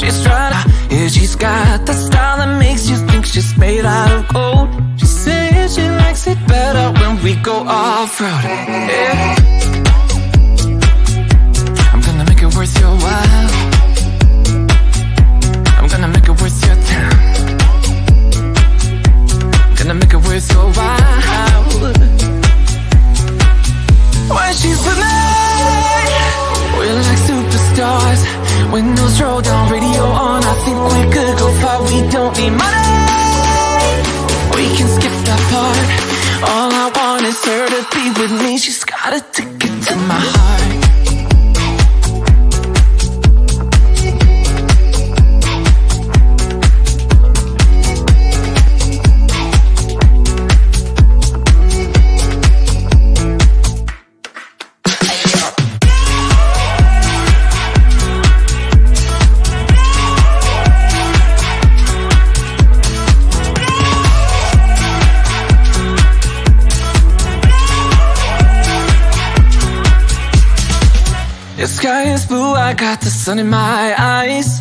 She's trying to, yeah, she's got the style that makes you think she's made out of gold. She says she likes it better when we go off-road. Yeah. I'm gonna make it worth your while. I'm gonna make it worth your time. I'm gonna make it worth your while. When she's with me, we're like superstars. Windows roll down, radio on. I think we could go far. We don't need money. We can skip that part. All I want is her to be with me. She's got a ticket to my heart. The sky is blue, I got the sun in my eyes.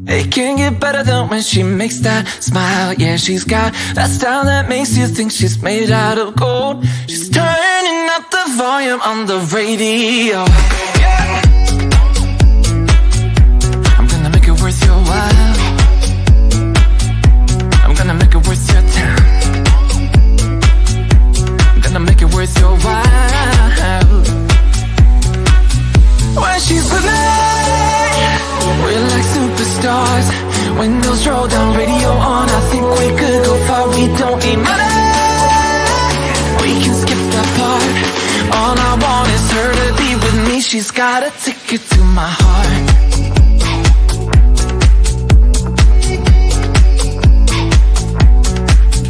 It can't get better than when she makes that smile. Yeah, she's got that style that makes you think she's made out of gold. She's turning up the volume on the radio. Yeah. I'm gonna make it worth your while. I'm gonna make it worth your time. I'm gonna make it worth your while. When she's with me, we're like superstars. Windows roll down, radio on. I think we could go far. We don't need money. We can skip that part. All I want is her to be with me. She's got a ticket to my heart.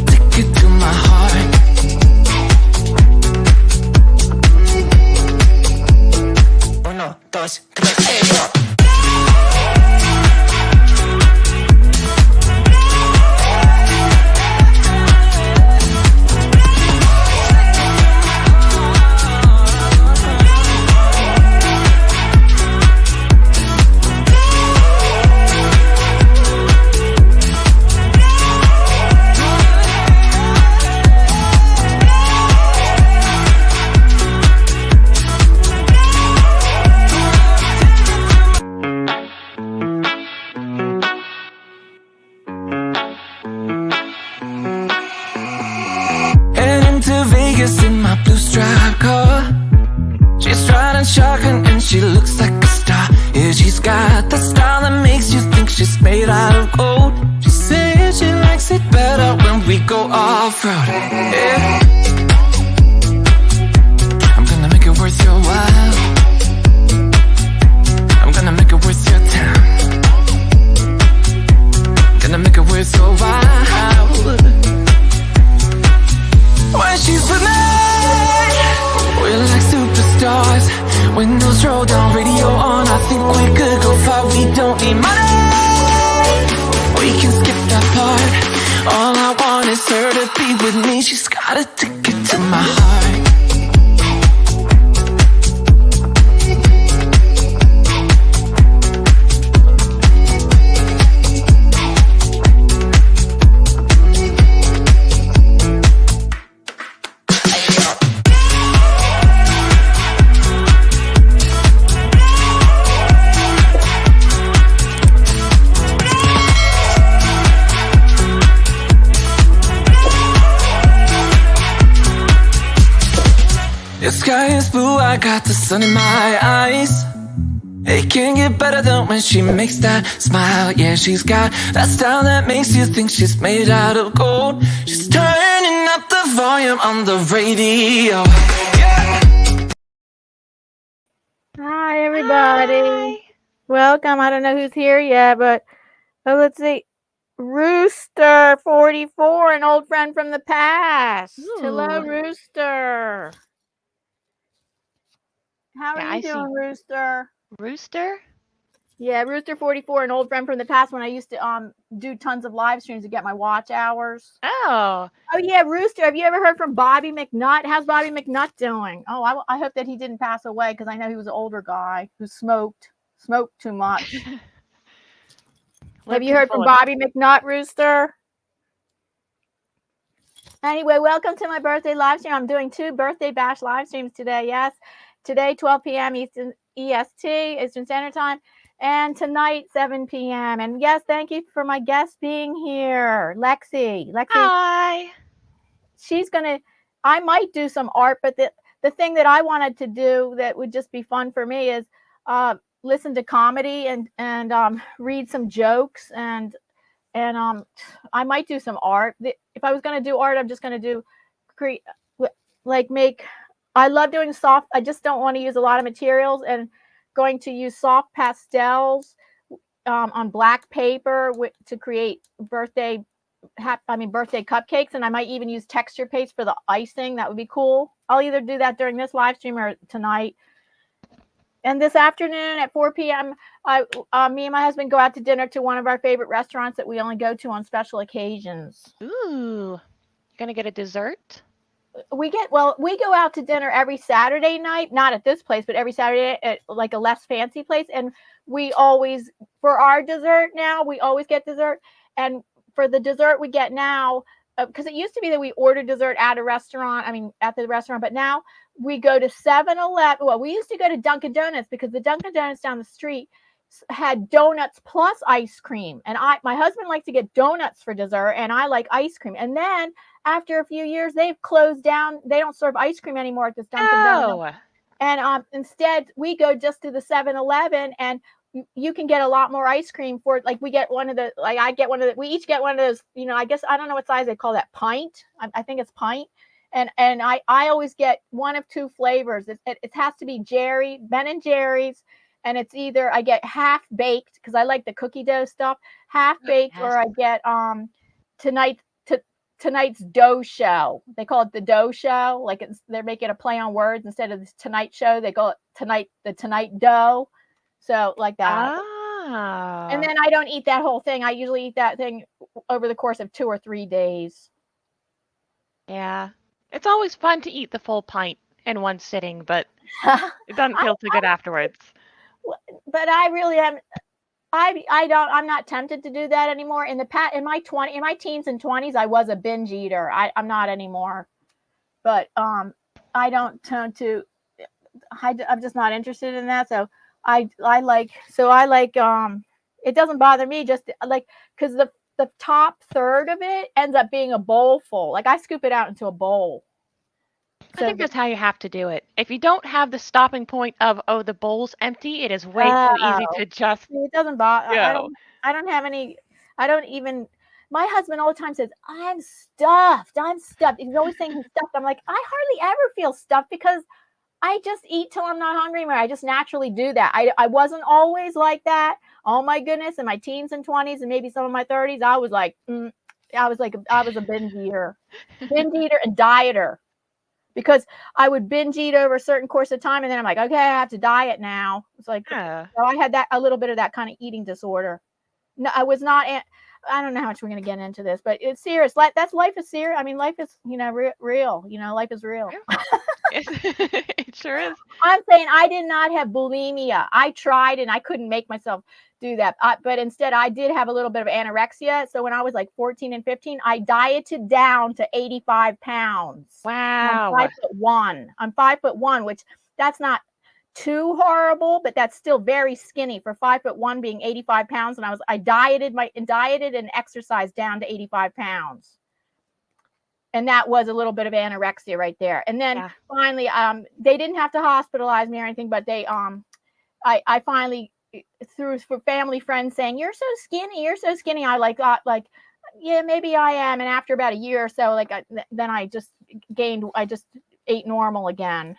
Ticket to my heart. 1, 2, 3, 4. In my blue striped car, she's riding shotgun and she looks like a star. Yeah, she's got the style that makes you think she's made out of gold. She says she likes it better when we go off-road. Yeah. I'm gonna make it worth your while. I'm gonna make it worth your time. I'm gonna make it worth your while. When she's with me, we're like superstars. Windows roll down, radio on. I think we could go far. We don't need money. We can skip that part. All I want is her to be with me. She's got a ticket to my heart. The sky is blue, I got the sun in my eyes. It can't get better than when she makes that smile. Yeah, she's got that style that makes you think she's made out of gold. She's turning up the volume on the radio. Yeah. Hi, everybody. Hi. Welcome. I don't know who's here yet, but let's see. Rooster 44, an old friend from the past. Ooh. Hello, Rooster. How are Yeah, you I see. doing, Rooster? Rooster? Yeah, Rooster 44, an old friend from the past when I used to do tons of live streams to get my watch hours. Oh, Oh, yeah, Rooster. Have you ever heard from Bobby McNutt? How's Bobby McNutt doing? Oh, I hope that he didn't pass away because I know he was an older guy who smoked too much. Have you heard from Bobby McNutt, Rooster? Anyway, welcome to my birthday live stream. I'm doing 2 birthday bash live streams today. Yes, today 12 p.m. Eastern Standard Time, and tonight 7 p.m. And yes, thank you for my guest being here, Lexi. Hi. She's gonna. I might do some art, but the thing that I wanted to do that would just be fun for me is listen to comedy and read some jokes and I might do some art. If I was going to do art, I'm just going to I love doing soft. I just don't want to use a lot of materials and going to use soft pastels on black paper to create birthday cupcakes. And I might even use texture paste for the icing. That would be cool. I'll either do that during this live stream or tonight. And this afternoon at 4 p.m., me and my husband go out to dinner to one of our favorite restaurants that we only go to on special occasions. Ooh, you're gonna get a dessert? We go out to dinner every Saturday night, not at this place, but every Saturday at like a less fancy place. And we always, for our dessert now, we always get dessert. And for the dessert we get now, because it used to be that we order dessert at the restaurant, but now we go to 7-Eleven. Well, we used to go to Dunkin' Donuts because the Dunkin' Donuts down the street had donuts plus ice cream. And my husband likes to get donuts for dessert, and I like ice cream. And then after a few years, they've closed down. They don't serve ice cream anymore at this Dunkin' Donuts. And instead, we go just to the 7-Eleven, and you can get a lot more ice cream for it. Like we each get one of those, I guess, I don't know what size they call that, pint. I think it's pint. And I always get one of 2 flavors. It has to be Ben & Jerry's. And it's either I get half baked because I like the cookie dough stuff, half baked, or I get tonight's dough show. They call it the dough show. Like they're making a play on words. Instead of this Tonight Show, they call it the Tonight Dough. So like that. Ah. And then I don't eat that whole thing. I usually eat that thing over the course of 2 or 3 days. Yeah. It's always fun to eat the full pint in one sitting, but it doesn't feel too good afterwards. But I really am. I'm not tempted to do that anymore. In my teens and 20s, I was a binge eater. I'm not anymore. But I don't tend to. I'm just not interested in that. So I like. It doesn't bother me just like because the top third of it ends up being a bowl full. Like I scoop it out into a bowl. I think that's how you have to do it. If you don't have the stopping point of, the bowl's empty, it is way too easy to just. It doesn't bother. Go. I don't have any. I don't even. My husband all the time says, I'm stuffed. He's always saying he's stuffed. I'm like, I hardly ever feel stuffed because I just eat till I'm not hungry anymore. I just naturally do that. I wasn't always like that. Oh my goodness. In my teens and 20s and maybe some of my 30s, I was a binge eater and dieter. Because I would binge eat over a certain course of time, and then I'm like, okay, I have to diet now. It's like, so I had a little bit of that kind of eating disorder. No, I was not. I don't know how much we're going to get into this, but it's serious. Life is serious. I mean, life is, real. Life is real. It sure is. I'm saying I did not have bulimia. I tried, and I couldn't make myself do that. But instead, I did have a little bit of anorexia. So when I was like 14 and 15, I dieted down to 85 pounds. Wow. I'm 5'1", which that's not too horrible, but that's still very skinny for 5'1", being 85 pounds. And I dieted and exercised down to 85 pounds. And that was a little bit of anorexia right there. And then finally, they didn't have to hospitalize me or anything, but they, I finally, through family friends saying, you're so skinny. I thought yeah, maybe I am. And after about a year or so, then I just ate normal again.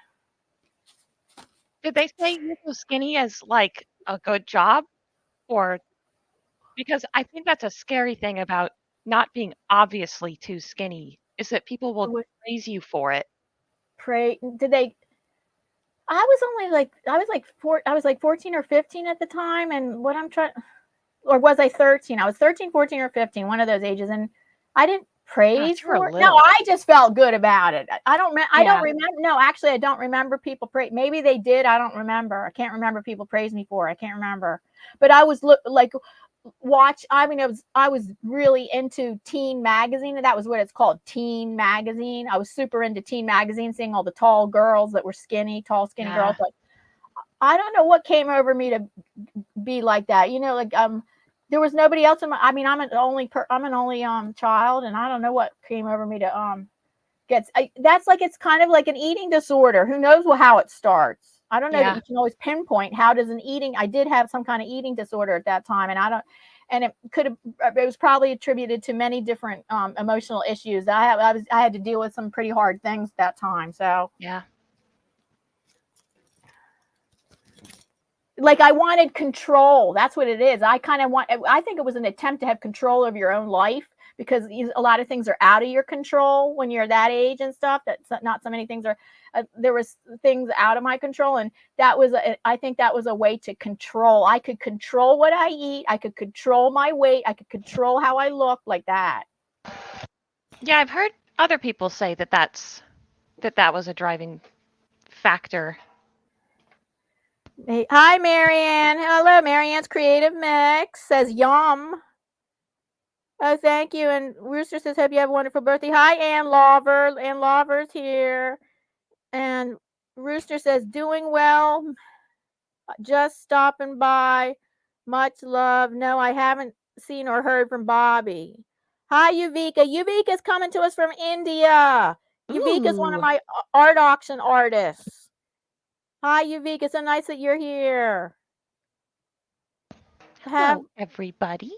Did they say you're so skinny as like a good job? Or because I think that's a scary thing about not being obviously too skinny is that people will praise you for it. Did they? I was like 14 or 15 at the time, and or was I 13? I was 13, 14, or 15, one of those ages, and I didn't praise for it. No, I just felt good about it. I don't remember. No, actually, I don't remember people praise. Maybe they did. I don't remember. I can't remember people praise me for it. I can't remember. But I was watch. I mean, I was really into teen magazine, and that was what it's called, teen magazine. I was super into teen magazine, seeing all the tall girls that were skinny, tall, skinny girls. Like, I don't know what came over me to be like that. You know, like there was nobody else in my. I mean, I'm an only child, and I don't know what came over me to that's like, it's kind of like an eating disorder. Who knows how it starts? I don't know that you can always pinpoint how does an eating. I did have some kind of eating disorder at that time, and it was probably attributed to many different emotional issues. I had to deal with some pretty hard things at that time. So yeah. Like, I wanted control. That's what it is. I think it was an attempt to have control of your own life, because a lot of things are out of your control when you're that age and stuff. That's not so many things are. There was things out of my control, and I think that was a way to control. I could control what I eat. I could control my weight. I could control how I look, like that. Yeah, I've heard other people say that was a driving factor. Hey, hi, Marianne. Hello, Marianne's Creative Mix says yum. Oh, thank you. And Rooster says, hope you have a wonderful birthday. Hi, Ann Lover. Ann Lover's here. And Rooster says, doing well. Just stopping by. Much love. No, I haven't seen or heard from Bobby. Hi, Yuvika. Yuvika's coming to us from India. Yuvika's one of my art auction artists. Hi, Yuvika. So nice that you're here. Hello, everybody.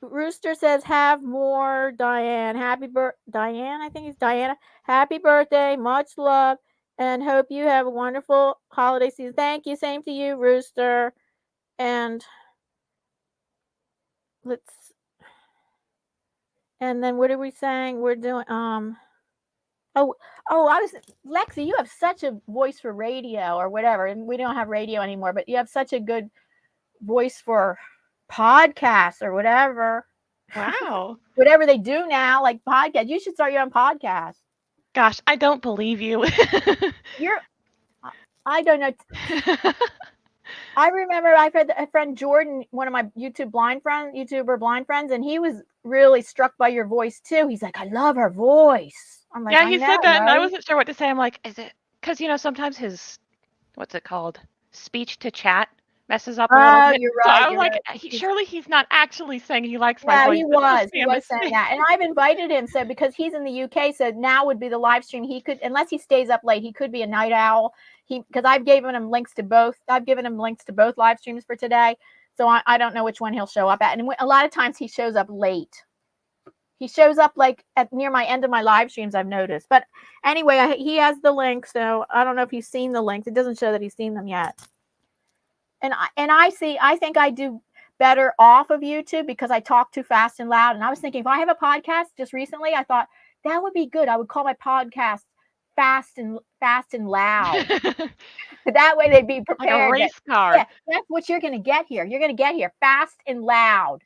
Rooster says, have more, Diane. Diane, I think it's Diana. Happy birthday. Much love. And hope you have a wonderful holiday season. Thank you. Same to you, Rooster. And then what are we saying? We're doing, Lexi, you have such a voice for radio or whatever. And we don't have radio anymore, but you have such a good voice for podcasts or whatever. Wow. Whatever they do now, like podcast. You should start your own podcast. Gosh, I don't believe you. I don't know. I remember I've had a friend, Jordan, one of my YouTuber blind friends, and he was really struck by your voice too. He's like, I love her voice. I'm like, yeah, he said that, right? and I wasn't sure what to say. I'm like, is it because sometimes his what's it called, speech to chat messes up a little bit. You're right. So I'm like, surely he's not actually saying he likes my voice. He was saying that, and I've invited him because he's in the UK. So now would be the live stream. He could, unless he stays up late, he could be a night owl. Because I've given him links to both. I've given him links to both live streams for today. So I don't know which one he'll show up at. And a lot of times he shows up late. He shows up like near my end of my live streams, I've noticed. But anyway, he has the link. So I don't know if he's seen the links. It doesn't show that he's seen them yet. And I think I do better off of YouTube because I talk too fast and loud. And I was thinking, if I have a podcast just recently, I thought that would be good. I would call my podcast fast and loud. That way they'd be prepared. Like a race car. Yeah, that's what you're going to get here. You're going to get here fast and loud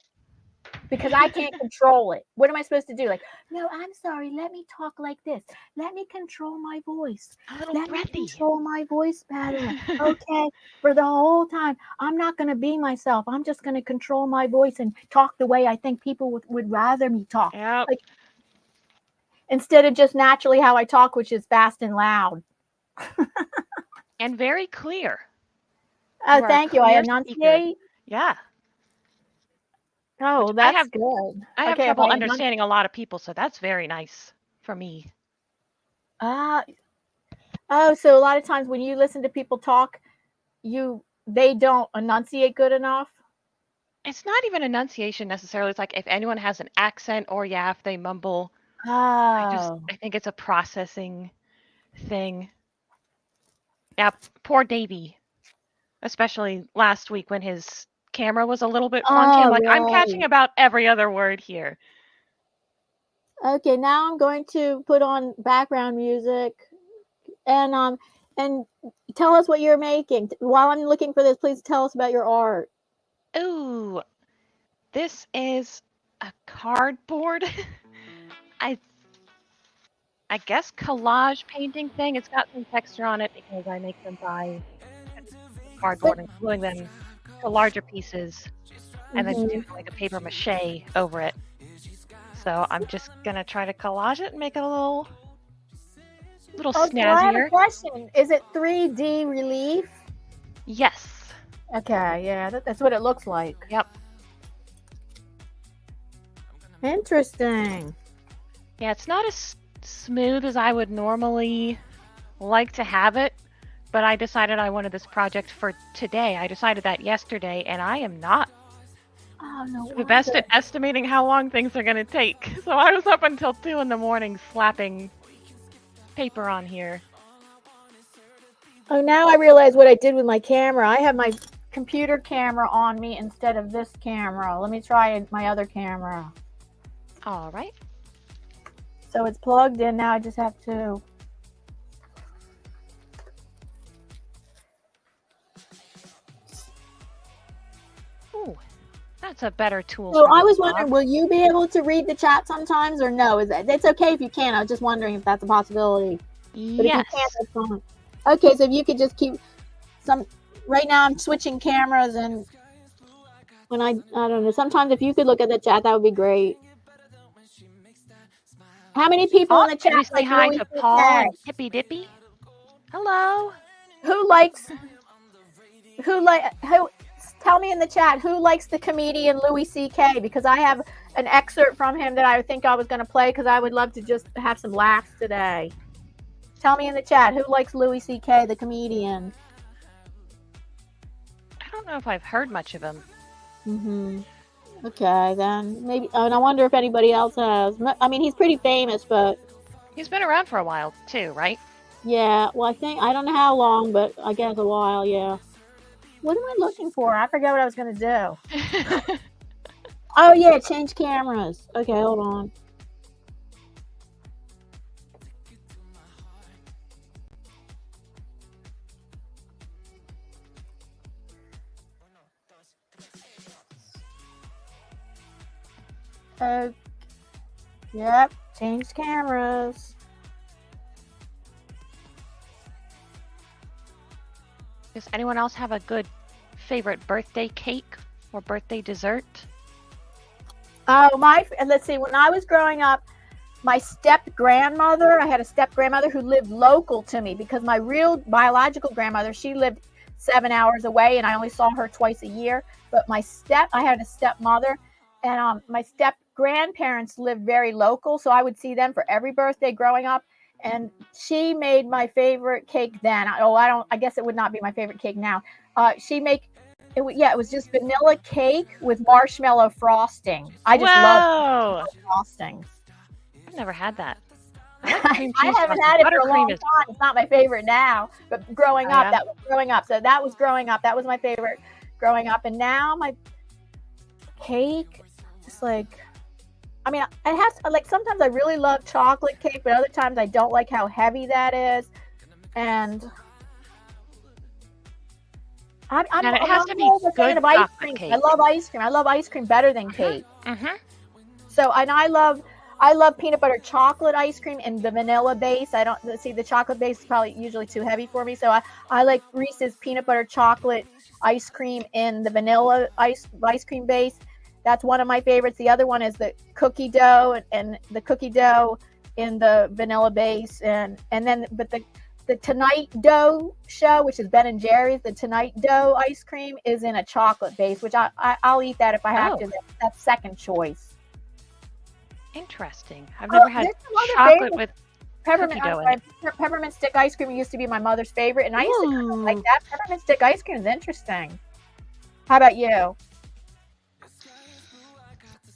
because I can't control it. What am I supposed to do? Like, no, I'm sorry. Let me talk like this. Let me control my voice. Let me control my voice better. Okay. For the whole time, I'm not going to be myself. I'm just going to control my voice and talk the way I think people would rather me talk. Yep. Like, instead of just naturally how I talk, which is fast and loud. And very clear. Oh, thank you. I enunciate. Yeah. Oh, that's good. I have trouble understanding a lot of people, so that's very nice for me. So a lot of times when you listen to people talk, they don't enunciate good enough. It's not even enunciation necessarily. It's like if anyone has an accent or if they mumble. Oh. I think it's a processing thing. Yeah, poor Davey. Especially last week when his camera was a little bit funky. I'm like, right. I'm catching about every other word here. Okay, now I'm going to put on background music and tell us what you're making. While I'm looking for this, please tell us about your art. Ooh, this is a cardboard. I guess collage painting thing. It's got some texture on it because I make them by cardboard and gluing them to larger pieces. and then do like a paper mache over it. So I'm just gonna try to collage it and make it a little So I have a snazzier. question. Is it 3D relief? Yes. Okay, yeah, that's what it looks like. Yep. Interesting. Yeah, it's not as smooth as I would normally like to have it, but I decided I wanted this project for today. I decided that yesterday, and I am not Oh, no the best wonder. at estimating how long things are going to take. So I was up until 2 in the morning slapping paper on here. Oh, now I realize what I did with my camera. I have my computer camera on me instead of this camera. Let me try my other camera. All right. So it's plugged in now. I just have to. Ooh, that's a better tool. So for I the was job. wondering, will you be able to read the chat sometimes or no? It's okay if you can. I was just wondering if that's a possibility. But Yes. if you can't, that's fine. Okay, so if you could just keep some. Right now I'm switching cameras, and when I don't know, sometimes if you could look at the chat, that would be great. How many people in the chat Did we say like hi Louis to CK? Paul and Hippy Dippy? Hello. Who tell me in the chat who likes the comedian Louis CK, because I have an excerpt from him that I think I was going to play because I would love to just have some laughs today. Tell me in the chat who likes Louis CK, the comedian. I don't know if I've heard much of him. Okay, then maybe. Oh, and I wonder if anybody else has. I mean, he's pretty famous, but He's been around for a while too, right? yeah. Well, I don't know how long, but I guess a while. Yeah. What am I looking for? I forget what I was going to do. Oh yeah, change cameras. Okay, hold on. Yep, change cameras. Does anyone else have a good favorite birthday cake or birthday dessert? Oh, let's see. When I was growing up, my step-grandmother, I had a step-grandmother who lived local to me because my real biological grandmother, she lived 7 hours away and I only saw her twice a year. But I had a stepmother, and my step-grandparents lived very local, so I would see them for every birthday growing up. And she made my favorite cake then. I guess it would not be my favorite cake now. It was just vanilla cake with marshmallow frosting. I just love frosting. I've never had that. I haven't had it for a long time. It's not my favorite now, but growing up, that was growing up. So that was growing up. That was my favorite growing up. And now my cake, just like, I mean, it has like sometimes I really love chocolate cake, but other times I don't like how heavy that is. And it has to be good of ice chocolate cream. cake. I love ice cream. I love ice cream better than cake. So, and I love peanut butter chocolate ice cream in the vanilla base. I don't see the chocolate base is probably usually too heavy for me. So I like Reese's peanut butter chocolate ice cream in the vanilla ice cream base. That's one of my favorites. The other one is the cookie dough and the cookie dough in the vanilla base. But the Tonight Dough show, which is Ben and Jerry's, the Tonight Dough ice cream is in a chocolate base, which I'll eat that if I have to. That's second choice. Interesting. I've never had chocolate with peppermint. cookie dough in it. Peppermint stick ice cream used to be my mother's favorite, and I used to kind of like that. Peppermint stick ice cream is interesting. How about you?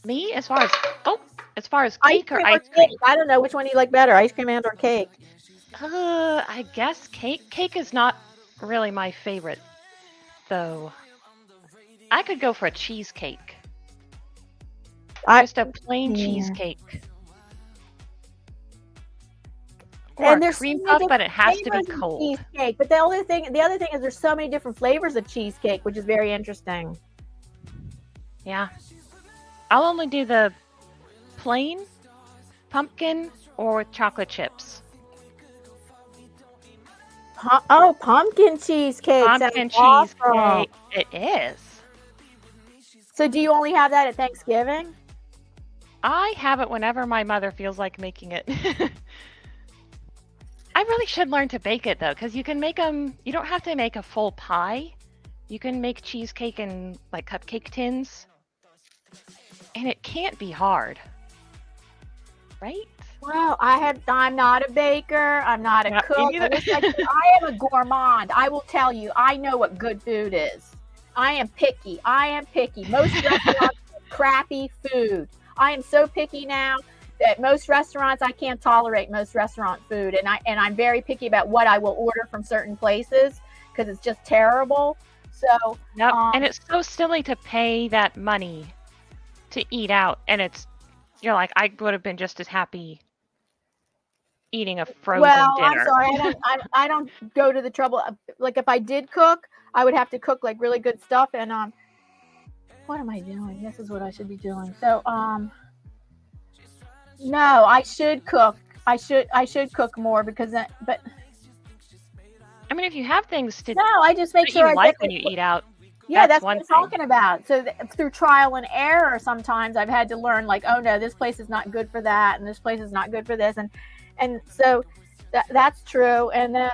Me, as far as cake or ice cream? I don't know which one you like better, ice cream and or cake. I guess cake. Cake is not really my favorite, though. I could go for a cheesecake. Just a plain cheesecake. Or a cream puff, but it has to be cold. Cheesecake. But the other thing is there's so many different flavors of cheesecake, which is very interesting. Yeah. I'll only do the plain, pumpkin, or with chocolate chips. Pumpkin cheesecake. Pumpkin cheesecake. It is. So do you only have that at Thanksgiving? I have it whenever my mother feels like making it. I really should learn to bake it though, because you can make them. You don't have to make a full pie. You can make cheesecake in like cupcake tins, and it can't be hard, right? Well, I'm not a baker. I'm not a Yeah, me cook. neither. I am a gourmand. I will tell you, I know what good food is. I am picky. Most restaurants make crappy food. I am so picky now that most restaurants, I can't tolerate most restaurant food. And I'm very picky about what I will order from certain places because it's just terrible. So, Yep. And it's so silly to pay that money to eat out, and you're like, I would have been just as happy eating a frozen dinner. I'm sorry, I don't go to the trouble. Like if I did cook, I would have to cook like really good stuff. And what am I doing? This is what I should be doing. So no, I should cook. I should cook more because but I mean, if you have things to no, I just make that sure you I like get when you eat out. Yeah, that's one what I'm thing. talking about. So through trial and error, sometimes I've had to learn like, oh no, this place is not good for that, and this place is not good for this, and so that's true. And then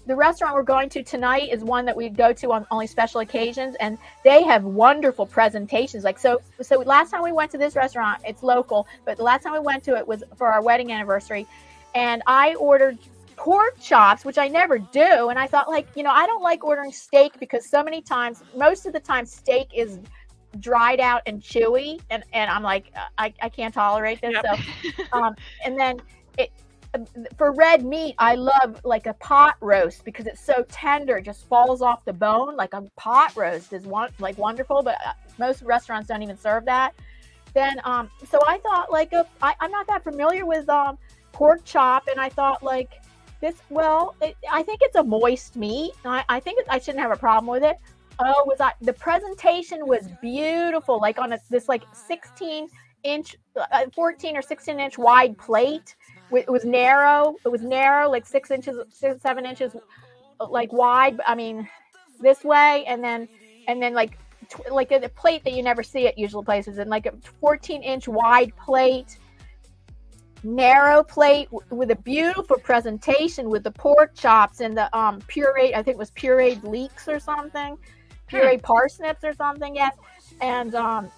the restaurant we're going to tonight is one that we go to on only special occasions, and they have wonderful presentations. Like so last time we went to this restaurant, it's local, but the last time we went to it was for our wedding anniversary, and I ordered pork chops, which I never do. And I thought, like, I don't like ordering steak because most of the time steak is dried out and chewy, and I'm like, I can't tolerate this. Yep. So and then for red meat, I love like a pot roast because it's so tender, it just falls off the bone. Like a pot roast is wonderful, but most restaurants don't even serve that. Then so I thought like I'm not that familiar with pork chop, and I thought like I think it's a moist meat. I think I shouldn't have a problem with it. The presentation was beautiful, like on this like 16-inch, 14 or 16-inch wide plate. It was narrow, like 6 inches, 7 inches, like wide. I mean, this way, and then like a plate that you never see at usual places, and like a 14-inch wide plate. Narrow plate with a beautiful presentation with the pork chops and the pureed, I think it was pureed leeks or something, pureed parsnips or something, yes, and a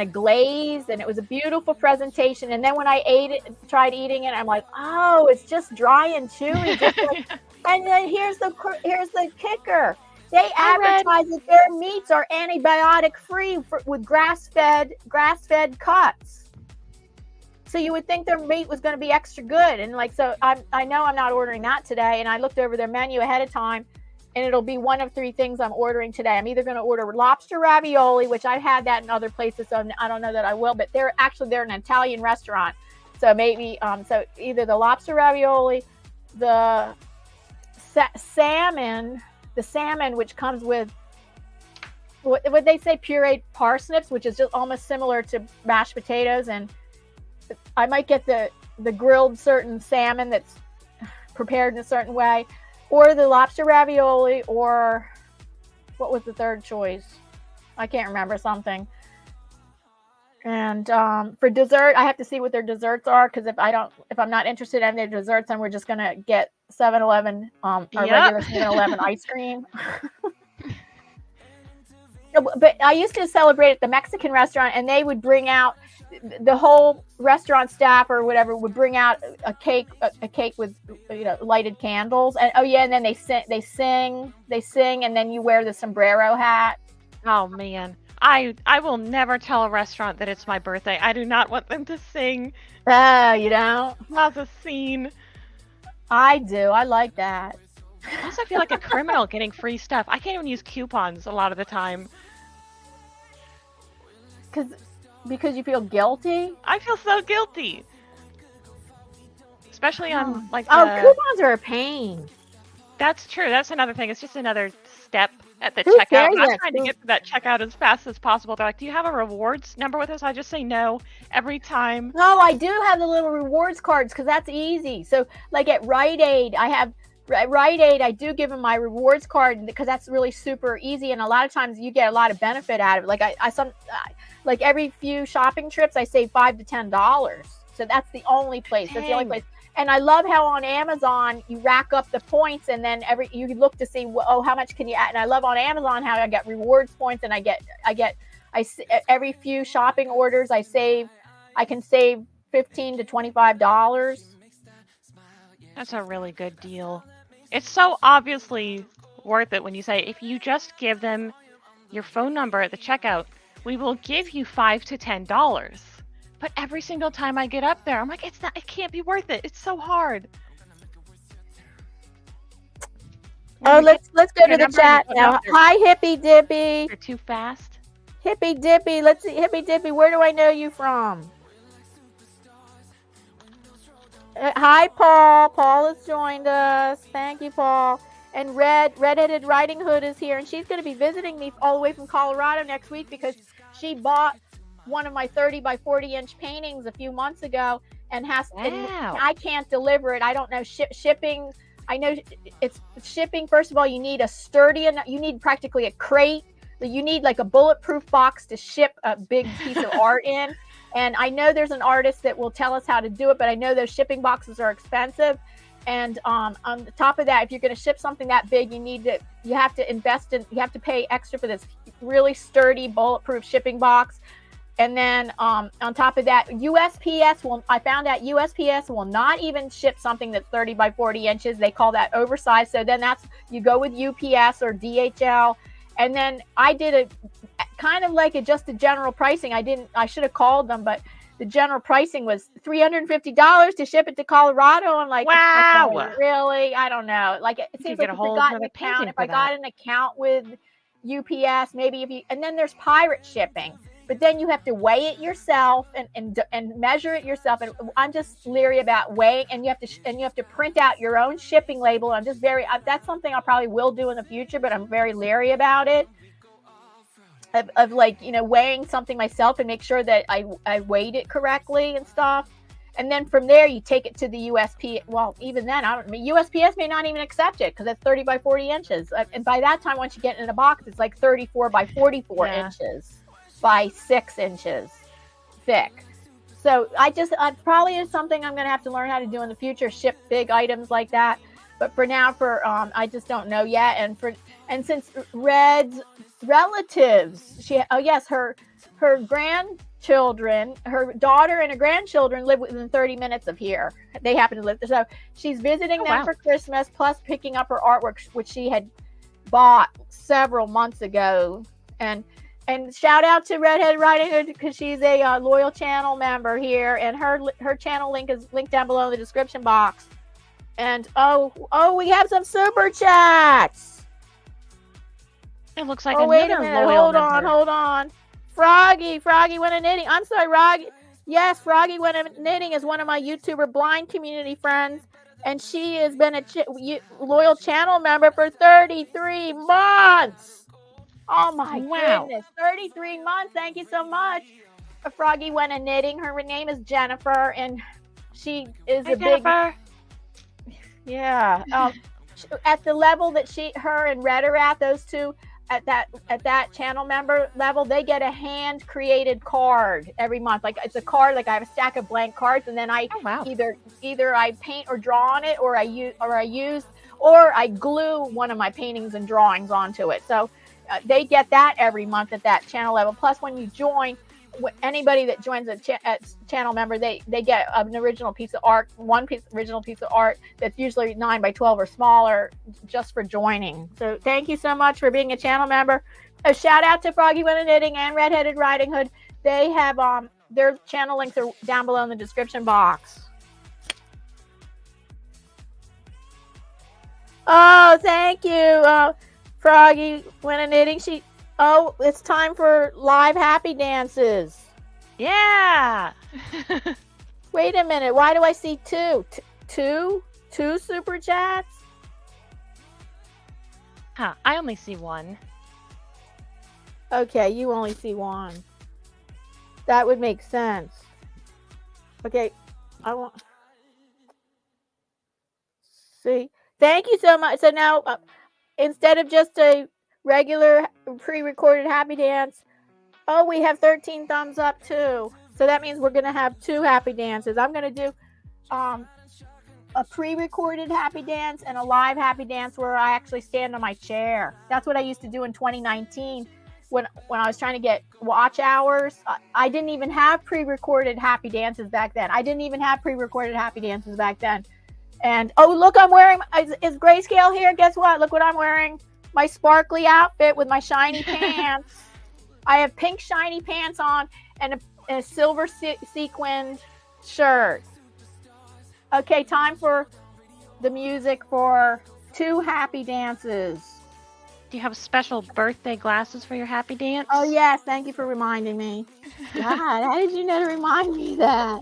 glaze, and it was a beautiful presentation. And then when I tried eating it, I'm like, oh, it's just dry and chewy. And then here's the kicker: they advertise that their meats are antibiotic free with grass-fed cuts. So you would think their meat was going to be extra good. And like, so I know I'm not ordering that today. And I looked over their menu ahead of time, and it'll be one of 3 things I'm ordering today. I'm either going to order lobster ravioli, which I've had that in other places, so I don't know that I will, but they're an Italian restaurant. So maybe, so either the lobster ravioli, the salmon, which comes with, what they say, pureed parsnips, which is just almost similar to mashed potatoes, and I might get the grilled certain salmon that's prepared in a certain way, or the lobster ravioli, or what was the third choice? I can't remember, something. And for dessert, I have to see what their desserts are, because if I'm not interested in their desserts, then we're just gonna get 7-Eleven, our regular 7-Eleven ice cream. But I used to celebrate at the Mexican restaurant, and they would bring out, the whole restaurant staff or whatever would bring out a cake with lighted candles, and and then they sing, and then you wear the sombrero hat. Oh man, I will never tell a restaurant that it's my birthday. I do not want them to sing. Oh, you don't? That's a scene. I do. I like that. I also feel like a criminal getting free stuff. I can't even use coupons a lot of the time. Because you feel guilty? I feel so guilty. Especially on coupons are a pain. That's true. That's another thing. It's just another step at the checkout. I'm not trying to get to that checkout as fast as possible. They're like, do you have a rewards number with us? I just say no every time. No, I do have the little rewards cards because that's easy. So like at Rite Aid, I have Rite Aid, I do give them my rewards card because that's really super easy, and a lot of times you get a lot of benefit out of it. Like like every few shopping trips, I save $5 to $10. So that's the only place. That's the only place. And I love how on Amazon you rack up the points, and then you look to see, oh, how much can you add? And I love on Amazon how I get rewards points, and every few shopping orders I can save $15 to $25. That's a really good deal. It's so obviously worth it when you say, if you just give them your phone number at the checkout, we will give you $5 to $10. But every single time I get up there, I'm like, it can't be worth it. It's so hard. Oh, let's go to the chat now. Hi, Hippy Dippy. You're too fast. Hippy Dippy, let's see. Hippy Dippy, where do I know you from? Hi, Paul. Paul has joined us. Thank you, Paul. And Redheaded Riding Hood is here, and she's going to be visiting me all the way from Colorado next week because she bought one of my 30 by 40 inch paintings a few months ago and and I can't deliver it. I don't know shipping. I know it's shipping. First of all, you need you need practically a crate. You need like a bulletproof box to ship a big piece of art in. And I know there's an artist that will tell us how to do it, but I know those shipping boxes are expensive. And on the top of that, if you're going to ship something that big, you have to pay extra for this really sturdy bulletproof shipping box. And then on top of that, I found out USPS will not even ship something that's 30 by 40 inches. They call that oversized. So then you go with UPS or DHL. And then I did a kind of like just a general pricing. I should have called them, but the general pricing was $350 to ship it to Colorado. I'm like, wow, really? I don't know. Like it seems like if I got an account with UPS, maybe and then there's pirate shipping. But then you have to weigh it yourself and measure it yourself. And I'm just leery about weighing. And you have to print out your own shipping label. I'm just that's something I probably will do in the future, but I'm very leery about it. Of like, weighing something myself and make sure that I weighed it correctly and stuff. And then from there, you take it to the USP. Well, even then, USPS may not even accept it because it's 30 by 40 inches. And by that time, once you get in a box, it's like 34 by 44 inches. By 6 inches thick. So I probably is something I'm going to have to learn how to do in the future, ship big items like that. But for now, I just don't know yet. And since Red's relatives, her grandchildren, her daughter and her grandchildren live within 30 minutes of here. They happen to live there. So she's visiting them for Christmas, plus picking up her artwork, which she had bought several months ago. And shout out to Redhead Riding Hood because she's a loyal channel member here, and her channel link is linked down below in the description box. And we have some super chats. It looks like wait a minute. Hold on. FroggyWentAKnitting. I'm sorry, Froggy. Yes, FroggyWentAKnitting is one of my YouTuber blind community friends, and she has been a loyal channel member for 33 months. Oh my goodness, 33 months. Thank you so much. FroggyWentAKnitting. Her name is Jennifer, and she is Jennifer. Yeah. At the level that her and Red are at, those two at that channel member level, they get a hand created card every month. Like it's a card, like I have a stack of blank cards, and then I either I paint or draw on it, or I glue one of my paintings and drawings onto it. So they get that every month at that channel level. Plus, when you join, anybody that joins a channel member, they get an original piece of art, original piece of art that's usually 9 by 12 or smaller, just for joining. So thank you so much for being a channel member. A shout out to FroggyWentAKnitting and Redheaded Riding Hood. They have their channel links are down below in the description box. Oh, thank you. FroggyWentAKnitting. It's time for live happy dances. Yeah. Wait a minute. Why do I see two? Two super chats? Huh. I only see one. Okay, you only see one. That would make sense. Okay, I want. See, Thank you so much. So now, instead of just a regular pre-recorded happy dance, oh, we have 13 thumbs up too. So that means we're going to have 2 happy dances. I'm going to do a pre-recorded happy dance and a live happy dance where I actually stand on my chair. That's what I used to do in 2019 when I was trying to get watch hours. I didn't even have pre-recorded happy dances back then. And oh, look, I'm wearing, is Grayscale here? Guess what? Look what I'm wearing. My sparkly outfit with my shiny pants. I have pink shiny pants on and a silver sequined shirt. Okay, time for the music for 2 happy dances. Do you have special birthday glasses for your happy dance? Oh, yes. Thank you for reminding me. God, how did you know to remind me that?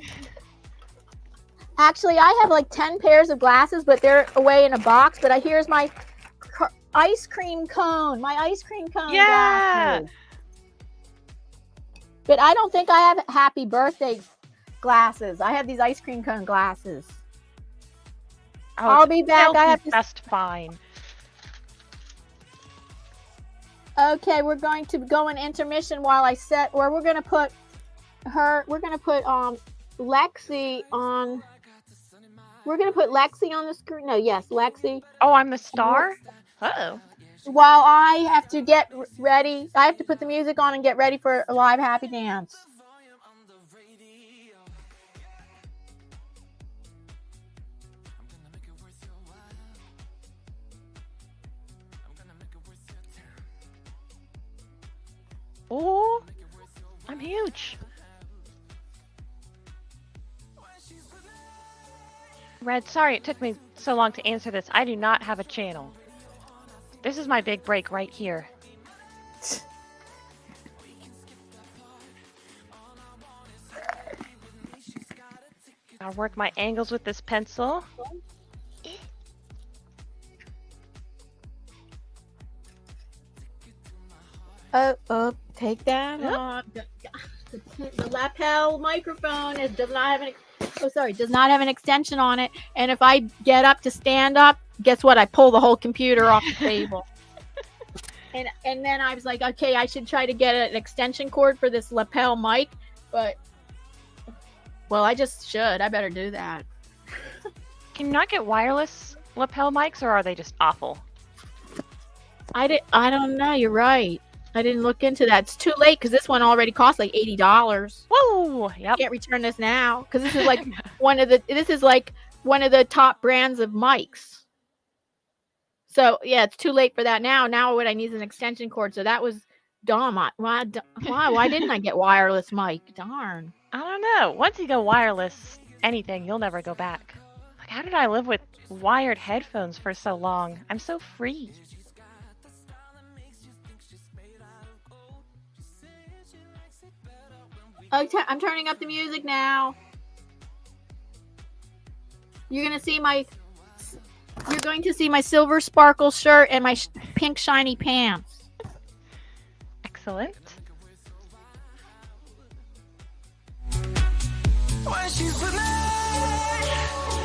Actually, I have like 10 pairs of glasses, but they're away in a box. But here's my ice cream cone. My ice cream cone glasses. But I don't think I have happy birthday glasses. I have these ice cream cone glasses. Oh, I'll be back. I have to just fine. Okay, we're going to go in intermission while I set, or we're going to put Lexi on. We're going to put Lexi on the screen. No, yes, Lexi. Oh, I'm the star? Uh-oh. While I have to get ready, I have to put the music on and get ready for a live happy dance. Oh, I'm huge. Red, sorry it took me so long to answer this. I do not have a channel. This is my big break right here. I'll work my angles with this pencil. Oh, take that off. The lapel microphone does not have an extension on it. And if I get up to stand up, guess what? I pull the whole computer off the table. And then I was like, okay, I should try to get an extension cord for this lapel mic, but well, I better do that. Can you not get wireless lapel mics, or are they just awful? I don't know. You're right. I didn't look into that. It's too late because this one already cost like $80. Whoa! Yep. Can't return this now because this is like one of the top brands of mics. So yeah, it's too late for that now. Now what I need is an extension cord. So that was dumb. Why didn't I get wireless mic? Darn. I don't know. Once you go wireless, anything, you'll never go back. Like, how did I live with wired headphones for so long? I'm so free. Okay, I'm turning up the music now. You're going to see my silver sparkle shirt and my pink shiny pants. Excellent. When she's with me,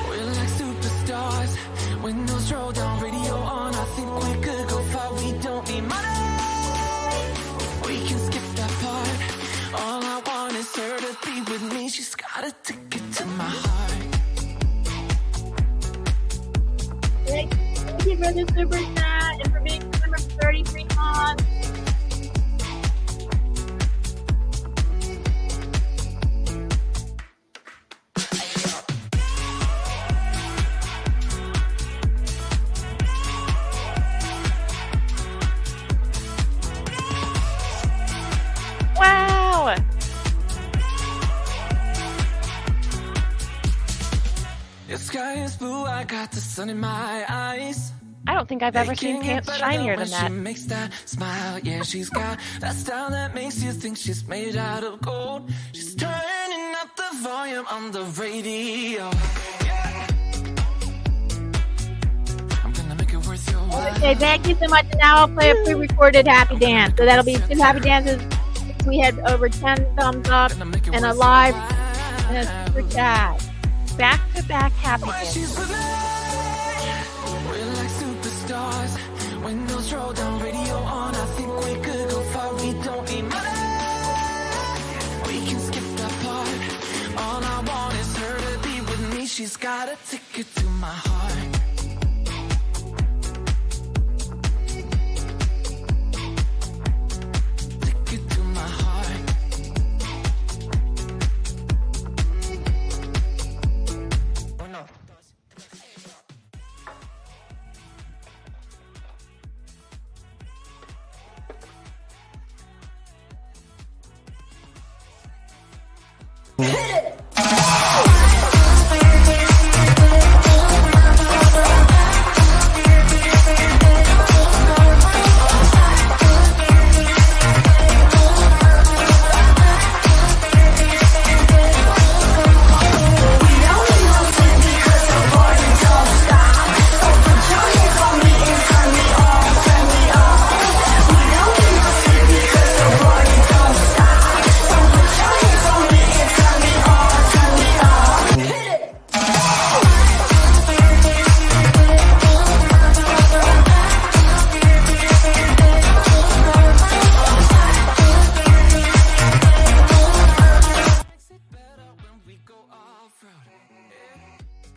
we're like superstars. Windows roll down, radio on. I think we could go far. We don't need money. We can skip that part. All I want is her to be with me. She's got a ticket to my heart. Thank you for the super chat and for being a member for 33 months. Wow! The sky is blue, I got the sun in my eyes. I don't think I've ever seen pants shinier than that. She makes that smile, yeah, she's got that style that makes you think she's made out of gold. She's turning up the volume on the radio. Yeah. I'm gonna make it worth your while. Okay, thank you so much. And now I'll play a pre-recorded happy dance. So that'll be 2 happy dances. We had over 10 thumbs up and a live and a super chat. Back-to-back happy When dance. she's with me, we're Windows roll down, radio on. I think we could go far. We don't need money. We can skip that part. All I want is her to be with me. She's got a ticket to my heart. Ticket to my heart. Uno, dos, tres.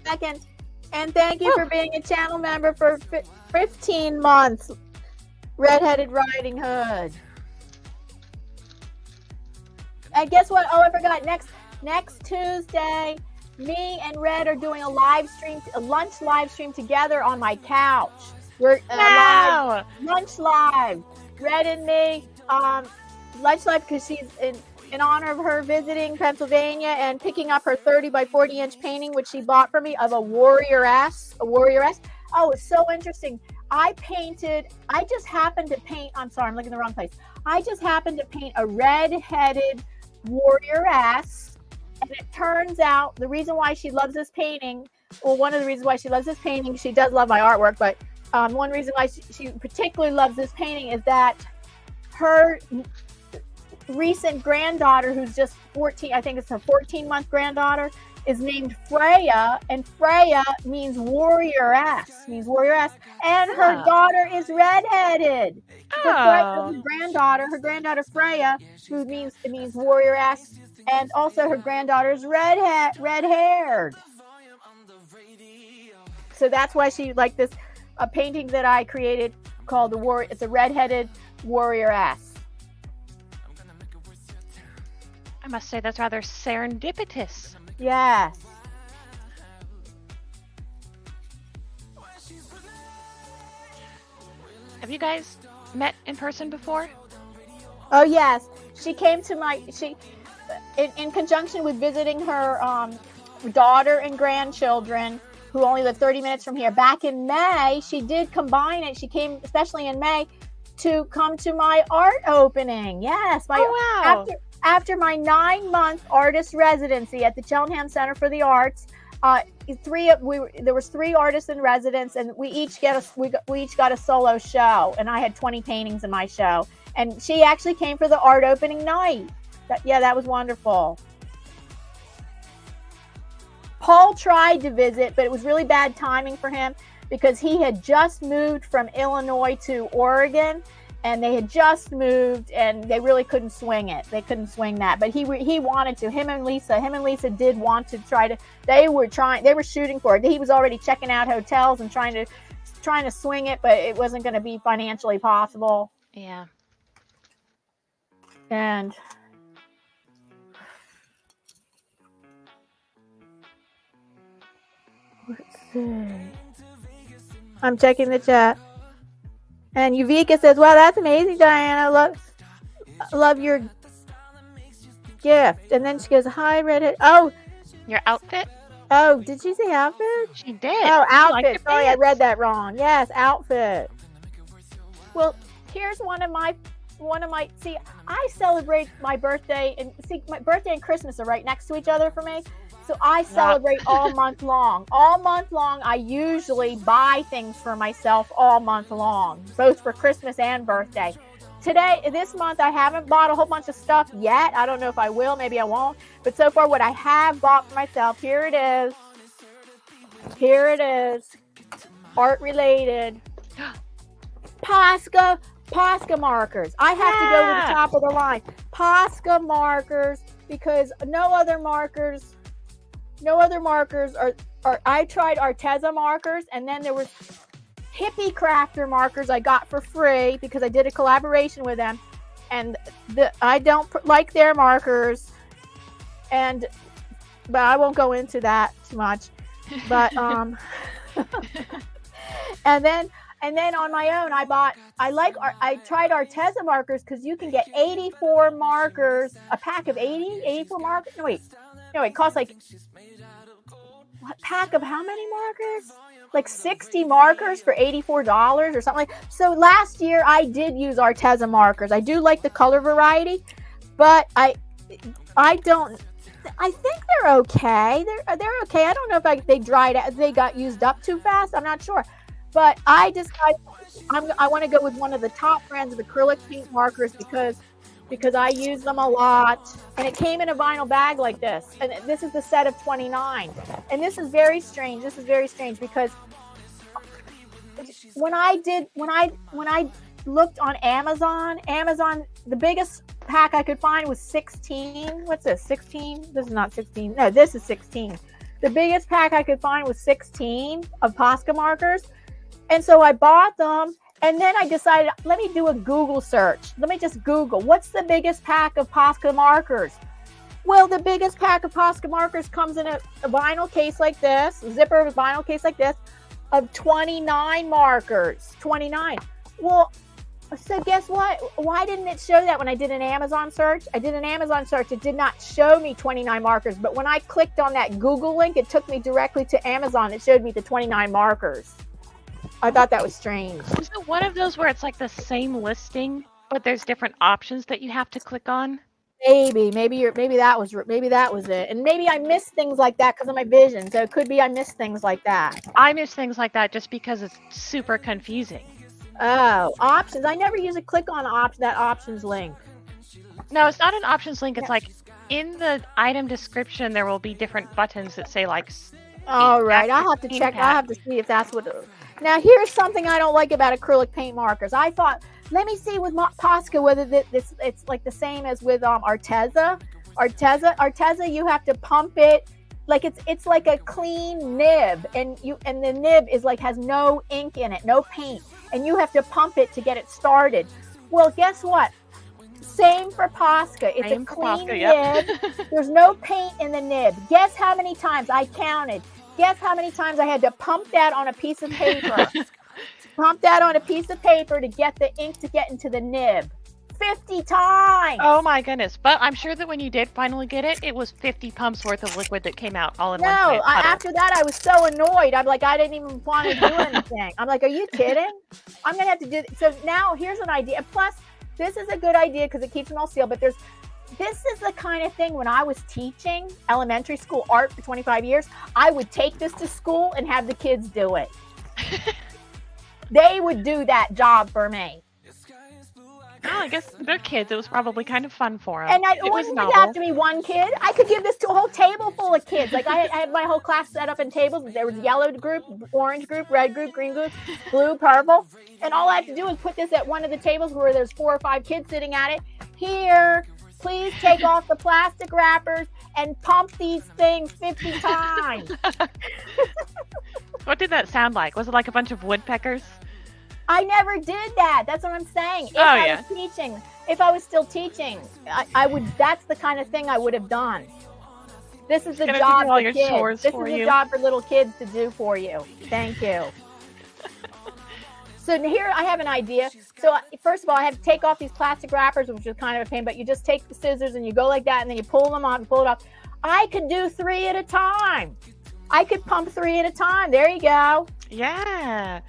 Second, and thank you for being a channel member for 15 months. Redheaded Riding Hood. And guess what? Oh, I forgot. Next Tuesday, me and Red are doing a lunch live stream together on my couch. We're lunch live. Red and me, lunch live because she's in honor of her visiting Pennsylvania and picking up her 30 by 40 inch painting, which she bought for me, of a warrioress. Oh, it's so interesting. I just happened to paint, I'm sorry, I'm looking in the wrong place. I just happened to paint a red-headed warrioress, and it turns out the reason why she loves this painting, well, one of the reasons why she loves this painting, she does love my artwork, but one reason why she particularly loves this painting is that her recent granddaughter, who's just 14, I think it's her 14-month granddaughter, is named Freya, and Freya means warrioress, and her daughter is redheaded. Oh. Her granddaughter Freya, who means warrioress, and also her granddaughter is red-haired. So that's why she liked this a painting that I created called it's a red-headed warrioress. I must say that's rather serendipitous. Yes. Have you guys met in person before? Oh yes, she came to in conjunction with visiting her daughter and grandchildren who only live 30 minutes from here. Back in May, she did combine it. She came, especially in May, to come to my art opening. Yes, wow. After my 9-month artist residency at the Cheltenham Center for the Arts, there was 3 artists in residence, and we each got a solo show, and I had 20 paintings in my show. And she actually came for the art opening night. That was wonderful. Paul tried to visit, but it was really bad timing for him because he had just moved from Illinois to Oregon. And they had just moved, and they really couldn't swing it. They couldn't swing that, but he wanted to. Him and Lisa did want to try to. They were shooting for it. He was already checking out hotels and trying to swing it, but it wasn't going to be financially possible. Yeah. And let's see. I'm checking the chat. And Yuvika says, "Wow, that's amazing, Diana. Love your gift." And then she goes, "Hi, redhead." Oh, your outfit. Oh, did she say outfit? She did. Oh, outfit. Like Sorry, I read that wrong. Yes, outfit. Well, here's one of my. See, I celebrate my birthday, and my birthday and Christmas are right next to each other for me. So I celebrate all month long. All month long, I usually buy things for myself all month long, both for Christmas and birthday. This month, I haven't bought a whole bunch of stuff yet. I don't know if I will, maybe I won't. But so far, what I have bought for myself, here it is. Here it is. Art related. Posca markers. I have to go to the top of the line. Posca markers, because no other markers are I tried Arteza markers, and then there was Hippie Crafter markers I got for free because I did a collaboration with them, and I don't like their markers, but I won't go into that too much. But and then on my own I tried Arteza markers because you can get 84 markers, a pack of 84 markers. No, it costs like what pack of how many markers? Like 60 markers for $84 or something like. So last year I did use Arteza markers. I do like the color variety, but I don't. I think they're okay. They're okay. I don't know if they dried out. They got used up too fast. I'm not sure. But I want to go with one of the top brands of acrylic paint markers because I use them a lot. And it came in a vinyl bag like this. And this is the set of 29. And this is very strange. Because when I looked on Amazon, the biggest pack I could find was 16. What's this? 16? This is not 16. No, this is 16. The biggest pack I could find was 16 of Posca markers. And so I bought them, and then I decided, let me do a Google search. Let me just Google, what's the biggest pack of Posca markers? Well, the biggest pack of Posca markers comes in a vinyl case like this, a zipper of a vinyl case like this, of 29 markers. 29. Well, so guess what? Why didn't it show that when I did an Amazon search? I did an Amazon search. It did not show me 29 markers. But when I clicked on that Google link, it took me directly to Amazon. It showed me the 29 markers. I thought that was strange. Is it one of those where it's like the same listing, but there's different options that you have to click on? Maybe that was it. And maybe I missed things like that because of my vision. So it could be I missed things like that. I miss things like that just because it's super confusing. Oh, options. I never use a click on that options link. No, it's not an options link. It's like in the item description, there will be different buttons that say like. All right, I'll have to check. I'll have to see if that's what. Now, here's something I don't like about acrylic paint markers. I thought, let me see with Posca whether it's like the same as with Arteza. Arteza, you have to pump it. Like it's like a clean nib, and the nib is like has no ink in it, no paint, and you have to pump it to get it started. Well, guess what? Same for Posca. It's a clean nib. There's no paint in the nib. Guess how many times I counted? Guess how many times I had to pump that on a piece of paper? Pump that on a piece of paper to get the ink to get into the nib. 50 times. Oh my goodness. But I'm sure that when you did finally get it, it was 50 pumps worth of liquid that came out all in one puddle. After that, I was so annoyed. I'm like, I didn't even want to do anything. I'm like, are you kidding? I'm going to have to do So now here's an idea. Plus, this is a good idea because it keeps them all sealed. But this is the kind of thing when I was teaching elementary school art for 25 years, I would take this to school and have the kids do it. They would do that job for me. Well, I guess they're kids. It was probably kind of fun for them. And it wouldn't have to be one kid. I could give this to a whole table full of kids. Like I had my whole class set up in tables. There was yellow group, orange group, red group, green group, blue, purple. And all I had to do was put this at one of the tables where there's 4 or 5 kids sitting at it. Here, please take off the plastic wrappers and pump these things 50 times. What did that sound like? Was it like a bunch of woodpeckers? I never did that. That's what I'm saying. If I was still teaching, I would. That's the kind of thing I would have done. This is the job for kids. This is the job for little kids to do for you. Thank you. So here I have an idea. So first of all, I have to take off these plastic wrappers, which is kind of a pain, but you just take the scissors and you go like that, and then you pull them off and pull it off. I could do 3 at a time. I could pump 3 at a time. There you go. Yeah.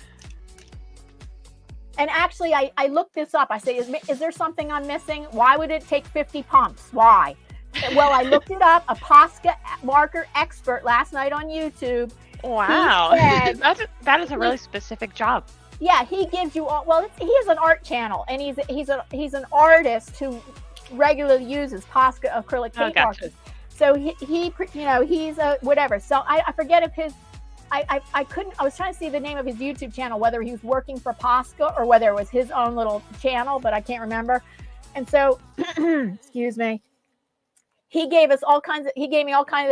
And actually, I looked this up. I say, is there something I'm missing? Why would it take 50 pumps? Why? Well, I looked it up. A Posca marker expert last night on YouTube. Wow. That is a really specific job. Yeah, he gives you all. Well, he has an art channel, and he's an artist who regularly uses Posca acrylic paint markers. So he's a whatever. So I forget if I couldn't, I was trying to see the name of his YouTube channel, whether he was working for Posca or whether it was his own little channel, but I can't remember. And so, excuse me, he gave me all kinds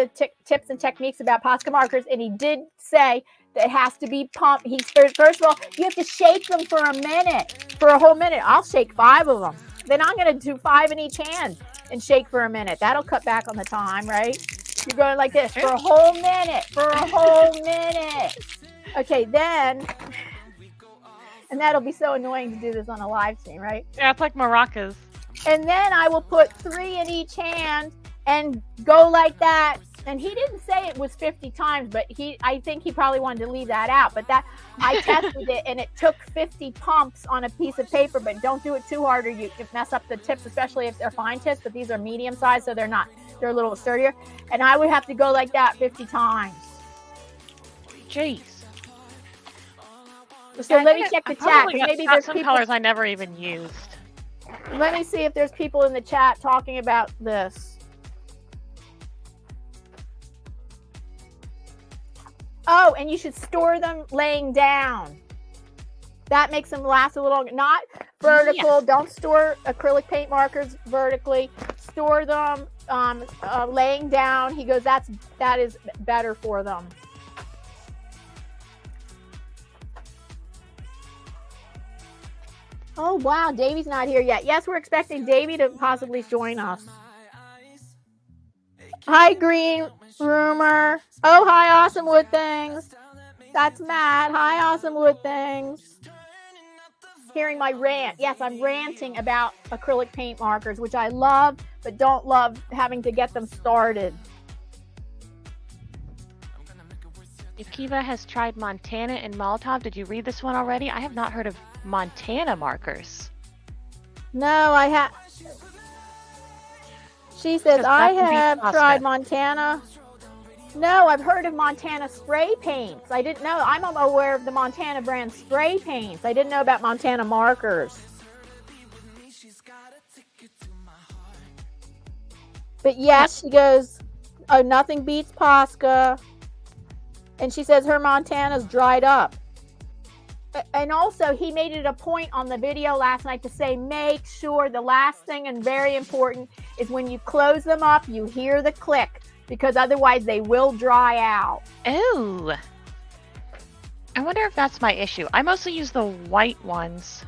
of tips and techniques about Posca markers. And he did say that it has to be pumped. First of all, you have to shake them for a whole minute. I'll shake 5 of them. Then I'm going to do 5 in each hand and shake for a minute. That'll cut back on the time, right? You're going like this for a whole minute, Okay, then, and that'll be so annoying to do this on a live stream, right? Yeah, it's like maracas. And then I will put 3 in each hand and go like that. And he didn't say it was 50 times, but I think he probably wanted to leave that out. But that I tested it, and it took 50 pumps on a piece of paper. But don't do it too hard, or you mess up the tips, especially if they're fine tips. But these are medium size, so they're a little sturdier. And I would have to go like that 50 times. Jeez. So let me check the chat. Maybe there's some colors I never even used. Let me see if there's people in the chat talking about this. Oh, and you should store them laying down. That makes them last a little longer. Not vertical. Yes. Don't store acrylic paint markers vertically. Store them laying down. He goes, that is better for them. Oh, wow. Davey's not here yet. Yes, we're expecting Davey to possibly join us. Hi, Green Rumor. Oh, hi, Awesome Wood Things. That's Matt. Hi, Awesome Wood Things. Hearing my rant. Yes, I'm ranting about acrylic paint markers, which I love, but don't love having to get them started. Akiva has tried Montana and Molotov. Did you read this one already? I have not heard of Montana markers. No, I have. She says, I have tried Montana. No, I've heard of Montana spray paints. I didn't know. I'm aware of the Montana brand spray paints. I didn't know about Montana markers. But yes, she goes, oh, nothing beats Posca. And she says her Montana's dried up. And also, he made it a point on the video last night to say, make sure the last thing and very important is when you close them up, you hear the click, because otherwise they will dry out. Ooh. I wonder if that's my issue. I mostly use the white ones.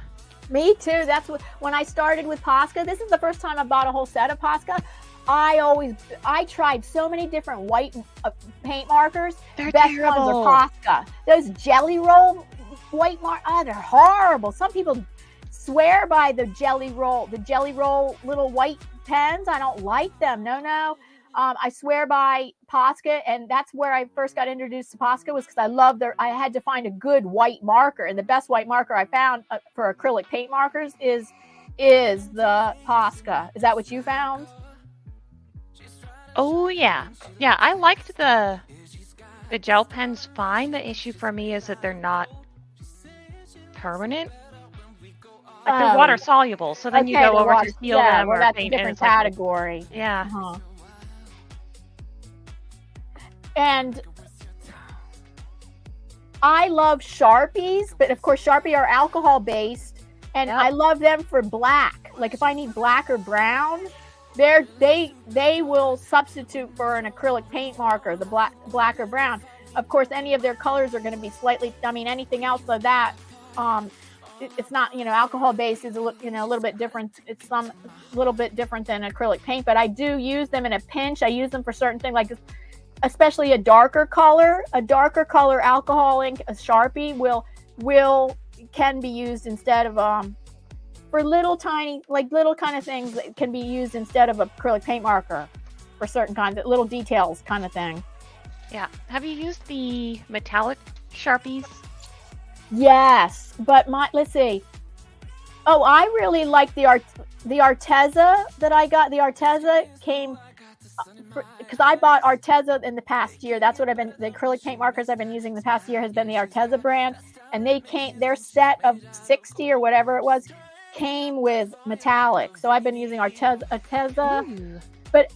Me too. That's what, when I started with Posca, this is the first time I bought a whole set of Posca. I tried so many different white paint markers. They're Best terrible. ones are Posca. Those jelly roll white mark, they're horrible. Some people swear by the jelly roll little white pens. I don't like them. No. I swear by Posca, and that's where I first got introduced to Posca, was because I had to find a good white marker, and the best white marker I found for acrylic paint markers is the Posca. Is that what you found? Oh yeah, I liked the gel pens fine. The issue for me is that they're not permanent. Like they're water soluble, so then you go over to seal them or that's paint, a different category. Like, yeah. Uh-huh. And I love Sharpies, but of course Sharpie are alcohol based, and I love them for black. Like if I need black or brown, they will substitute for an acrylic paint marker, the black or brown. Of course, any of their colors are going to be slightly. I mean, anything else like that. It's not, alcohol based is a little bit different. It's a little bit different than acrylic paint, but I do use them in a pinch. I use them for certain things, like especially a darker color alcohol ink, a Sharpie can be used instead of for little kind of things that can be used instead of acrylic paint marker for certain kinds of little details kind of thing. Yeah. Have you used the metallic Sharpies? Yes, but let's see. Oh, I really like the Arteza that I got. The Arteza came because I bought Arteza in the past year. That's what the acrylic paint markers I've been using the past year has been the Arteza brand, and their set of 60 or whatever it was came with metallic. So I've been using Arteza. But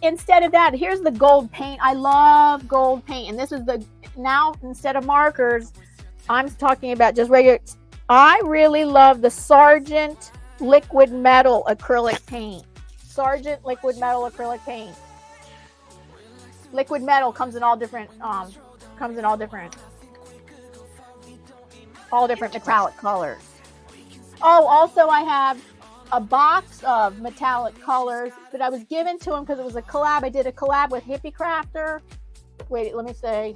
instead of that, here's the gold paint. I love gold paint, and this is now instead of markers, I'm talking about just regular. I really love the Sargent liquid metal acrylic paint. Sargent liquid metal acrylic paint. Liquid metal comes in all different metallic colors. Oh, also I have a box of metallic colors that I was given to him because it was a collab. I did a collab with Hippie Crafter. Wait, let me say.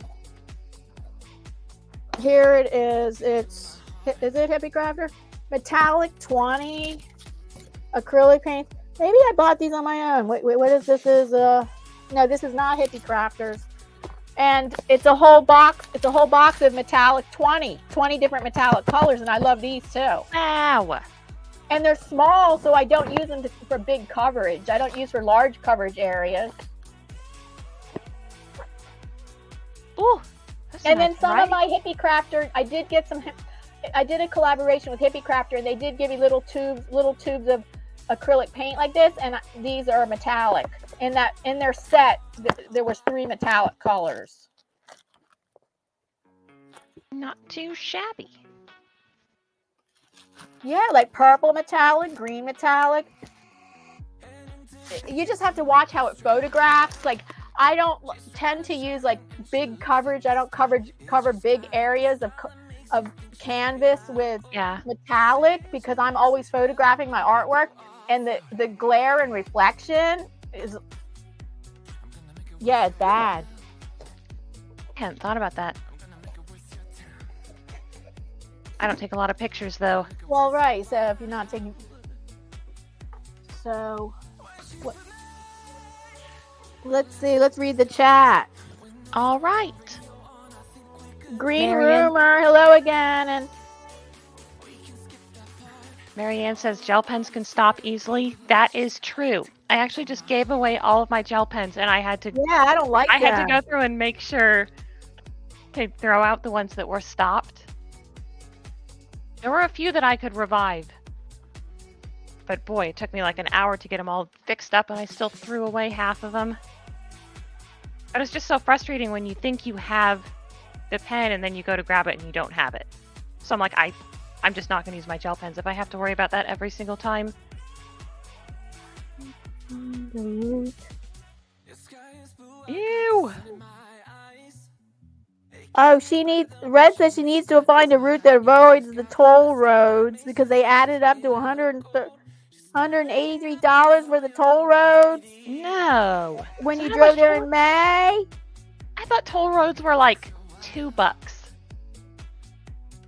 Here it is. Is it Hippie Crafter? Metallic 20 acrylic paint. Maybe I bought these on my own. Wait, what is this? No, this is not Hippie Crafters. And it's a whole box. It's a whole box of metallic 20 different metallic colors, and I love these too. Wow. And they're small, so I don't use them for big coverage. I don't use for large coverage areas. Ooh. And then some of my Hippie Crafter, I did a collaboration with Hippie Crafter, and they did give me little tubes of acrylic paint like this, and these are metallic. In their set, there was 3 metallic colors. Not too shabby. Yeah, like purple metallic, green metallic. You just have to watch how it photographs. Like, I don't tend to use like big coverage. I don't cover big areas of canvas with metallic because I'm always photographing my artwork, and the glare and reflection is, it's bad. I hadn't thought about that. I don't take a lot of pictures though. Well, right. So if you're not taking, what? Let's see. Let's read the chat. All right. Green Rumor, hello again. And Marianne says gel pens can stop easily. That is true. I actually just gave away all of my gel pens, and I had to. Yeah, I don't like that. I had to go through and make sure to throw out the ones that were stopped. There were a few that I could revive, but boy, it took me like an hour to get them all fixed up, and I still threw away half of them. But it's just so frustrating when you think you have the pen, and then you go to grab it and you don't have it. So I'm like, I'm just not going to use my gel pens if I have to worry about that every single time. Ew. Oh, Red says she needs to find a route that avoids the toll roads because they added up to $183 for the toll roads. No. When you drove there in May? I thought toll roads were like $2.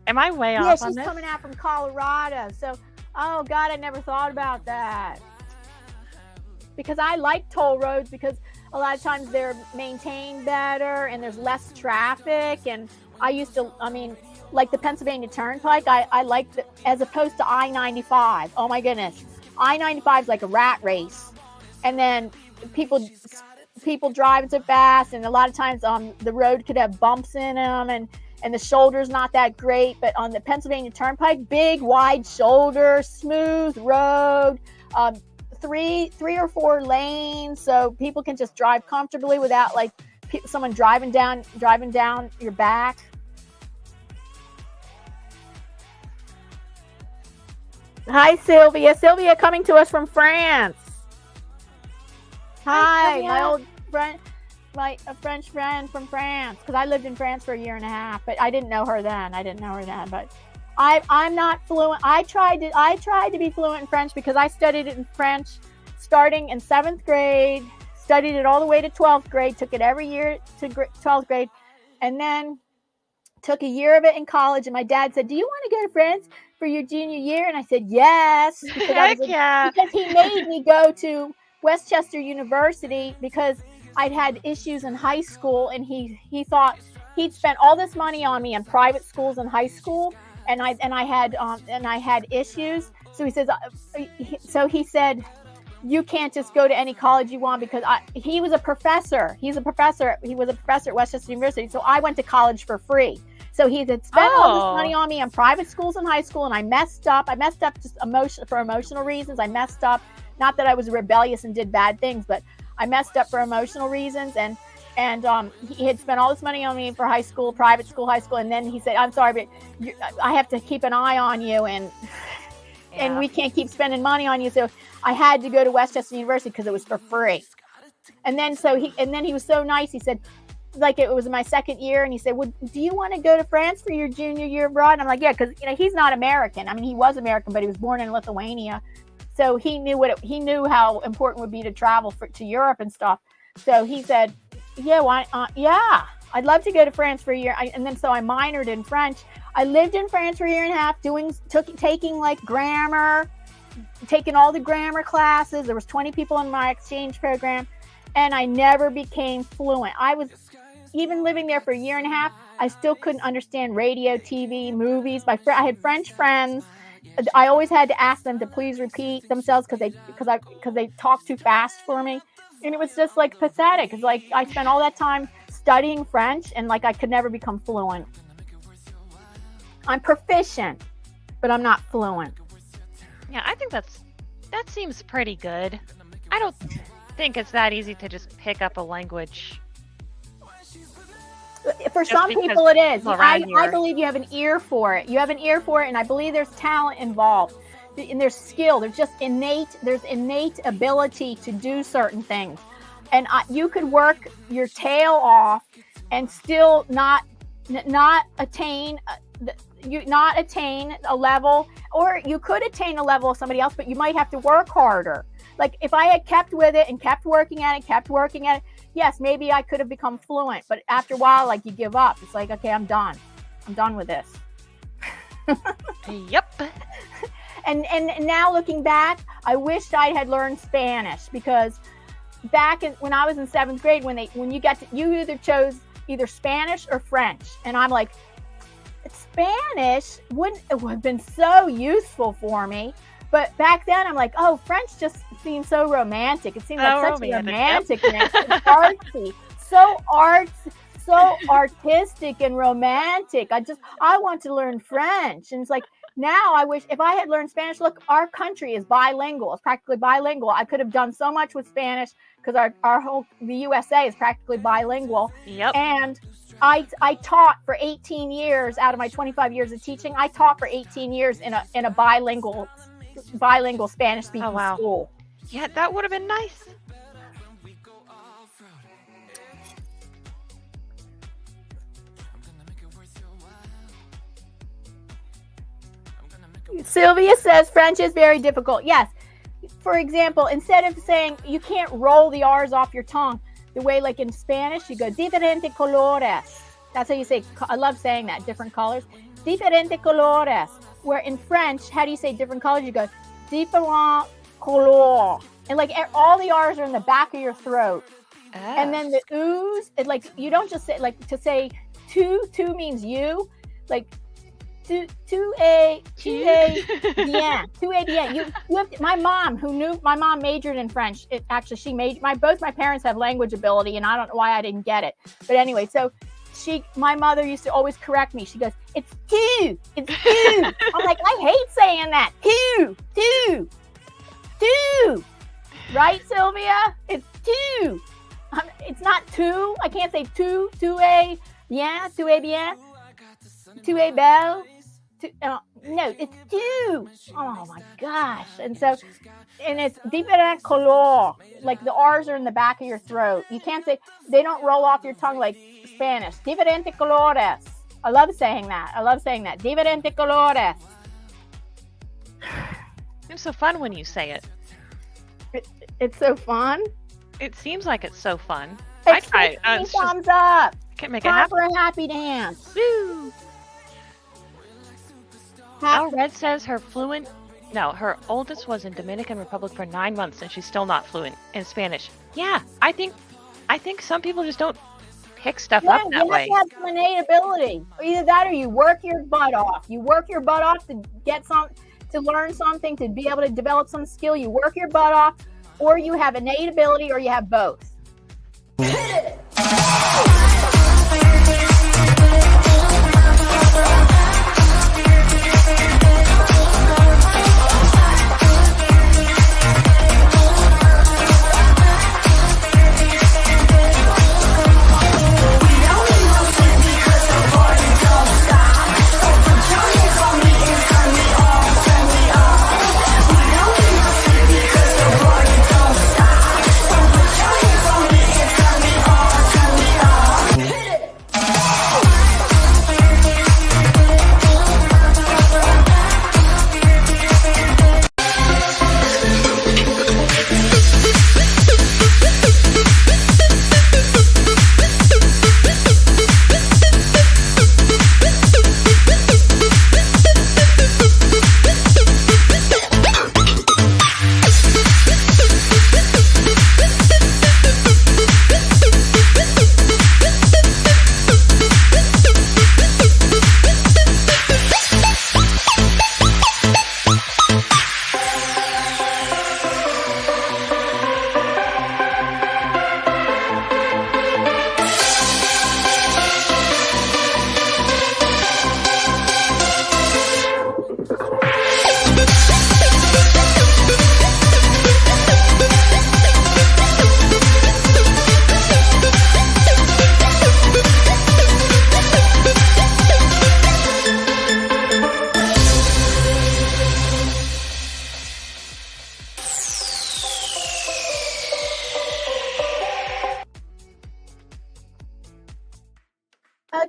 Am I way off on this? Yeah, she's coming out from Colorado. So, oh God, I never thought about that. Because I like toll roads because a lot of times they're maintained better and there's less traffic. And like the Pennsylvania Turnpike, I like as opposed to I-95. Oh my goodness. I-95 is like a rat race. And then people driving so fast, and a lot of times the road could have bumps in them, and the shoulder's not that great. But on the Pennsylvania Turnpike, big, wide shoulder, smooth road, 3 or 4 lanes, so people can just drive comfortably without like someone driving down your back. Hi, Sylvia. Sylvia coming to us from France. Hi, my old friend, a French friend from France, because I lived in France for 1.5 years, but I didn't know her then. But I'm not fluent. I tried to be fluent in French because I studied it in French starting in 7th grade, studied it all the way to 12th grade, took it every year to 12th grade, and then took a year of it in college. And my dad said, "Do you want to go to France for your junior year?" And I said, "Yes," because because he made me go to Westchester University because I'd had issues in high school, and he thought he'd spent all this money on me in private schools in high school, and I had issues. So he said, "You can't just go to any college you want," because he was a professor. He was a professor at Westchester University. So I went to college for free. So he had spent all this money on me in private schools in high school, and I messed up. I messed up just for emotional reasons. I messed up. Not that I was rebellious and did bad things, but I messed up for emotional reasons. And And he had spent all this money on me for high school, private school, high school, and then he said, "I'm sorry, but I have to keep an eye on you, and we can't keep spending money on you." So I had to go to Westchester University because it was for free. And then he was so nice. He said, like, it was my second year, and he said, "Well, do you want to go to France for your junior year abroad?" And I'm like, "Yeah," because he's not American. I mean, he was American, but he was born in Lithuania, so he knew how important it would be to travel to Europe and stuff. So he said, "Yeah, why? Yeah, I'd love to go to France for a year." And then so I minored in French. I lived in France for a year and a half, taking like grammar, taking all the grammar classes. There was 20 people in my exchange program, and I never became fluent. I was even living there for a year and a half. I still couldn't understand radio, TV, movies. I had French friends. I always had to ask them to please repeat themselves because they talked too fast for me. And it was just like pathetic. It's like I spent all that time studying French and like I could never become fluent. I'm proficient, but I'm not fluent. Yeah, I think that seems pretty good. I don't think it's that easy to just pick up a language. For some people it is. I believe you have an ear for it. You have an ear for it, and I believe there's talent involved. And there's skill. There's just innate ability to do certain things. And you could work your tail off and still not attain a level, or you could attain a level of somebody else, but you might have to work harder. Like if I had kept with it and kept working at it, yes, maybe I could have become fluent. But after a while, like you give up. It's like, okay, I'm done with this. Yep. And now looking back, I wished I had learned Spanish, because when I was in 7th grade, you either chose either Spanish or French, and I'm like, Spanish would have been so useful for me, but back then I'm like, oh, French just seems so romantic. It seems like such a romanticness. It's artsy, so artistic and romantic. I want to learn French, and it's like. Now I wish if I had learned Spanish. Look, our country is bilingual. It's practically bilingual. I could have done so much with Spanish because the USA is practically bilingual. Yep. And I taught for 18 years out of my 25 years of teaching. I taught for 18 years in a bilingual Spanish speaking school. Yeah, that would have been nice. Sylvia says French is very difficult. Yes. For example, instead of saying you can't roll the R's off your tongue, the way like in Spanish, you go diferente colores. That's how you say, I love saying that, different colors. Diferente colores. Where in French, how do you say different colors? You go différent couleur. And like all the R's are in the back of your throat. Oh. And then the oohs, like you don't just say, like to say two means you, like bien. My mom majored in French. Both my parents have language ability, and I don't know why I didn't get it. But anyway, so my mother used to always correct me. She goes, it's two. I'm like, I hate saying that. Two. Right, Sylvia? It's two. It's not two. I can't say two bien, two belle. No, it's two. Oh my gosh. And it's différent couleur. Like the R's are in the back of your throat. You can't say, they don't roll off your tongue like Spanish. Diferente colores. I love saying that. Diferente colores. It's so fun when you say it. It's so fun. It seems like it's so fun. I try. Thumbs up. Can't make Time it happen. for a happy dance. Woo! Red says her oldest was in Dominican Republic for 9 months and she's still not fluent in Spanish. Yeah, I think some people just don't pick stuff up that way. You have to have some innate ability. Either that or you work your butt off. You work your butt off to learn something, to be able to develop some skill. You work your butt off, or you have innate ability, or you have both. Hit it!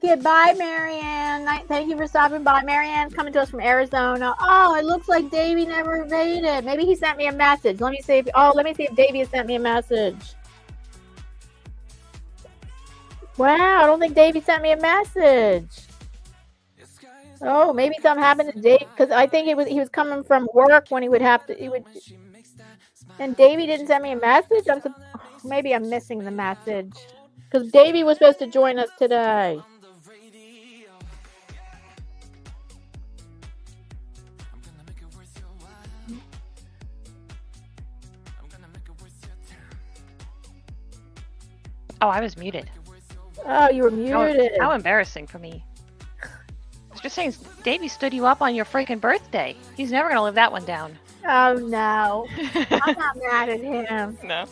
it. Bye, Marianne. Thank you for stopping by. Marianne's coming to us from Arizona. Oh, it looks like Davey never made it. Maybe he sent me a message. Let me see if Davey has sent me a message. Wow, I don't think Davey sent me a message. Oh, maybe something happened to Dave, because I think he was coming from work when he would. And Davey didn't send me a message. Maybe I'm missing the message, because Davey was supposed to join us today. Oh, I was muted. Oh, you were muted. How embarrassing for me. I was just saying, Davey stood you up on your freaking birthday. He's never going to live that one down. Oh, no. I'm not mad at him. No.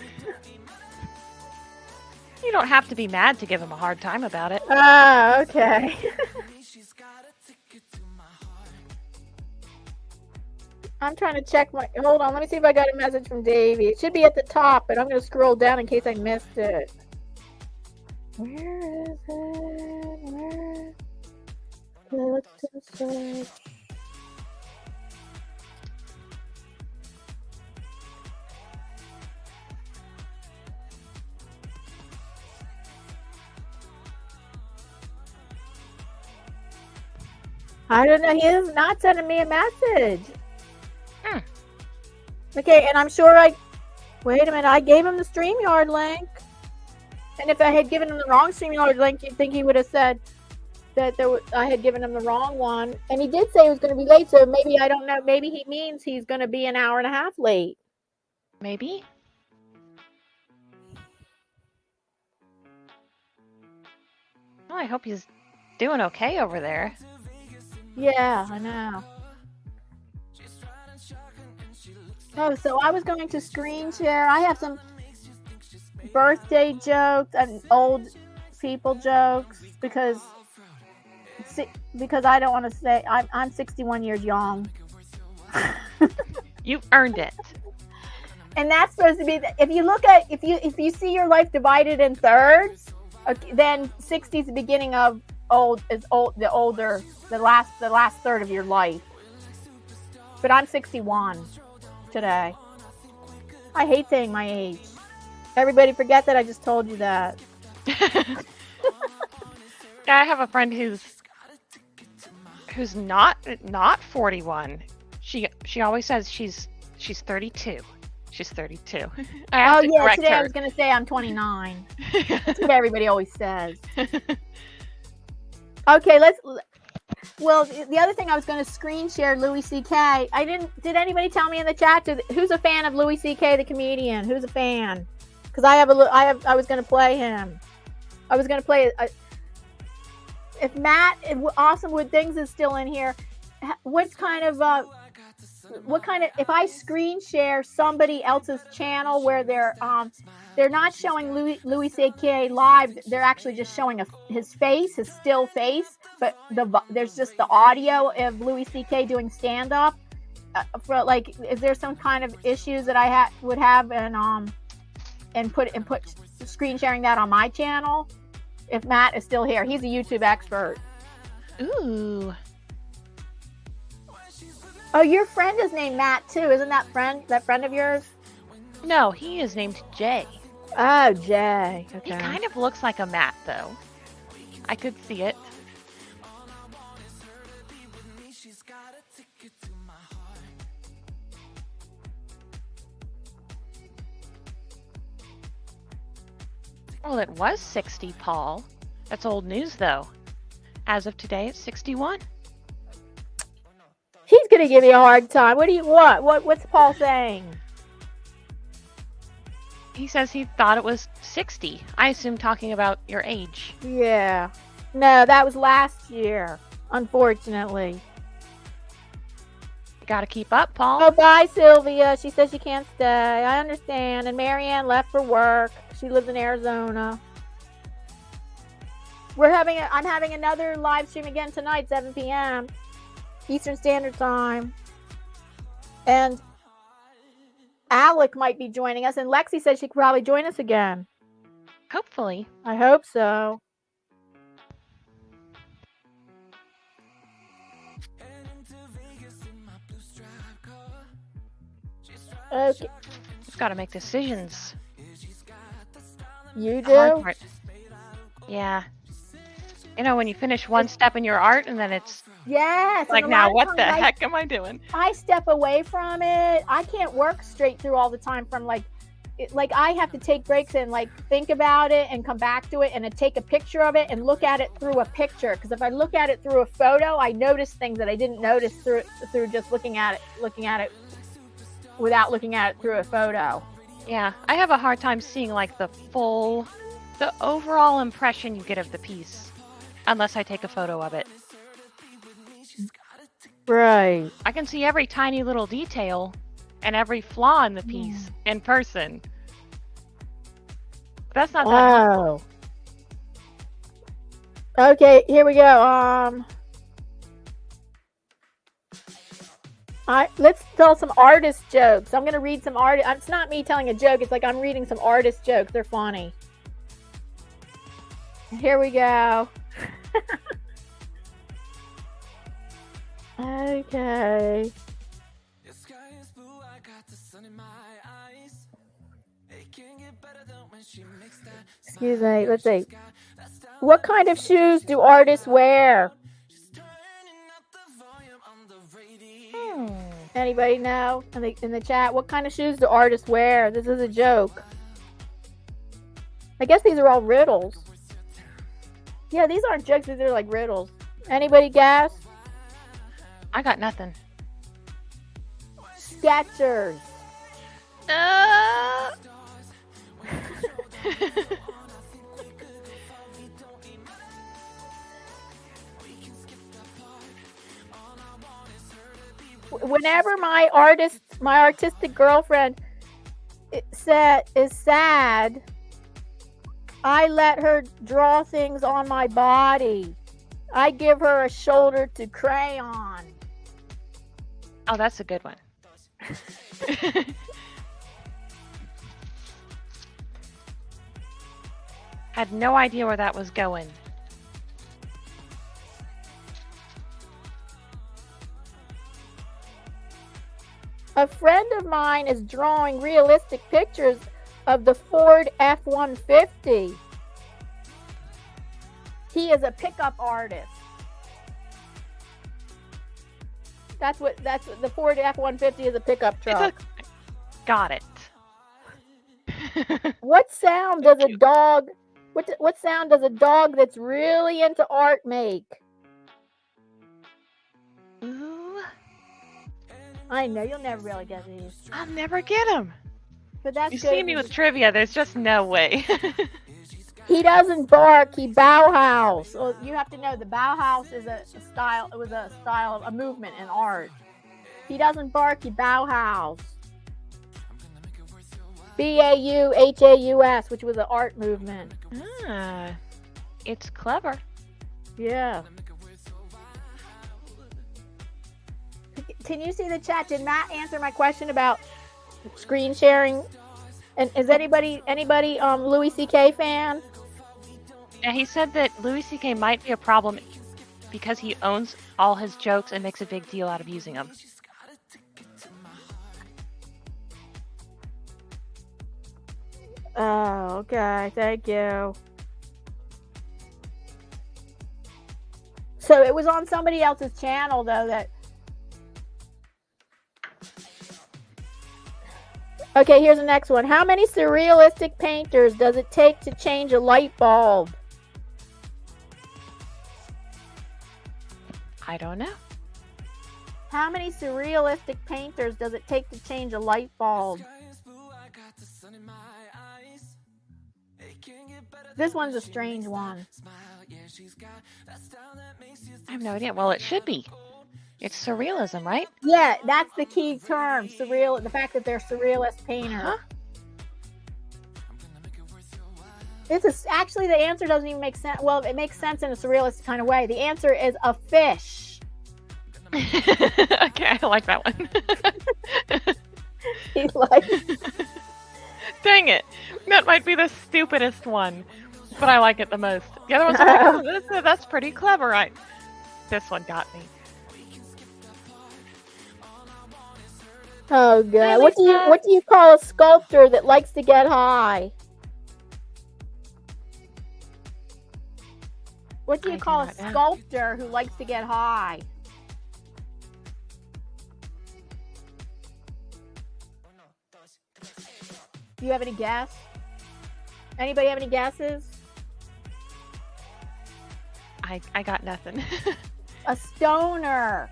You don't have to be mad to give him a hard time about it. Oh, okay. I'm trying to check my... Hold on, let me see if I got a message from Davey. It should be at the top, but I'm going to scroll down in case I missed it. Where is it? Let's search. I don't know. He is not sending me a message. Okay, and I'm sure wait a minute. I gave him the StreamYard link. And if I had given him the wrong StreamYard link, you'd think he would have said that I had given him the wrong one. And he did say he was going to be late, so maybe, I don't know, maybe he means he's going to be an hour and a half late. Maybe. Well, I hope he's doing okay over there. Yeah, I know. Oh, so I was going to screen share. I have some birthday jokes and old people jokes because I don't want to say I'm 61 years young. You earned it. And that's supposed to be if you see your life divided in thirds, then 60 is the beginning of the last third of your life. But I'm 61 today. I hate saying my age. Everybody forget that I just told you that. I have a friend who's not 41. She always says she's 32. She's 32. I have to correct today her. I was going to say I'm 29. That's what everybody always says. Okay, well, the other thing I was going to screen share Louis C.K. Did anybody tell me in the chat who's a fan of Louis C.K. the comedian? Who's a fan? Because I was going to play him. I was going to play if Matt Awesome Wood Things is still in here, what kind of if I screen share somebody else's channel where they're not showing Louis C.K. live, they're actually just showing his face, his still face, but there's just the audio of Louis C.K. doing stand up. For is there some kind of issues that I would have and put screen sharing that on my channel? If Matt is still here, he's a YouTube expert. Ooh. Oh, your friend is named Matt too, isn't that friend of yours? No, he is named Jay. Oh, Jay. Okay. He kind of looks like a Matt, though. I could see it. Well, it was 60, Paul. That's old news, though. As of today, it's 61. He's gonna give you a hard time. What's Paul saying? He says he thought it was 60. I assume talking about your age. Yeah. No, that was last year, unfortunately. You gotta keep up, Paul. Oh, bye, Sylvia. She says she can't stay. I understand. And Marianne left for work. She lives in Arizona. I'm having another live stream again tonight, 7 p.m. Eastern Standard Time. And Alec might be joining us, and Lexi said she could probably join us again. Hopefully. I hope so. Okay. Just got to make decisions. You The hard do? part. Yeah. You know, when you finish one step in your art and then it's Yes. like, and a now lot of what the times heck am I doing? I step away from it. I can't work straight through all the time from like I have to take breaks and like think about it and come back to it and then take a picture of it and look at it through a picture. Because if I look at it through a photo, I notice things that I didn't notice through just looking at it without looking at it through a photo. Yeah, I have a hard time seeing like the overall impression you get of the piece, unless I take a photo of it. Right. I can see every tiny little detail and every flaw in the piece in person. But that's not that helpful. Okay, here we go. Let's tell some artist jokes. I'm gonna read some art. It's not me telling a joke. It's like I'm reading some artist jokes. They're funny. Here we go. Okay. Excuse me. Let's see. What kind of shoes do artists wear? Anybody know in the chat? What kind of shoes do artists wear? This is a joke. I guess these are all riddles. Yeah, these aren't jokes. These are like riddles. Anybody guess? I got nothing. Skechers. Whenever my artistic girlfriend is sad, I let her draw things on my body. I give her a shoulder to crayon. Oh, that's a good one. Had no idea where that was going. A friend of mine is drawing realistic pictures of the Ford F-150. He is a pickup artist. That's what the Ford F-150 is, a pickup truck. Got it. What sound does a dog what sound does a dog that's really into art make? Ooh. I know you'll never really get these. I'll never get them. But that's You good. see me with trivia, there's just no way. He doesn't bark, he Bauhaus. Well, you have to know the Bauhaus is a style. It was a style, a movement in art. He doesn't bark, he Bauhaus. Bauhaus, which was an art movement. Ah, it's clever. Yeah. Can you see the chat? Did Matt answer my question about screen sharing? And is anybody Louis C.K. fan? Yeah, he said that Louis C.K. might be a problem because he owns all his jokes and makes a big deal out of using them. Oh, okay. Thank you. So it was on somebody else's channel, though, that... Okay, here's the next one. How many surrealistic painters does it take to change a light bulb? I don't know. How many surrealistic painters does it take to change a light bulb? This one's a strange one. I have no idea. Well, it should be. It's surrealism, right? Yeah, that's the key term. Surreal. The fact that they're surrealist painters. Huh? Actually, the answer doesn't even make sense. Well, it makes sense in a surrealist kind of way. The answer is a fish. Okay, I like that one. He likes. Dang it. That might be the stupidest one, but I like it the most. The other ones are like, oh, that's pretty clever. This one got me. Oh god. Hi, What Lisa. do you call a sculptor that likes to get high? What do you I do call a not know. sculptor who likes to get high? Do you have any guess? Anybody have any guesses? I got nothing. A stoner.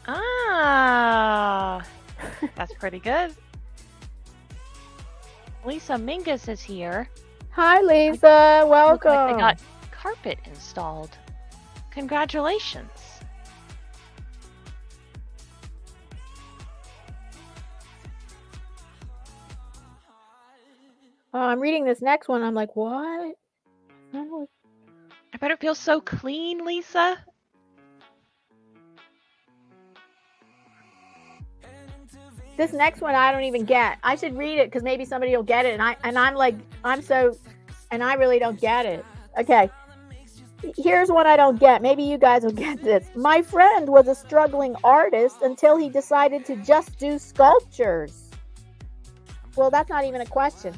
Ah, that's pretty good. Lisa Mingus is here. Hi, Lisa. Looks like they Welcome. got carpet installed. Congratulations. I'm reading this next one. I'm like, what? I bet it feels so clean, Lisa. This next one I don't even get. I should read it because maybe somebody will get it. And I really don't get it. Okay. Here's one I don't get. Maybe you guys will get this. My friend was a struggling artist until he decided to just do sculptures. Well, that's not even a question.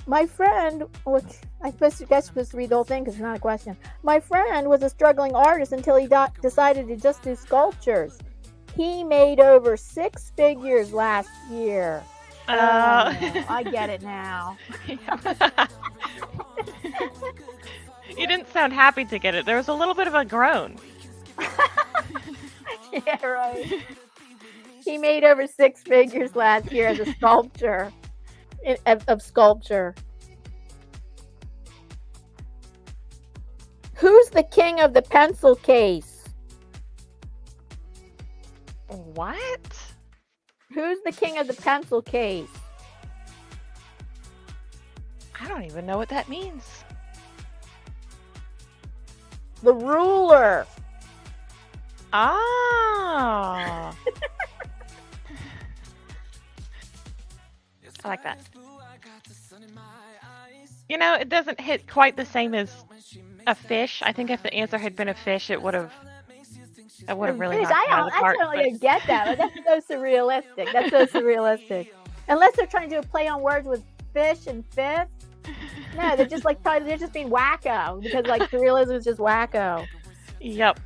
My friend, which I guess you're supposed to read the whole thing because it's not a question. My friend was a struggling artist until he decided to just do sculptures. He made over 6 figures last year. I get it now. You didn't sound happy to get it. There was a little bit of a groan. Yeah, right. He made over 6 figures last year as a sculptor. Of sculpture. Who's the king of the pencil case? What? Who's the king of the pencil case? I don't even know what that means. The ruler. Ah. I like that. You know, it doesn't hit quite the same as a fish. I think if the answer had been a fish, it would have really knocked it out of the park. I totally get that, but that's so surrealistic. That's so surrealistic. Unless they're trying to do a play on words with fish and fifth. No, they're just like they're just being wacko because like surrealism is just wacko. Yep.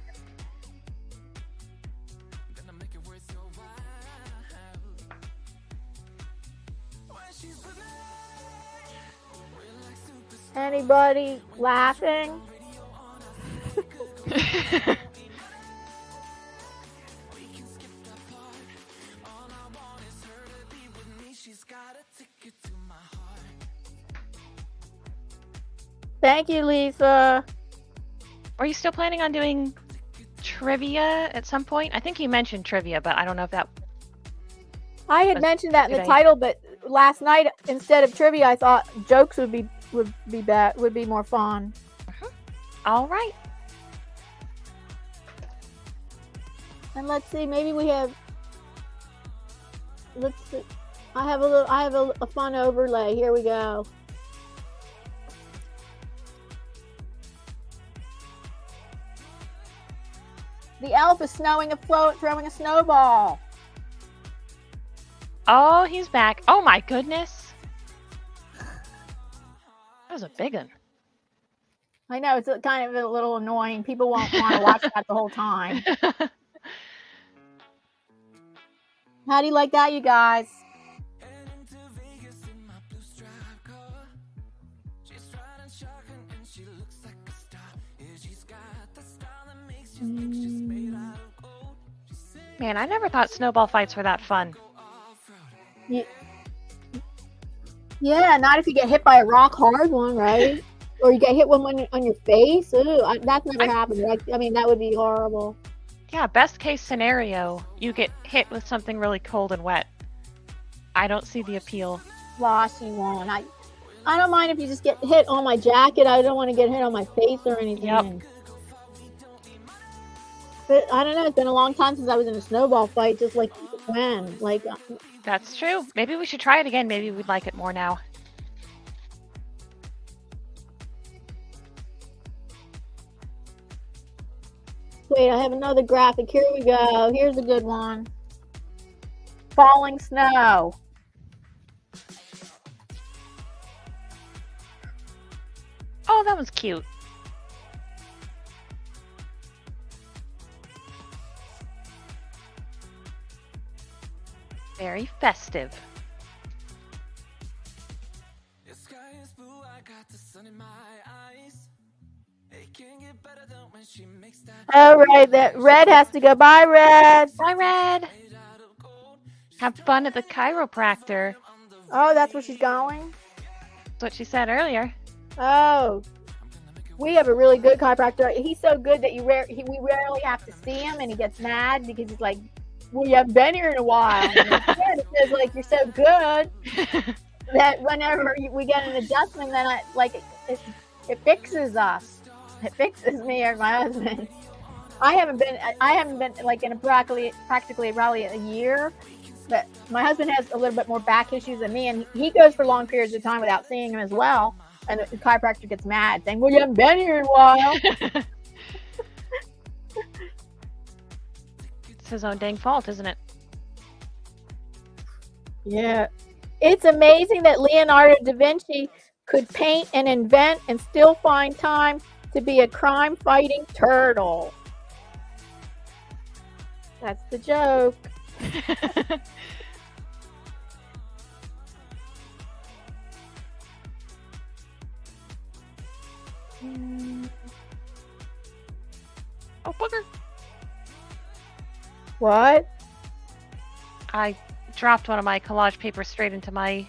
Anybody laughing? Thank you, Lisa. Are you still planning on doing trivia at some point? I think you mentioned trivia, but I don't know if that... I had mentioned that in the title, but last night instead of trivia, I thought jokes would be more fun. All right. And let's see, maybe we have. Let's see. I have a fun overlay. Here we go. The elf is throwing a snowball. Oh, he's back. Oh my goodness. That was a big one. I know, it's kind of a little annoying. People won't want to watch that the whole time. How do you like that, you guys? Man, I never thought snowball fights were that fun. Yeah, not if you get hit by a rock hard one, right? Or you get hit one on your face. Ooh, that's never happened. I mean, that would be horrible. Yeah, best case scenario, you get hit with something really cold and wet. I don't see the appeal. Flossy one. I don't mind if you just get hit on my jacket. I don't want to get hit on my face or anything. Yep. But I don't know. It's been a long time since I was in a snowball fight. Just like when, like. That's true. Maybe we should try it again. Maybe we'd like it more now. Wait, I have another graphic. Here we go. Here's a good one. falling snow. Oh, that was cute. Very festive. The sky is blue, I got the sun in my eyes. It can't get better than when she makes that. All right, that Red has to go. Bye, Red. Bye, Red. Have fun at the chiropractor. Oh, that's where she's going? That's what she said earlier. Oh. We have a really good chiropractor. He's so good that we rarely have to see him, and he gets mad because he's like, well, you haven't been here in a while. It's like, you're so good that whenever we get an adjustment, then it fixes us. It fixes me or my husband. I haven't been like in a practically probably a year, but my husband has a little bit more back issues than me, and he goes for long periods of time without seeing him as well. And the chiropractor gets mad, saying, well, you haven't been here in a while. It's his own dang fault, isn't it? Yeah. It's amazing that Leonardo da Vinci could paint and invent and still find time to be a crime-fighting turtle. That's the joke. Oh, booger. What? I dropped one of my collage papers straight into my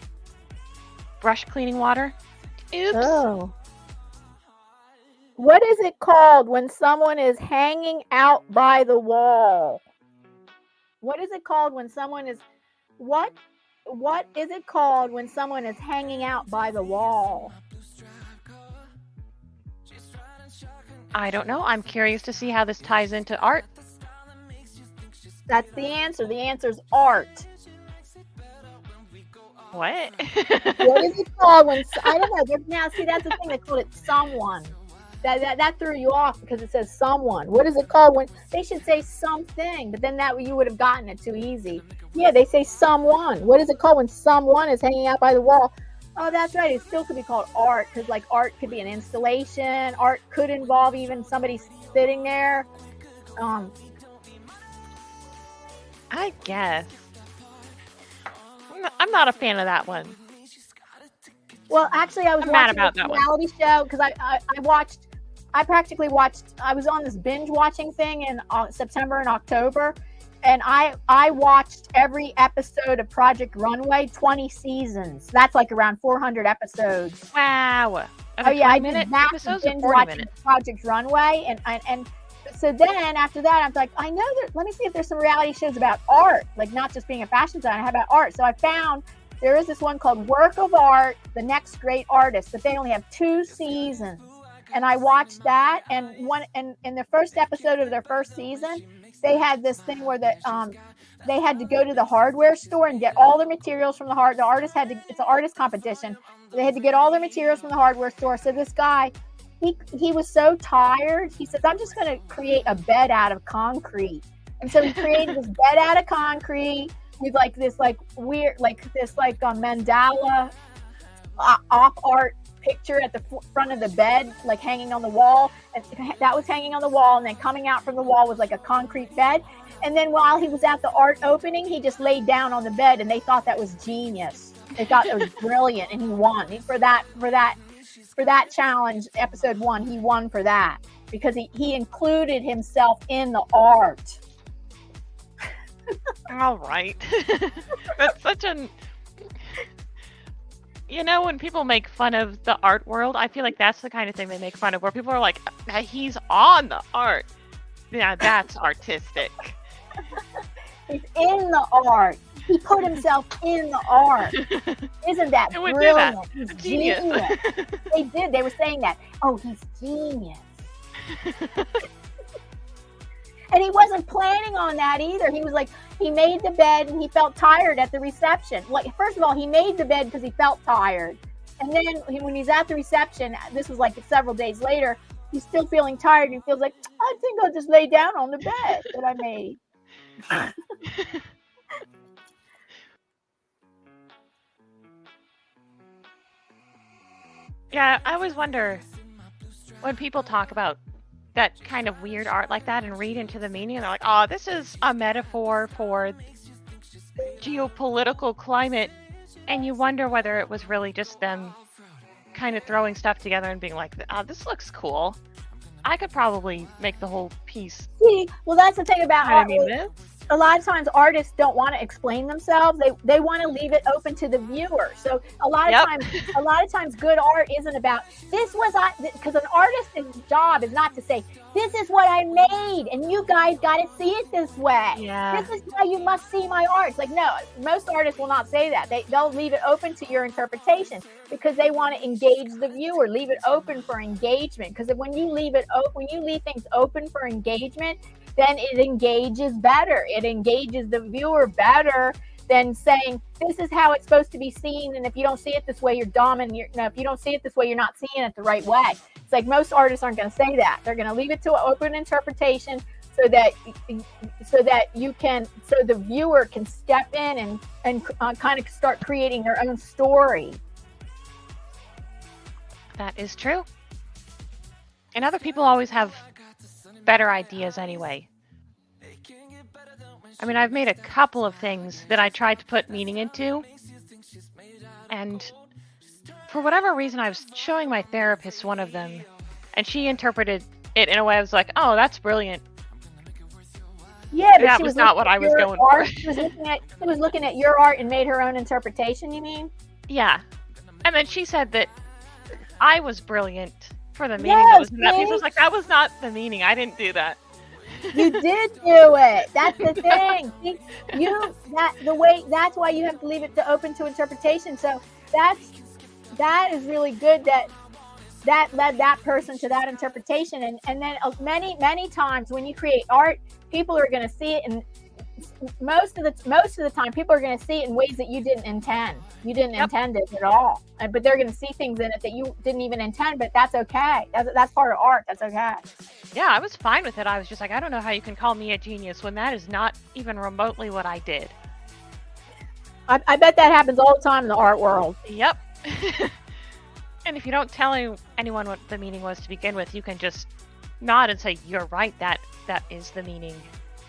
brush cleaning water. Oops. Oh. What is it called when someone is hanging out by the wall? What is it called when someone is... What is it called when someone is hanging out by the wall? I don't know. I'm curious to see how this ties into art. That's the answer. The answer is art. What? What is it called when... I don't know. Now, see, that's the thing. They call it someone. That threw you off because it says someone. What is it called when... They should say something, but then that you would have gotten it too easy. Yeah, they say someone. What is it called when someone is hanging out by the wall? Oh, that's right. It still could be called art because, like, art could be an installation. Art could involve even somebody sitting there. I guess. I'm not a fan of that one. Well, actually, I was watching a reality show because I practically watched. I was on this binge watching thing in September and October, and I watched every episode of Project Runway, 20 seasons. That's like around 400 episodes. Wow. Oh yeah, I did massive binge watching Project Runway, and so then after that, I'm like, I know that. Let me see if there's some reality shows about art, like not just being a fashion designer. How about art? So I found there is this one called Work of Art: The Next Great Artist, but they only have 2 seasons. And I watched that, and in the first episode of their first season, they had this thing where they had to go to the hardware store and get all the materials from the artist had to. It's an artist competition. They had to get all their materials from the hardware store. So this guy, he was so tired. He says, "I'm just going to create a bed out of concrete." And so he created this bed out of concrete with this weird mandala op art picture at the front of the bed, like hanging on the wall, and that was hanging on the wall, and then coming out from the wall was like a concrete bed. And then while he was at the art opening, he just laid down on the bed, and they thought that was genius. They thought it was brilliant, and he won for that challenge. Episode 1, he won for that because he included himself in the art. All right. That's such an... You know, when people make fun of the art world, I feel like that's the kind of thing they make fun of, where people are like, he's on the art. Yeah, that's artistic. He's in the art. He put himself in the art. Isn't that brilliant? He's genius. They did. They were saying that. Oh, he's genius. And he wasn't planning on that either. He was like, he made the bed and he felt tired at the reception. Like, first of all, he made the bed because he felt tired. And then when he's at the reception, this was like several days later, he's still feeling tired. And he feels like, I think I'll just lay down on the bed that I made. Yeah, I always wonder when people talk about that kind of weird art like that and read into the meaning, and they're like, oh, this is a metaphor for geopolitical climate. And you wonder whether it was really just them kind of throwing stuff together and being like, oh, this looks cool. I could probably make the whole piece. See, well, that's the thing about I art. mean, this. A lot of times artists don't want to explain themselves. They want to leave it open to the viewer. So a lot of times good art isn't about this was because an artist's job is not to say this is what I made and you guys got to see it this way. Yeah. This is why you must see my art. It's like, no, most artists will not say that. They'll leave it open to your interpretation because they want to engage the viewer. Leave it open for engagement. Because when you leave things open for engagement, then it engages better. It engages the viewer better than saying, this is how it's supposed to be seen. And if you don't see it this way, you're dumb. And if you don't see it this way, you're not seeing it the right way. It's like most artists aren't going to say that. They're going to leave it to an open interpretation so that the viewer can step in and kind of start creating their own story. That is true. And other people always have better ideas anyway. I mean, I've made a couple of things that I tried to put meaning into, and for whatever reason, I was showing my therapist one of them, and she interpreted it in a way I was like, oh, that's brilliant. Yeah, but that was not what I was going for. She was looking at your art and made her own interpretation, you mean? Yeah. And then she said that I was brilliant for the meaning that was in that piece. I was like, that was not the meaning. I didn't do that. You did do it. That's the thing. See, that's why you have to leave it open to interpretation. So that is really good that led that person to that interpretation. And then many times when you create art, people are going to see it, and most of the time people are going to see it in ways that you didn't intend. You didn't intend it at all, but they're going to see things in it that you didn't even intend. But that's okay. That's part of art. That's okay. Yeah, I was fine with it. I was just like, I don't know how you can call me a genius when that is not even remotely what I did. I bet that happens all the time in the art world. Yep. And if you don't tell anyone what the meaning was to begin with, you can just nod and say, you're right, that is the meaning.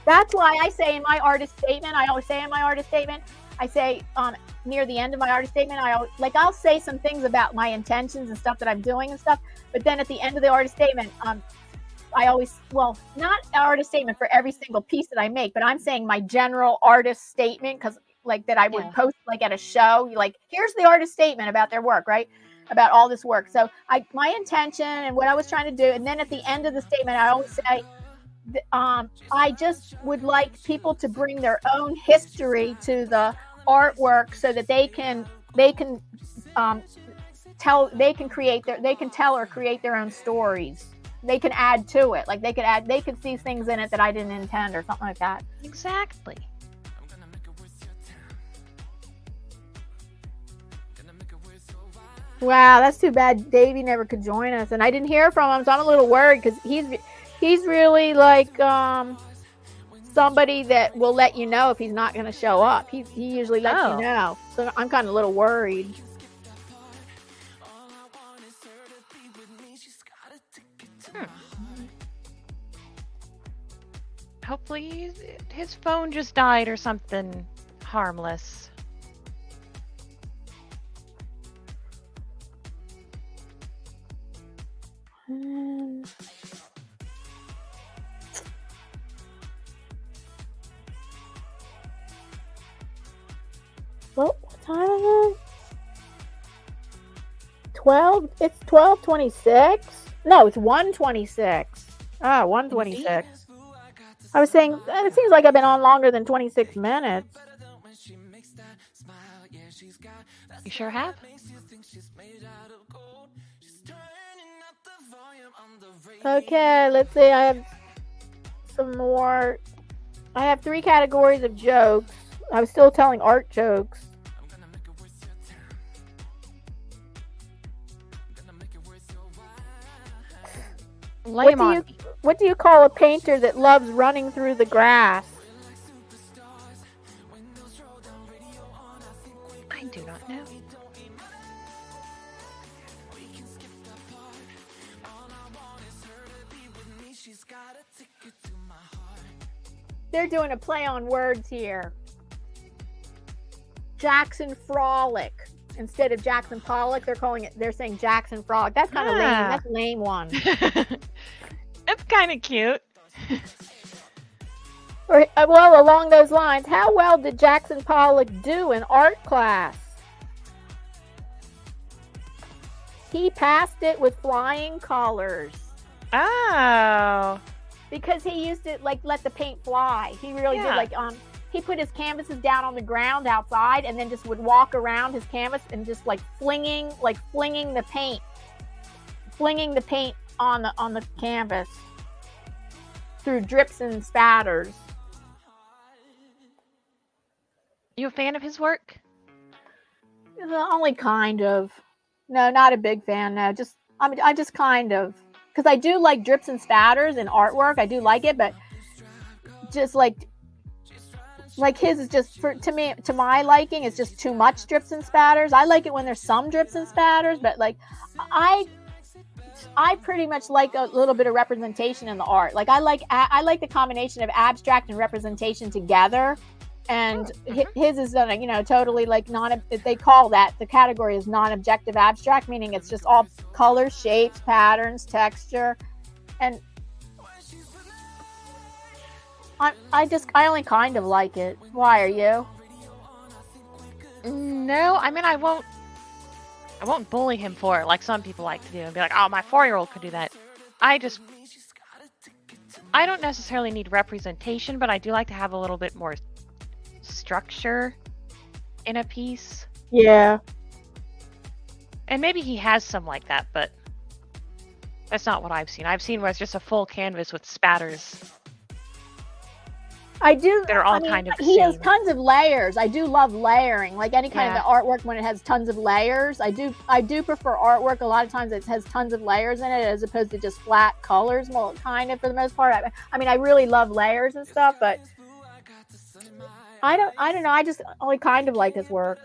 That's why I say in my artist statement, I say near the end of my artist statement, I'll say some things about my intentions and stuff that I'm doing and stuff, but then at the end of the artist statement, I always, well, not an artist statement for every single piece that I make, but I'm saying my general artist statement, because like that I would post like at a show, like here's the artist statement about their work, right? About all this work. So my intention and what I was trying to do, and then at the end of the statement, I always say, I just would like people to bring their own history to the artwork so that they can tell or create their own stories. They can add to it. Like they could see things in it that I didn't intend or something like that. Exactly. Wow, that's too bad Davey never could join us, and I didn't hear from him, so I'm a little worried because he's really like somebody that will let you know if he's not going to show up. He usually lets you know, so I'm kind of a little worried. Hopefully his phone just died or something harmless. What time is it? 12? It's 12:26? No, it's 1:26. 1:26. I was saying, it seems like I've been on longer than 26 minutes. You sure have? Okay, let's see. I have some more. I have 3 categories of jokes. I was still telling art jokes. What do you call a painter that loves running through the grass? I do not know. They're doing a play on words here. Jackson Frolic. Instead of Jackson Pollock, they're saying Jackson Frolic. That's kind of lame. That's a lame one. That's kind of cute. Well, along those lines, how well did Jackson Pollock do in art class? He passed it with flying colors. Oh. Because he used to let the paint fly. He really did he put his canvases down on the ground outside and then just would walk around his canvas and just flinging the paint on the canvas through drips and spatters. You a fan of his work? Only kind of. No, not a big fan. No, I just kind of, because I do like drips and spatters in artwork. I do like it, but just like his is just to my liking, it's just too much drips and spatters. I like it when there's some drips and spatters, but I pretty much like a little bit of representation in the art. I like the combination of abstract and representation together. And his is totally they call that, the category is non-objective abstract, meaning it's just all colors, shapes, patterns, texture. And I only kind of like it. Why are you? No, I mean, I won't bully him for it like some people like to do and be like, oh, my 4-year-old could do that. I don't necessarily need representation, but I do like to have a little bit more structure in a piece. Yeah. And maybe he has some like that, but that's not what I've seen. I've seen where it's just a full canvas with spatters. I do. They're all kind of the He same. has tons of layers. I do love layering, like any kind of artwork when it has tons of layers. I do prefer artwork. A lot of times it has tons of layers in it as opposed to just flat colors. Well, kind of for the most part. I mean, I really love layers and stuff, but I don't know. I just only kind of like his work.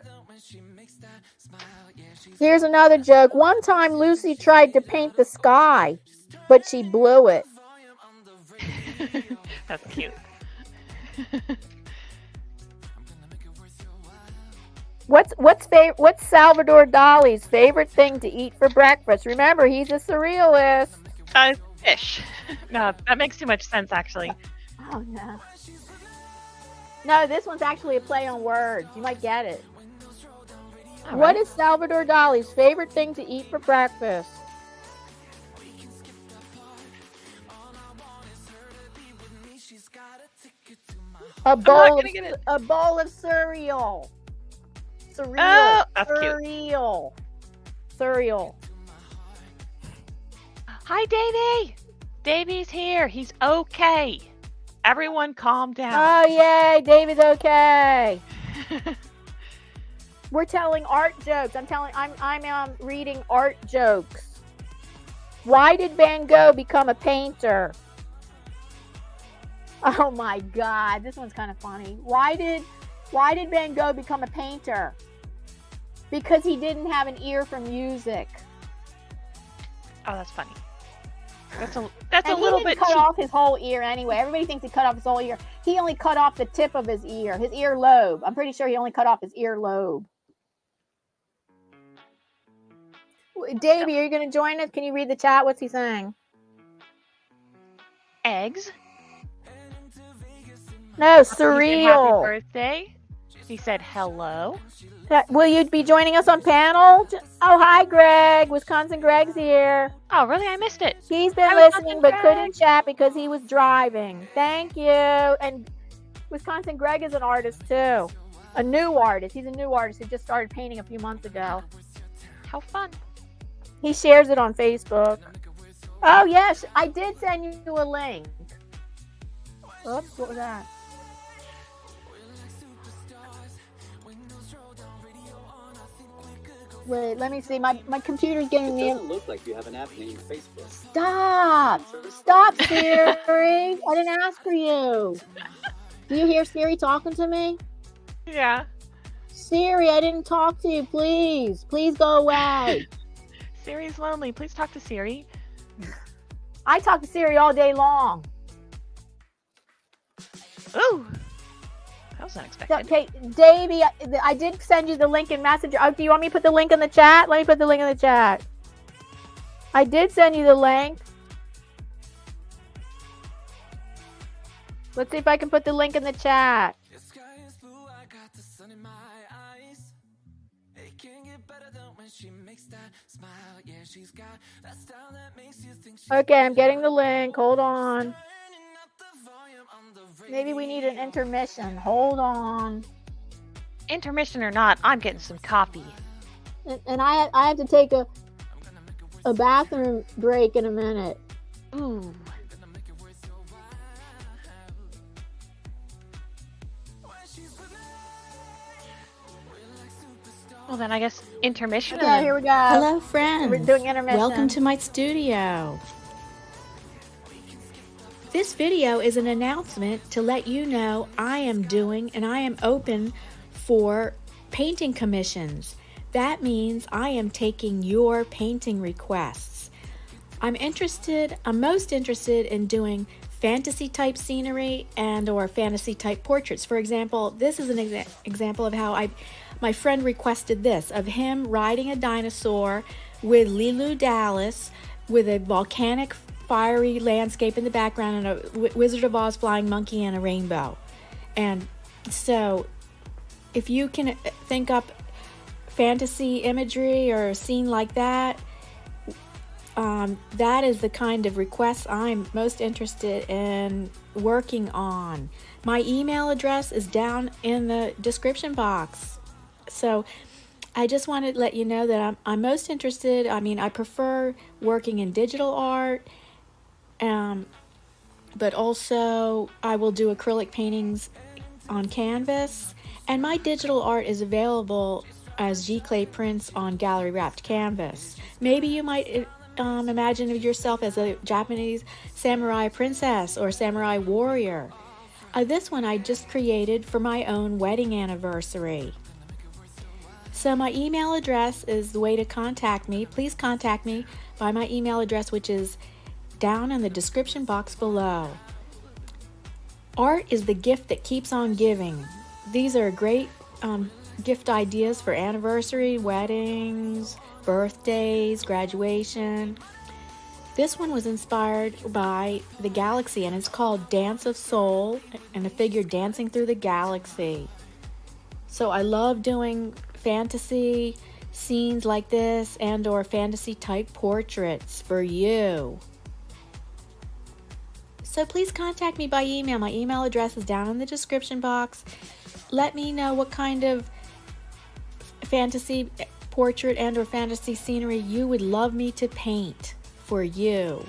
Here's another joke. One time Lucy tried to paint the sky, but she blew it. That's cute. What's Salvador Dali's favorite thing to eat for breakfast? Remember, he's a surrealist. Fish. No, that makes too much sense, actually. Oh, no. No, this one's actually a play on words. You might get it. All What right. is Salvador Dali's favorite thing to eat for breakfast? A bowl of cereal. Cereal. Oh, that's cereal. Cute. Cereal. Hi, Davey. Davey's here. He's okay. Everyone calm down. Oh, yay. David's okay. We're telling art jokes. I'm reading art jokes. Why did Van Gogh become a painter? Oh my God, this one's kind of funny. Why did Van Gogh become a painter? Because he didn't have an ear for music. Oh, that's funny. That's a little bit. He didn't cut off his whole ear anyway. Everybody thinks he cut off his whole ear. He only cut off the tip of his ear lobe. I'm pretty sure he only cut off his ear lobe. Davey, are you going to join us? Can you read the chat? What's he saying? Eggs. No, He said surreal. happy birthday. He said hello. Will you be joining us on panel? Oh, hi, Greg. Wisconsin Greg's here. Oh, really? I missed it. He's been Hi, listening Wisconsin but Greg. couldn't chat because he was driving. Thank you. And Wisconsin Greg is an artist, too. A new artist. He's a new artist who just started painting a few months ago. How fun. He shares it on Facebook. Oh, yes. I did send you a link. Oops, what was that? Wait, let me see. My computer's giving me. It doesn't look like you have an app named Facebook. Stop! Stop, Siri! I didn't ask for you. Do you hear Siri talking to me? Yeah. Siri, I didn't talk to you. Please go away. Siri's lonely. Please talk to Siri. I talk to Siri all day long. Ooh, that was So, unexpected. okay, Davey, I did send you the link in Messenger. Oh, do you want me to put the link in the chat? Let me put the link in the chat. I did send you the link. Let's see if I can put the link in the chat. The sky is blue, I got the sun in my eyes. It can't get better than when she makes that smile. Yeah, she's got that style that makes you think she's Okay, I'm getting the link. Hold on. turning up the volume on the Maybe we need an intermission. Hold on. Intermission or not, I'm getting some coffee. And I have to take a bathroom break in a minute. Ooh. Well, then I guess intermission. and Okay, then- here we go. Hello, friends. We're doing intermission. Welcome to my studio. This video is an announcement to let you know I am doing and I am open for painting commissions. That means I am taking your painting requests. I'm most interested in doing fantasy type scenery and or fantasy type portraits. For example, this is an example of how my friend requested this, of him riding a dinosaur with Lilu Dallas with a volcanic fiery landscape in the background and a Wizard of Oz flying monkey and a rainbow. And so if you can think up fantasy imagery or a scene like that, that is the kind of requests I'm most interested in working on. My email address is down in the description box. So I just wanted to let you know that I'm most interested. I mean, I prefer working in digital art, but also I will do acrylic paintings on canvas. And my digital art is available as G-clay prints on gallery wrapped canvas. Maybe you might imagine yourself as a Japanese samurai princess or samurai warrior. This one I just created for my own wedding anniversary. So my email address is the way to contact me. Please contact me by my email address, which is down in the description box below. Art is the gift that keeps on giving. These are great gift ideas for anniversary, weddings, birthdays, graduation. This one was inspired by the galaxy and it's called Dance of Soul and a figure dancing through the galaxy. So I love doing fantasy scenes like this and or fantasy type portraits for you. So please contact me by email. My email address is down in the description box. Let me know what kind of fantasy portrait and or fantasy scenery you would love me to paint for you.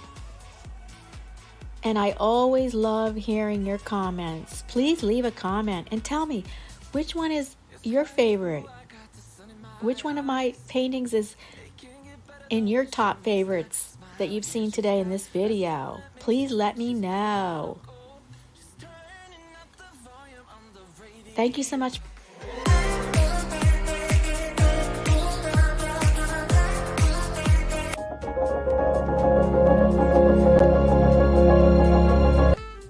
And I always love hearing your comments. Please leave a comment and tell me which one is your favorite. Which one of my paintings is in your top favorites that you've seen today in this video? Please let me know. Thank you so much.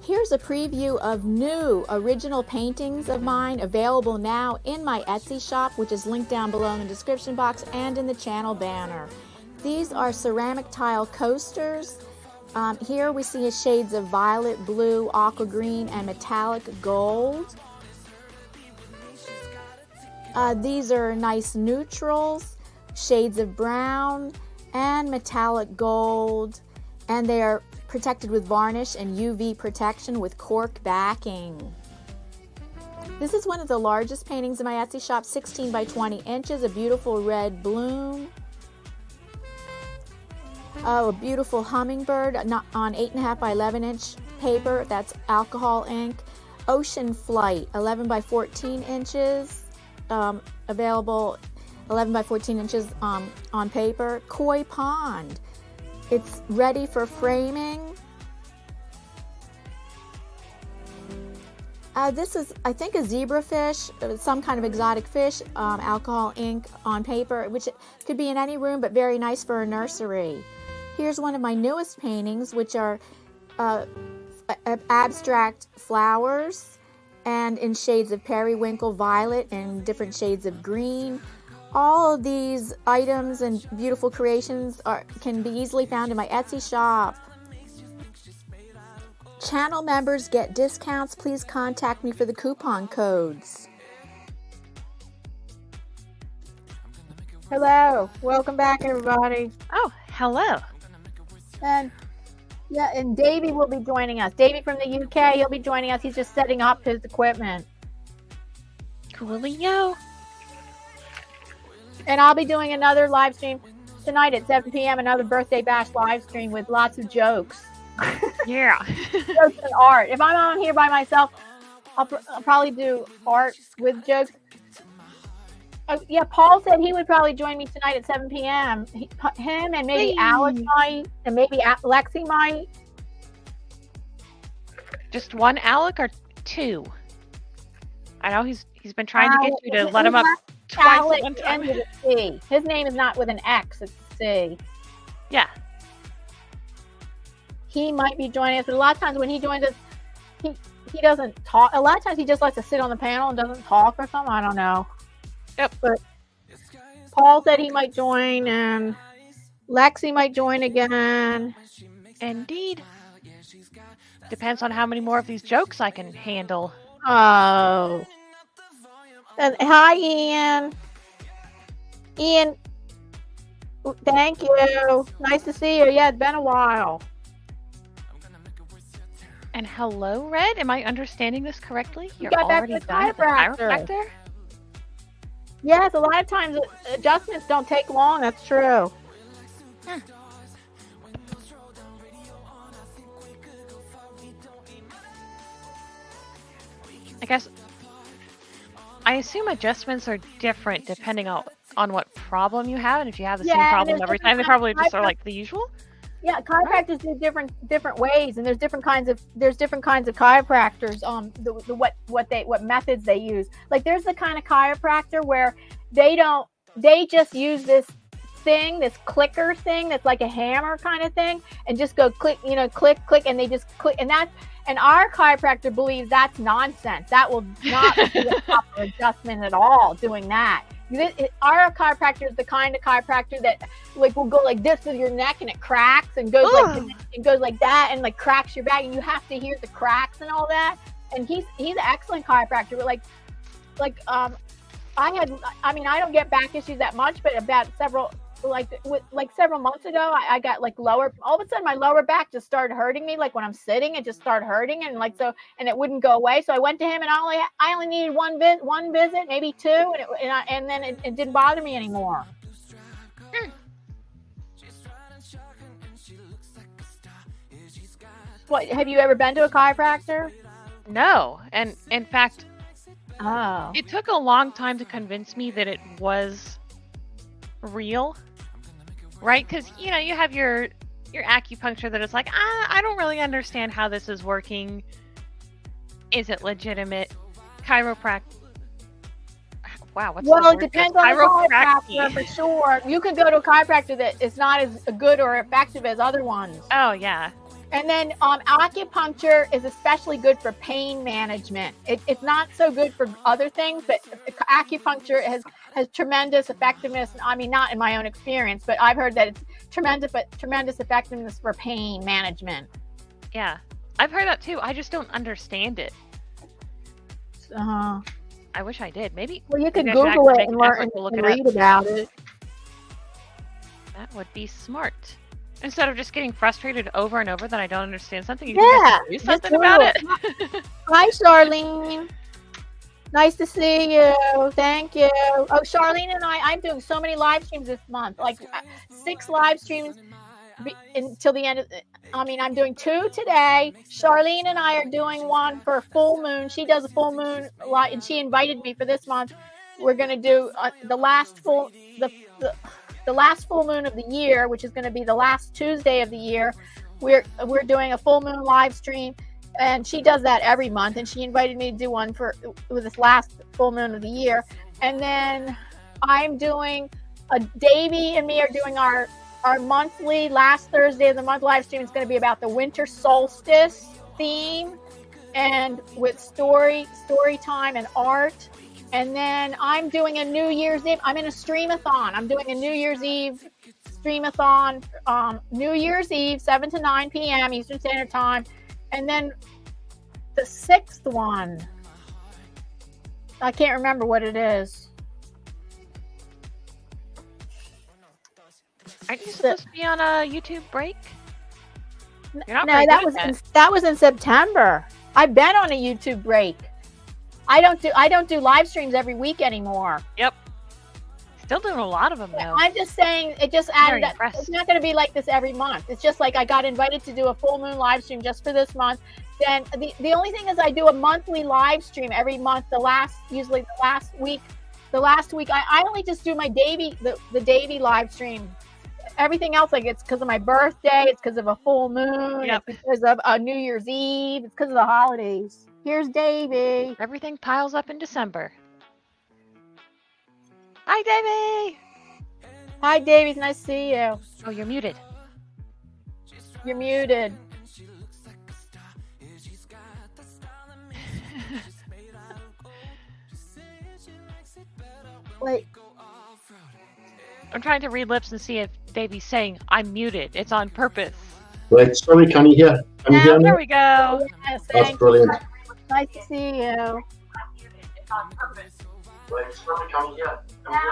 Here's a preview of new original paintings of mine available now in my Etsy shop, which is linked down below in the description box and in the channel banner. These are ceramic tile coasters. Here we see shades of violet, blue, aqua green, and metallic gold. These are nice neutrals, shades of brown, and metallic gold, and they are protected with varnish and UV protection with cork backing. This is one of the largest paintings in my Etsy shop, 16 by 20 inches, a beautiful red bloom. Oh, a beautiful hummingbird on 8.5 by 11 inch paper, that's alcohol ink. Ocean Flight, 11 by 14 inches, available 11 by 14 inches on paper. Koi Pond, it's ready for framing. This is, I think, a zebrafish, some kind of exotic fish, alcohol ink on paper, which could be in any room, but very nice for a nursery. Here's one of my newest paintings, which are abstract flowers and in shades of periwinkle violet and different shades of green. All of these items and beautiful creations can be easily found in my Etsy shop. Channel members get discounts. Please contact me for the coupon codes. Hello, welcome back, everybody. Oh, hello. And Davey will be joining us. Davey from the UK, he'll be joining us. He's just setting up his equipment. Coolio. And I'll be doing another live stream tonight at 7 p.m. Another birthday bash live stream with lots of jokes. Yeah. Jokes and art. If I'm on here by myself, I'll probably do art with jokes. Yeah, Paul said he would probably join me tonight at 7 p.m. Him and maybe Alex might, and maybe Lexi might. Just one Alec or two? I know he's been trying to get you to let him up twice Alex at one time. ends with a C. His name is not with an X, it's a C. Yeah. He might be joining us, but a lot of times when he joins us, he doesn't talk. A lot of times he just likes to sit on the panel and doesn't talk or something. I don't know. Yep. But Paul said he might join, and Lexi might join again. Indeed. Depends on how many more of these jokes I can handle. Oh. And hi, Ian. Ian, thank you. Nice to see you. Yeah, it's been a while. And hello, Red. Am I understanding this correctly? You're got back already to the done at the chiropractor. chiropractor? Yes, a lot of times adjustments don't take long. That's true. I guess I assume adjustments are different depending on what problem you have, and if you have the same problem every time, they probably just are like the usual. Yeah, chiropractors do different ways, and there's different kinds of chiropractors. What methods they use. Like there's the kind of chiropractor where they just use this clicker thing that's like a hammer kind of thing, and just go click, click, and they just click, and our chiropractor believes that's nonsense. That will not be a proper adjustment at all, doing that. Our chiropractor is the kind of chiropractor that like will go like this with your neck and it cracks and goes like that and like cracks your back, and you have to hear the cracks and all that. And he's an excellent chiropractor. But I don't get back issues that much, but about several months ago, I got like all of a sudden my lower back just started hurting me. Like when I'm sitting, it just started hurting, and it wouldn't go away. So I went to him, and I only needed one visit, maybe two, and then it didn't bother me anymore. What, have you ever been to a chiropractor? No, and in fact, it took a long time to convince me that it was real. Right? Because, you have your acupuncture that is like, I don't really understand how this is working. Is it legitimate? Chiropractic. Wow, what's the word? It depends on the chiropractor for sure. You can go to a chiropractor that is not as good or effective as other ones. Oh, yeah. And then acupuncture is especially good for pain management. It's not so good for other things, but acupuncture has tremendous effectiveness. I mean, not in my own experience, but I've heard that it's tremendous effectiveness for pain management. Yeah, I've heard that too. I just don't understand it. I wish I did. Maybe. Well, you could Google it and learn and read about it. That would be smart. Instead of just getting frustrated over and over that I don't understand something, you can just do something about it. Hi, Charlene. Nice to see you. Thank you. Oh, Charlene and I'm doing so many live streams this month, like 6 live streams until the end of I'm doing 2 today. Charlene and I are doing one for full moon. She does a full moon live, and she invited me for this month. We're going to do the last full moon of the year, which is going to be the last Tuesday of the year. We're doing a full moon live stream, and she does that every month, and she invited me to do one with this last full moon of the year. And then I'm doing Davey and me are doing our our monthly last Thursday of the month live stream is going to be about the winter solstice theme, and with story time and art. And then I'm doing a New Year's Eve. I'm in a streamathon. I'm doing a New Year's Eve streamathon. New Year's Eve, 7 to 9 p.m. Eastern Standard Time. And then the 6th one, I can't remember what it is. Aren't you supposed to be on a YouTube break? You're not No, very that good was at that was in September. I've been on a YouTube break. I don't do live streams every week anymore. Yep. Still doing a lot of them though. I'm just saying it just added Very that. impressed. It's not going to be like this every month. It's just like I got invited to do a full moon live stream just for this month. Then the only thing is I do a monthly live stream every month. Usually the last week I only just do my the Davy live stream. Everything else, like, it's because of my birthday, it's because of a full moon, Yep. it's because of a New Year's Eve, it's because of the holidays. Here's Davy. Everything piles up in December. Hi, Davey. Hi, Davy. It's nice to see you. Oh, you're muted. You're muted. Wait. I'm trying to read lips and see if Davey's saying I'm muted. It's on purpose. Right, sorry, can you hear? Can you hear me? There we go. Yes, That's thank brilliant. you. Nice to see you. Right, sorry, can you hear?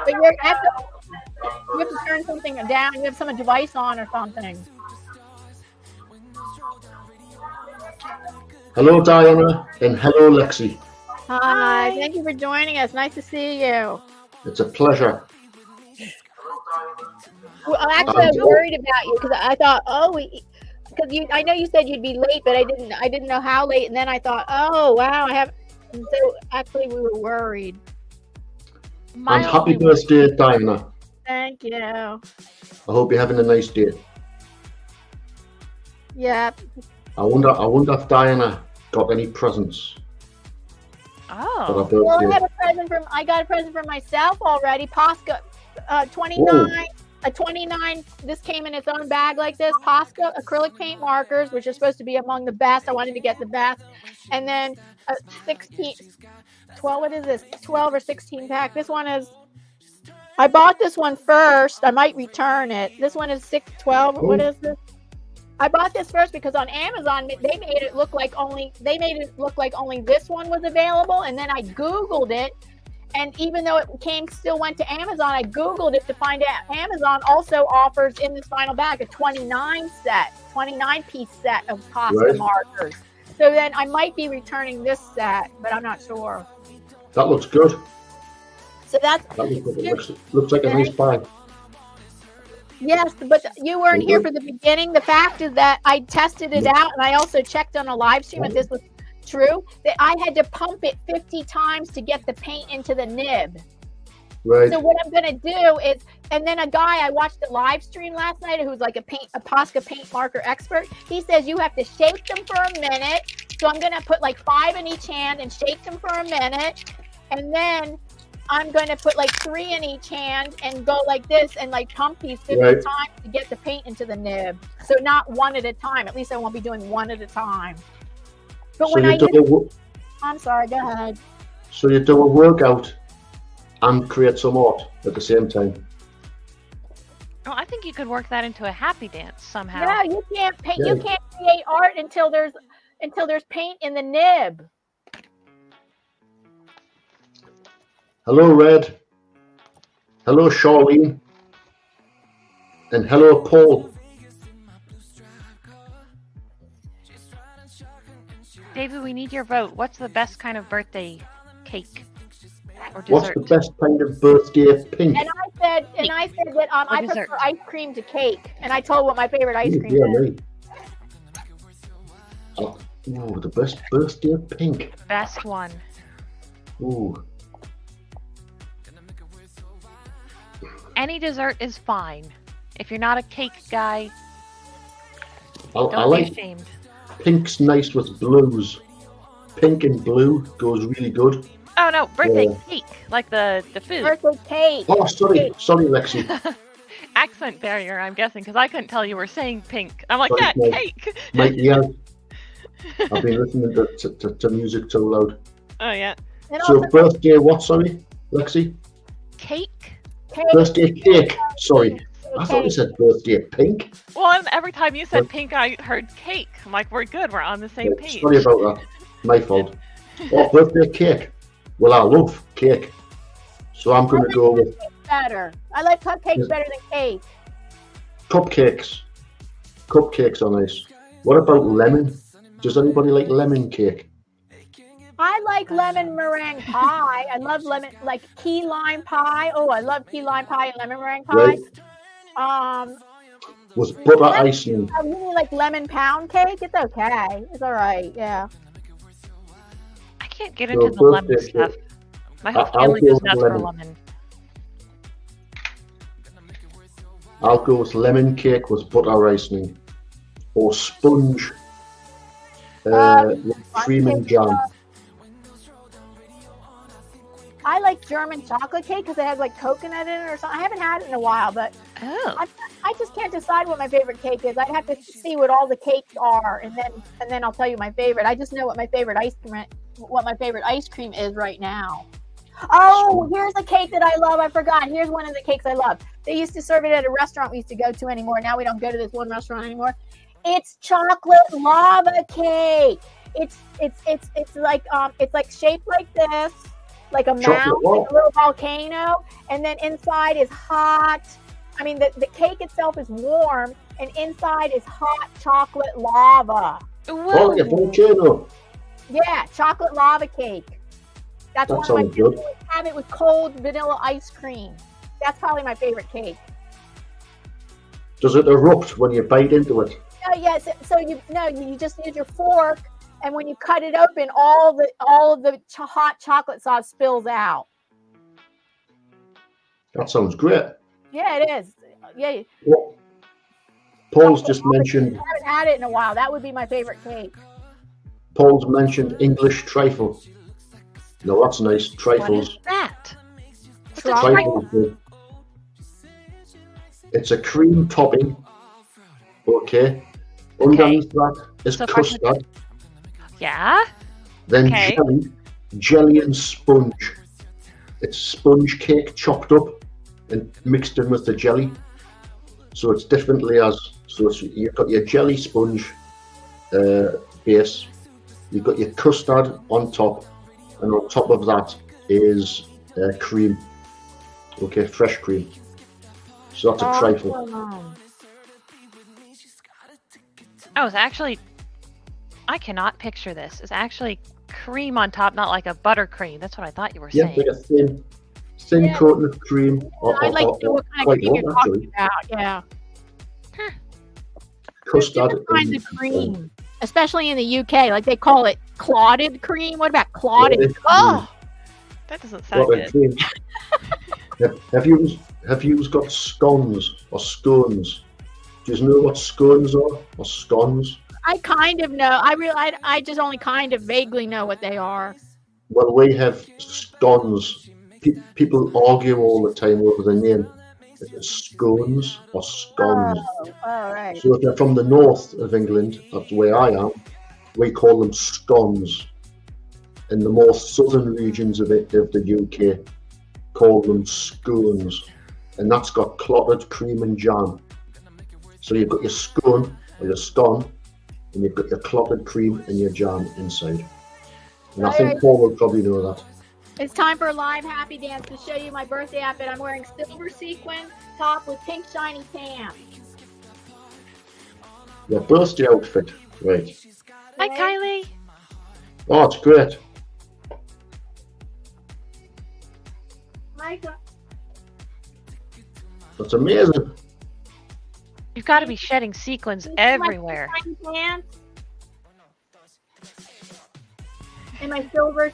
But you have to turn something down. You have some device on or something. Hello, Diana, and hello, Lexi. Hi. Thank you for joining us. Nice to see you. It's a pleasure. Well, actually, I was worried about you because I thought, I know you said you'd be late, but I didn't know how late. And then I thought, oh wow, and so actually we were worried. And happy birthday, Diana. Thank you. I hope you're having a nice day. Yeah. I wonder if Diana got any presents for her Oh. birthday. Well, I got a present for myself already. Posca, 29. A 29. This came in its own bag like this. Posca acrylic paint markers, which are supposed to be among the best. I wanted to get the best. And then a 12. What is this? 12 or 16 pack. This one is. I bought this one first. I might return it. This one is 12. Ooh. What is this? I bought this first because on Amazon they made it look like only this one was available, and then I Googled it, and even though it went to Amazon, I Googled it to find out Amazon also offers in this final bag a 29 piece set of Posca Right. markers. So then I might be returning this set, but I'm not sure. That looks good. So that's That looks like a nice bag. yes, but you weren't here for the beginning. The fact is that I tested it out, and I also checked on a live stream if this was true, that I had to pump it 50 times to get the paint into the nib. Right. So what I'm going to do is, and then a guy, I watched a live stream last night who's like a Posca paint marker expert. He says you have to shake them for a minute. So I'm going to put like 5 in each hand and shake them for a minute. And then I'm going to put like 3 in each hand and go like this and like pump these 50 Right. times to get the paint into the nib. So not one at a time. At least I won't be doing one at a time. But So when I'm sorry, go ahead. So you do a workout and create some art at the same time. Oh, I think you could work that into a happy dance somehow. No, you can't paint. Yeah. You can't create art until there's paint in the nib. Hello, Red. Hello, Charlene. And hello, Paul. David, we need your vote. What's the best kind of birthday cake or What's dessert? the best kind of birthday pink? And I said that I dessert? prefer ice cream to cake. And I told what my favorite ice cream Yeah, is. me. Oh, the best birthday pink. Best one. Ooh. Any dessert is fine. If you're not a cake guy, I don't be like ashamed. pink's nice with blues. Pink and blue goes really good. Oh no, birthday Yeah. cake, like the food. Birthday cake. Oh, sorry, Lexi. accent barrier, I'm guessing, because I couldn't tell you were saying pink. I'm like, Sorry, yeah, Mike. cake. Mike, yeah. I've been listening to music too loud. Oh, yeah. And So also birthday what, sorry, Lexi? Cake? cake. Birthday cake, sorry. I thought you Cake. said birthday pink. Well, and every time you said pink, I heard cake. I'm like, we're good. We're on the same Yeah, page. sorry about that. My fault. Oh, birthday cake. Well, I love cake. So I'm going to go with Better. I like cupcakes better than cake. cupcakes. Cupcakes are nice. What about lemon? Does anybody like lemon cake? I like lemon meringue pie. I love lemon, like key lime pie. Oh, I love key lime pie and lemon meringue pie. Right. With butter icing. I really like lemon pound cake. It's okay. It's all right. Yeah. I can't get So into the lemon birthday stuff. cake. My whole I'll family go goes with nuts for lemon. lemon. I'll go with lemon cake with butter icing. Or sponge with cream and jam. I like German chocolate cake because it has like coconut in it or something. I haven't had it in a while, but Oh. I just can't decide what my favorite cake is. I'd have to see what all the cakes are, and then I'll tell you my favorite. I just know what my favorite ice cream is right now. Oh, here's a cake that I love. I forgot. Here's one of the cakes I love. They used to serve it at a restaurant we used to go to anymore. Now we don't go to this one restaurant anymore. It's chocolate lava cake. It's like shaped like this, like a mound, like a little volcano, and then inside is hot. I mean, the cake itself is warm, and inside is hot chocolate lava. Oh, like a volcano. Yeah, chocolate lava cake. That's That one of my sounds good. favorites. Have it with cold vanilla ice cream. That's probably my favorite cake. Does it erupt when you bite into it? Oh yes. So you just use your fork, and when you cut it open, all of the hot chocolate sauce spills out. That sounds great. Yeah, it is. Yeah. Well, Paul's just mentioned. I haven't had it in a while. That would be my favorite cake. Paul's mentioned English trifle. No, that's nice. Trifles. What is that? What's a Trifle? trifle? Trifles. It's a cream topping. Okay. Underneath that is So custard. Yeah. Then Okay. jelly and sponge. It's sponge cake chopped up and mixed in with the jelly. So it's different layers. So you've got your jelly sponge base. You've got your custard on top. And on top of that is cream. Okay, fresh cream. So that's a trifle. Oh, it's actually, I cannot picture this. It's actually cream on top, not like a buttercream. That's what I thought you were Yeah, saying. like a thin coating of cream. I'd like to know what kind of cream you're talking about. Yeah. Custard. Different kinds of cream, especially in the UK. Like they call it clotted cream. What about clotted? Oh, That doesn't sound Clotted good. cream. Have you got scones or scones? Do you know what scones are or scones? I kind of know. I just only kind of vaguely know what they are. Well, we have scones. People argue all the time over the name. It's scones or scones. Oh, all right. So if they're from the north of England, that's where I am, we call them scones. In the more southern regions of the UK, call them scones. And that's got clotted cream and jam. So you've got your scone or your scone, and you've got your clotted cream and your jam inside. And I think Paul will probably know that. It's time for a live happy dance to show you my birthday outfit. I'm wearing silver sequin top with pink shiny pants. Your birthday outfit, right? Hi, Kylie. Oh, it's great. Micah. That's amazing. You've got to be shedding sequins everywhere. Shiny pants. And my silver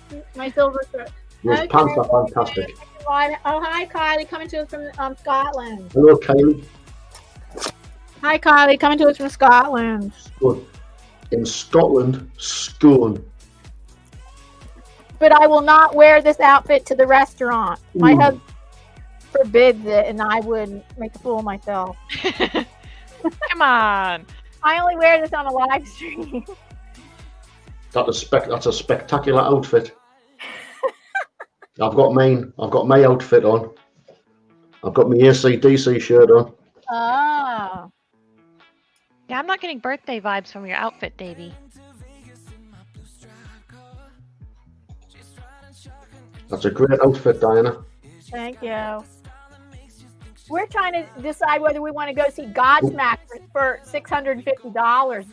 shirt. Those Okay. pants are fantastic. Oh, hi, Kylie, coming to us from Scotland. Hello, Kylie. Hi, Kylie, coming to us from Scotland. Scone. In Scotland, scone. But I will not wear this outfit to the restaurant. My Ooh. husband. forbids it, and I wouldn't make a fool of myself. Come on. I only wear this on a live stream. That's a spectacular outfit. I've got my outfit on. I've got my AC/DC shirt on. Oh. Yeah, I'm not getting birthday vibes from your outfit, Davey. That's a great outfit, Diana. Thank you. We're trying to decide whether we want to go see Godsmack for $650.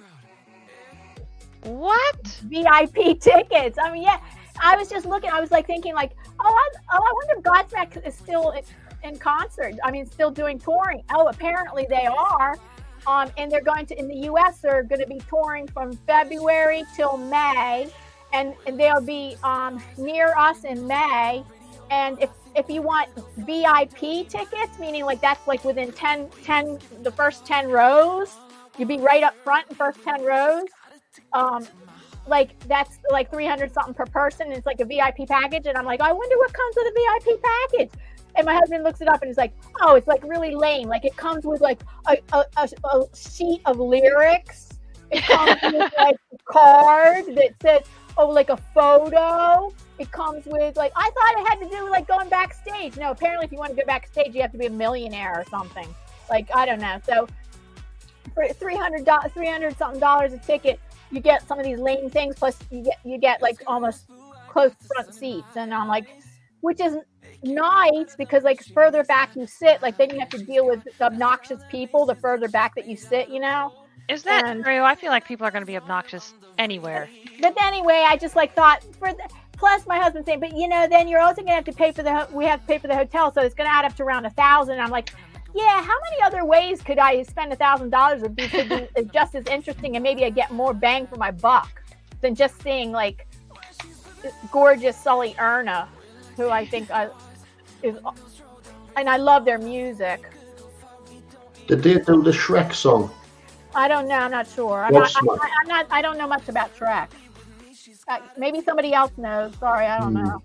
What? VIP tickets. I mean, yeah. I was just looking. I was like thinking, like, I wonder if Godsmack is still in concert. I mean, still doing touring. Oh, apparently they are. And they're going to in the U.S. They're going to be touring from February till May, and they'll be near us in May. And if you want VIP tickets, meaning like that's like within 10 the first 10 rows, you'd be right up front in first 10 rows. Like that's like 300 something per person. And it's like a VIP package, and I'm like, I wonder what comes with a VIP package. And my husband looks it up and he's like, oh, it's like really lame. Like it comes with like a sheet of lyrics. It comes with like a card that says, oh, like a photo. It comes with like, I thought it had to do with like going backstage. No, apparently if you want to go backstage, you have to be a millionaire or something. Like, I don't know. So for $300 something a ticket, you get some of these lame things. Plus you get like almost close front seats. And I'm like, which is nice because like further back you sit, like then you have to deal with the obnoxious people the further back that you sit, you know. Is that true? I feel like people are going to be obnoxious anywhere. But anyway, I just like thought plus my husband's saying, but you know, then you're also going to have to pay for we have to pay for the hotel, so it's going to add up to around $1,000. I'm like, yeah, how many other ways could I spend $1,000 would be just as interesting, and maybe I get more bang for my buck than just seeing like gorgeous Sully Erna, who I think is, and I love their music. Did they do the Shrek song? I don't know. I'm not sure. I don't know much about Shrek. Maybe somebody else knows. Sorry, I don't know.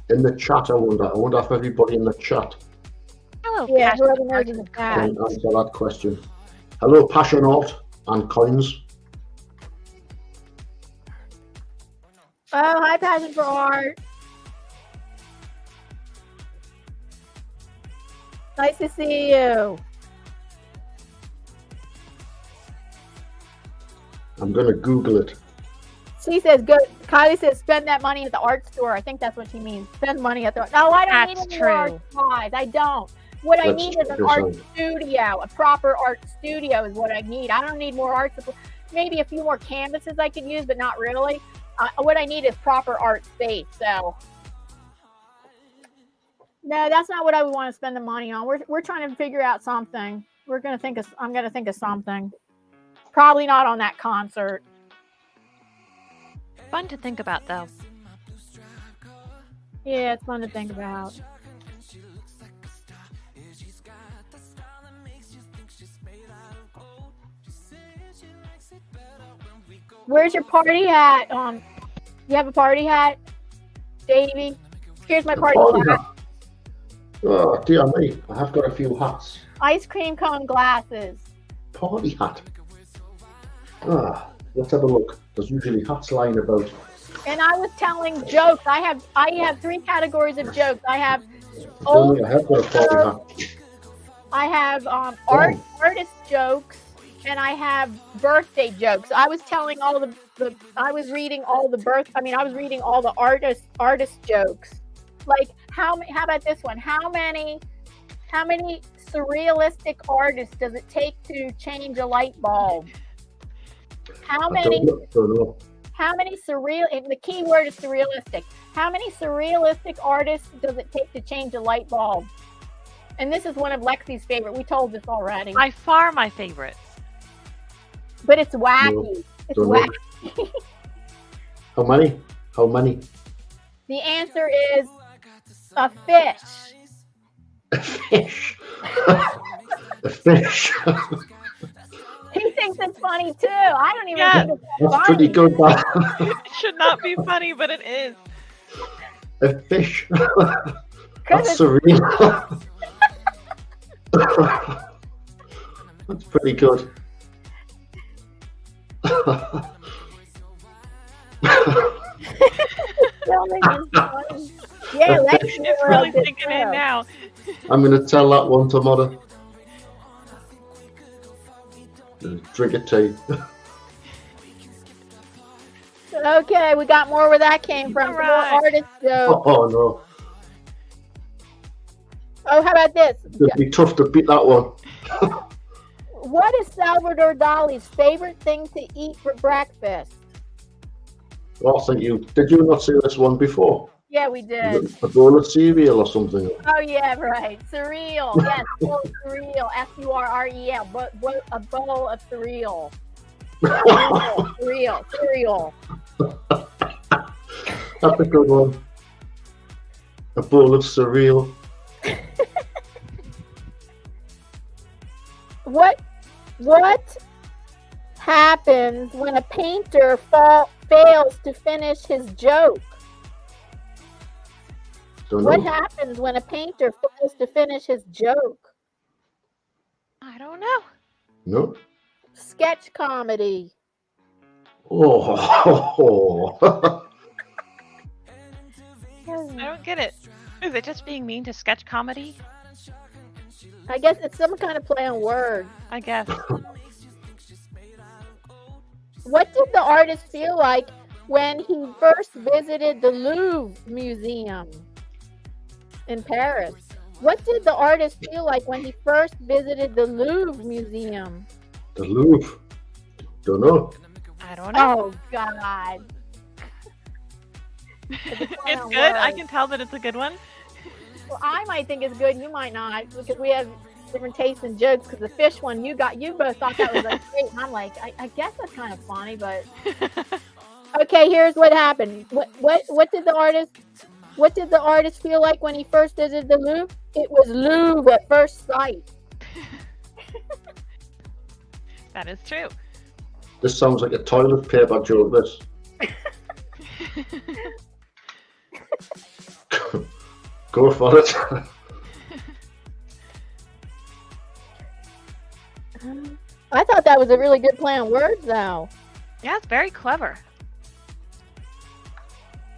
In the chat, I wonder if everybody in the chat Hello, yeah, Passion whoever knows Art. in the can chat. answer that question. Hello, Passion Art and Coins. Oh, hi, Passion for Art. Nice to see you. I'm going to Google it. She says, "Good." Kylie says, "Spend that money at the art store." I think that's what she means. Spend money at the art. No, I don't That's need any more art supplies. I don't. What I need is an art studio. A proper art studio is what I need. I don't need more art supplies. Maybe a few more canvases I could use, but not really. What I need is proper art space. So, no, that's not what I would want to spend the money on. We're trying to figure out something. I'm going to think of something. Probably not on that concert. Fun to think about, though. Yeah, it's fun to think about. Where's your party hat? You have a party hat, Davey? Here's my party hat. Oh, dear me. I have got a few hats. Ice cream cone glasses. Party hat. Let's have a look. There's usually hats lying about. And I was telling jokes. I have 3 categories of jokes. I have I have got a party hat. I have artist jokes, and I have birthday jokes. I was telling I was reading all the artist jokes. Like how about this one? How many surrealistic artists does it take to change a light bulb? How many surreal, and the key word is surrealistic. How many surrealistic artists does it take to change a light bulb? And this is one of Lexi's favorite. We told this already. By far my favorite. But it's wacky. No, it's wacky. How many? The answer is a fish. A fish. A fish. He thinks it's funny too. I don't even think it's That's funny. pretty good. It should not be funny, but it is. A fish. Because That's surreal. That's pretty good. Yeah, A let's fish. do It's it really up this sinking in show. now. I'm going to tell that one tomorrow. Drink a tea. Okay, we got more where that came from. All Some right. more artist jokes. Oh no, Oh, how about this? it'd be tough to beat that one. What is Salvador Dali's favorite thing to eat for breakfast? Oh, thank you. Did you not see this one before? Yeah, we did. A bowl of cereal or something? Oh, yeah, right. Cereal. Yes, bowl of cereal. Surrel. A bowl of cereal. Cereal. That's a good one. A bowl of cereal. What happens when a painter fails to finish his joke? Don't What know. happens when a painter fails to finish his joke? I don't know. No. Sketch comedy. Oh. I don't get it. Is it just being mean to sketch comedy? I guess it's some kind of play on words. I guess. What did the artist feel like when he first visited the Louvre Museum in Paris? What did the artist feel like when he first visited the Louvre Museum? The Louvre. Don't know. I don't know. Oh, God. It's good. I can tell that it's a good one. Well, I might think it's good. You might not, because we have different tastes in jokes. Because the fish one, you both thought that was like great, and I'm like, I guess that's kind of funny, but okay. Here's what happened. What did the artist feel like when he first visited the Louvre? It was Louvre at first sight. That is true. This sounds like a toilet paper joke, this. Go for it. I thought that was a really good play on words, though. Yeah, it's very clever.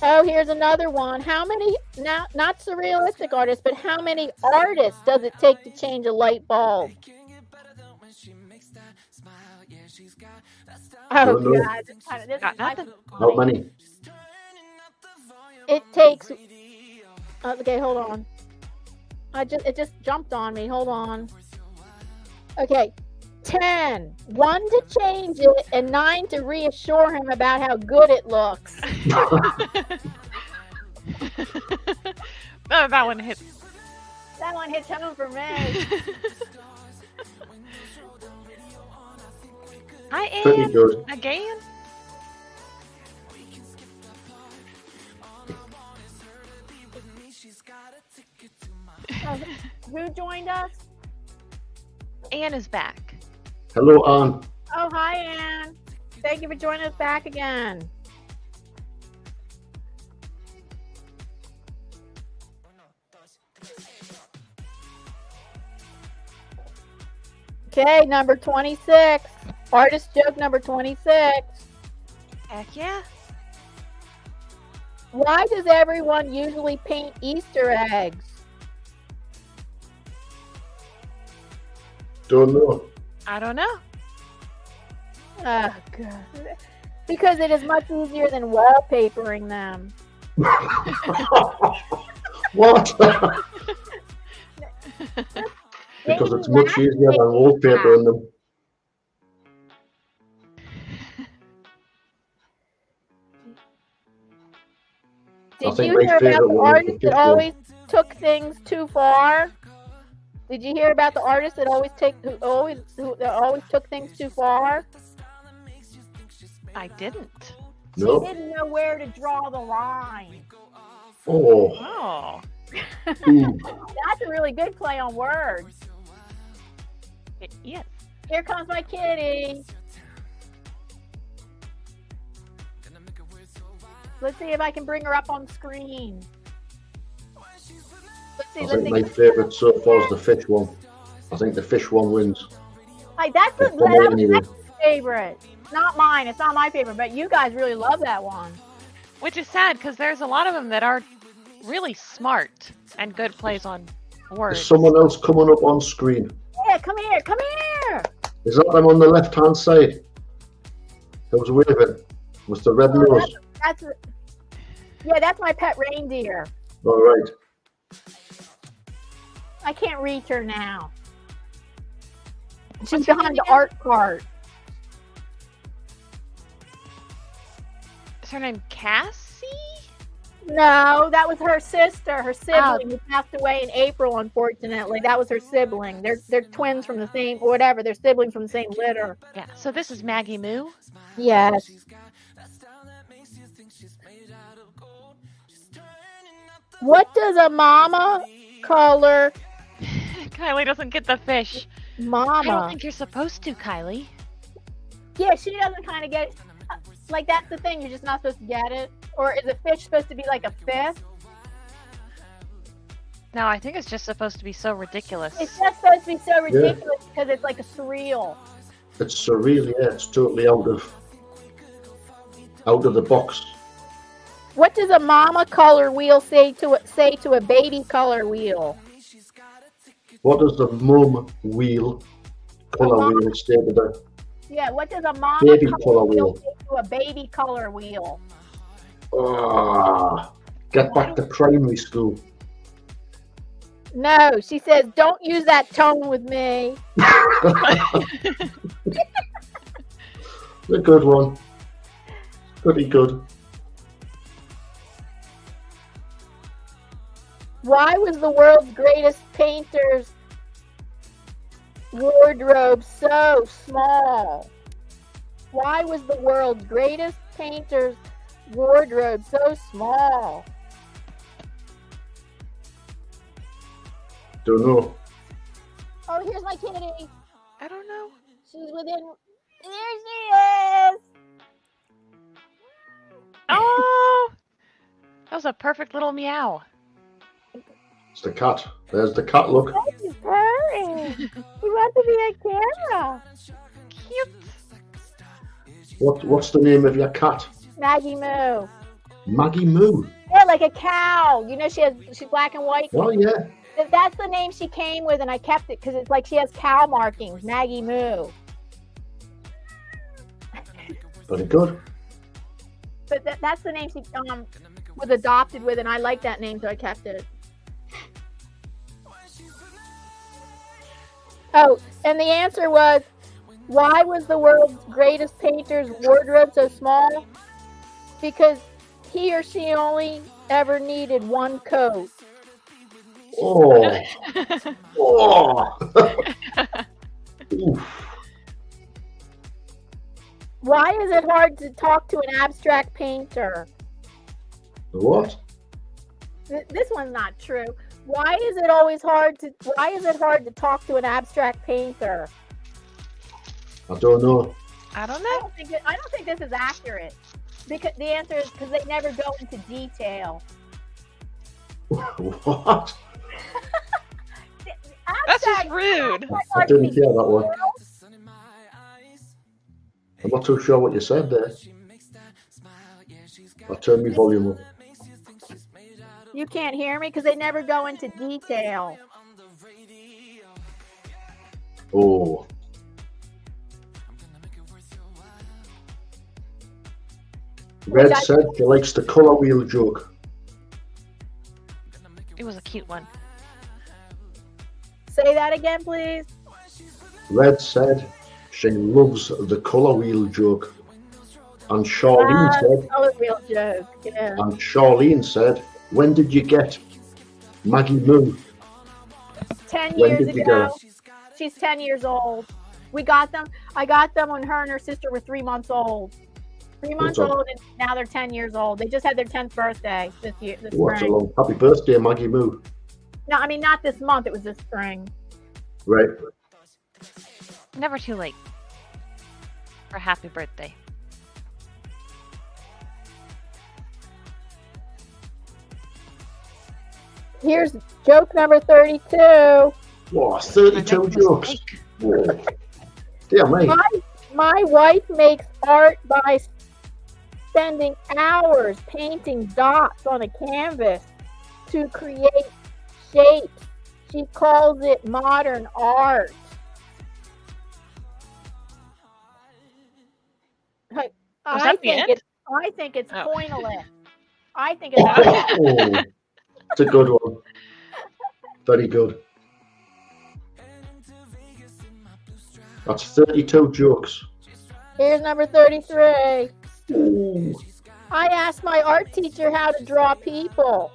Oh, here's another one. How many, now, not surrealistic artists, but how many artists does it take to change a light bulb? Oh, Don't know. God. Got nothing. How many? It takes, okay, hold on. It just jumped on me. Hold on. Okay. 10. 1 to change it and 9 to reassure him about how good it looks. Oh, that one hits. That one hits home for me. Hi, Pretty Anne. good. Again? Who joined us? Anne is back. Hello, Anne. Oh, hi, Anne. Thank you for joining us back again. Okay, number 26. Artist joke number 26. Heck yeah. Why does everyone usually paint Easter eggs? Don't know. I don't know. Oh, God. Because it is much easier than wallpapering them. What? Because it's much easier than wallpapering them. Did think you my hear about favorite the one is artist the that fifth one. always took things too far? Did you hear about the artist that always took things too far? I didn't. He No. didn't know where to draw the line. Oh. Oh. Ooh. That's a really good play on words. Yes. Here comes my kitty. Let's see if I can bring her up on screen. Let's see. I think my favourite so far is the fish one. I think the fish one wins. Like that's For me, anyway. my favorite. Not mine. It's not my favorite, but you guys really love that one. Which is sad because there's a lot of them that are really smart and good plays on words. There's someone else coming up on screen. Yeah, come here, come here. Is that them on the left-hand side? That was waving. Was the red Oh, nose? That's my pet reindeer. All right. I can't reach her now. She's What's her behind name the again? art cart. Is her name Cassie? No, that was her sister, her sibling who passed away in April, unfortunately. That was her sibling. They're twins from the same, or whatever. They're siblings from the same litter. Yeah, so this is Maggie Moo. Yes. What does a mama color Kylie doesn't get the fish. I don't mama? think you're supposed to, Kylie. Yeah, she doesn't kind of get it. Like, that's the thing. You're just not supposed to get it. Or is a fish supposed to be like a fifth? No, I think it's just supposed to be so ridiculous. It's just supposed to be so ridiculous because it's like a surreal. It's surreal, yeah. It's totally out of the box. What does a mama color wheel say to a baby color wheel? What does the mum wheel, colour wheel, say to the Yeah, what does a mama baby color colour wheel wheel? say to a baby color wheel? Get back to primary school. No, she says, don't use that tone with me. A good one. Pretty good. Why was the world's greatest painter's wardrobe so small? Why was the world's greatest painter's wardrobe so small? Don't know. Oh, here's my kitty. I don't know. She's within. There she is. Oh! That was a perfect little meow. It's the cat. There's the cat, look. Oh, she's purring. She wants to be on camera. Cute. What's the name of your cat? Maggie Moo. Maggie Moo. Yeah, like a cow. You know, she's black and white. Oh, yeah. That's the name she came with, and I kept it because it's like she has cow markings. Maggie Moo. Very good. But that's the name she was adopted with, and I like that name, so I kept it. Oh, and the answer was, why was the world's greatest painter's wardrobe so small? Because he or she only ever needed one coat. Oh. Oh. Oof. Why is it hard to talk to an abstract painter? What? This one's not true. Why is it hard to talk to an abstract painter? I don't know. I don't I know. don't think this is accurate. Because the answer is because they never go into detail. What? That's just rude. I didn't hear that one. I'm not too sure what you said there. I'll turn my volume up. You can't hear me because they never go into detail. Oh. Red said she likes the colour wheel joke. It was a cute one. Say that again, please. Red said she loves the colour wheel joke. And Charlene said, Color wheel joke. Yeah. and Charlene said, when did you get Maggie Moo? 10 When years did you get ago. She's 10 years old. We got them. I got them when her and her sister were 3 months old. 3 months What's up? old, and now they're 10 years old. They just had their 10th birthday this What's spring. along? Happy birthday, Maggie Moo. No, I mean, not this month. It was this spring. Right. Never too late for a happy birthday. Here's joke number 32. Whoa, I 32 make a jokes. mistake. Whoa. Dear me. My wife makes art by spending hours painting dots on a canvas to create shapes. She calls it modern art. Was that the end? I think it's Oh. pointless. I think it's Oh, it's a good one. Very good. That's 32 jokes. Here's number 33. Ooh. I asked my art teacher how to draw people.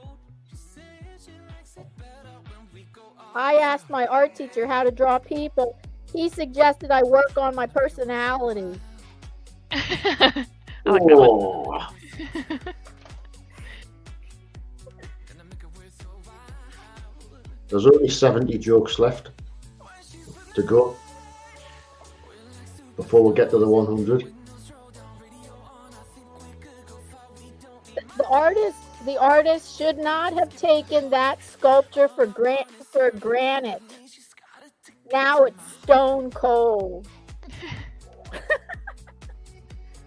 He suggested I work on my personality. I like that one. Oh. There's only 70 jokes left to go before we get to the 100. The artist should not have taken that sculpture for granite. Now it's stone cold.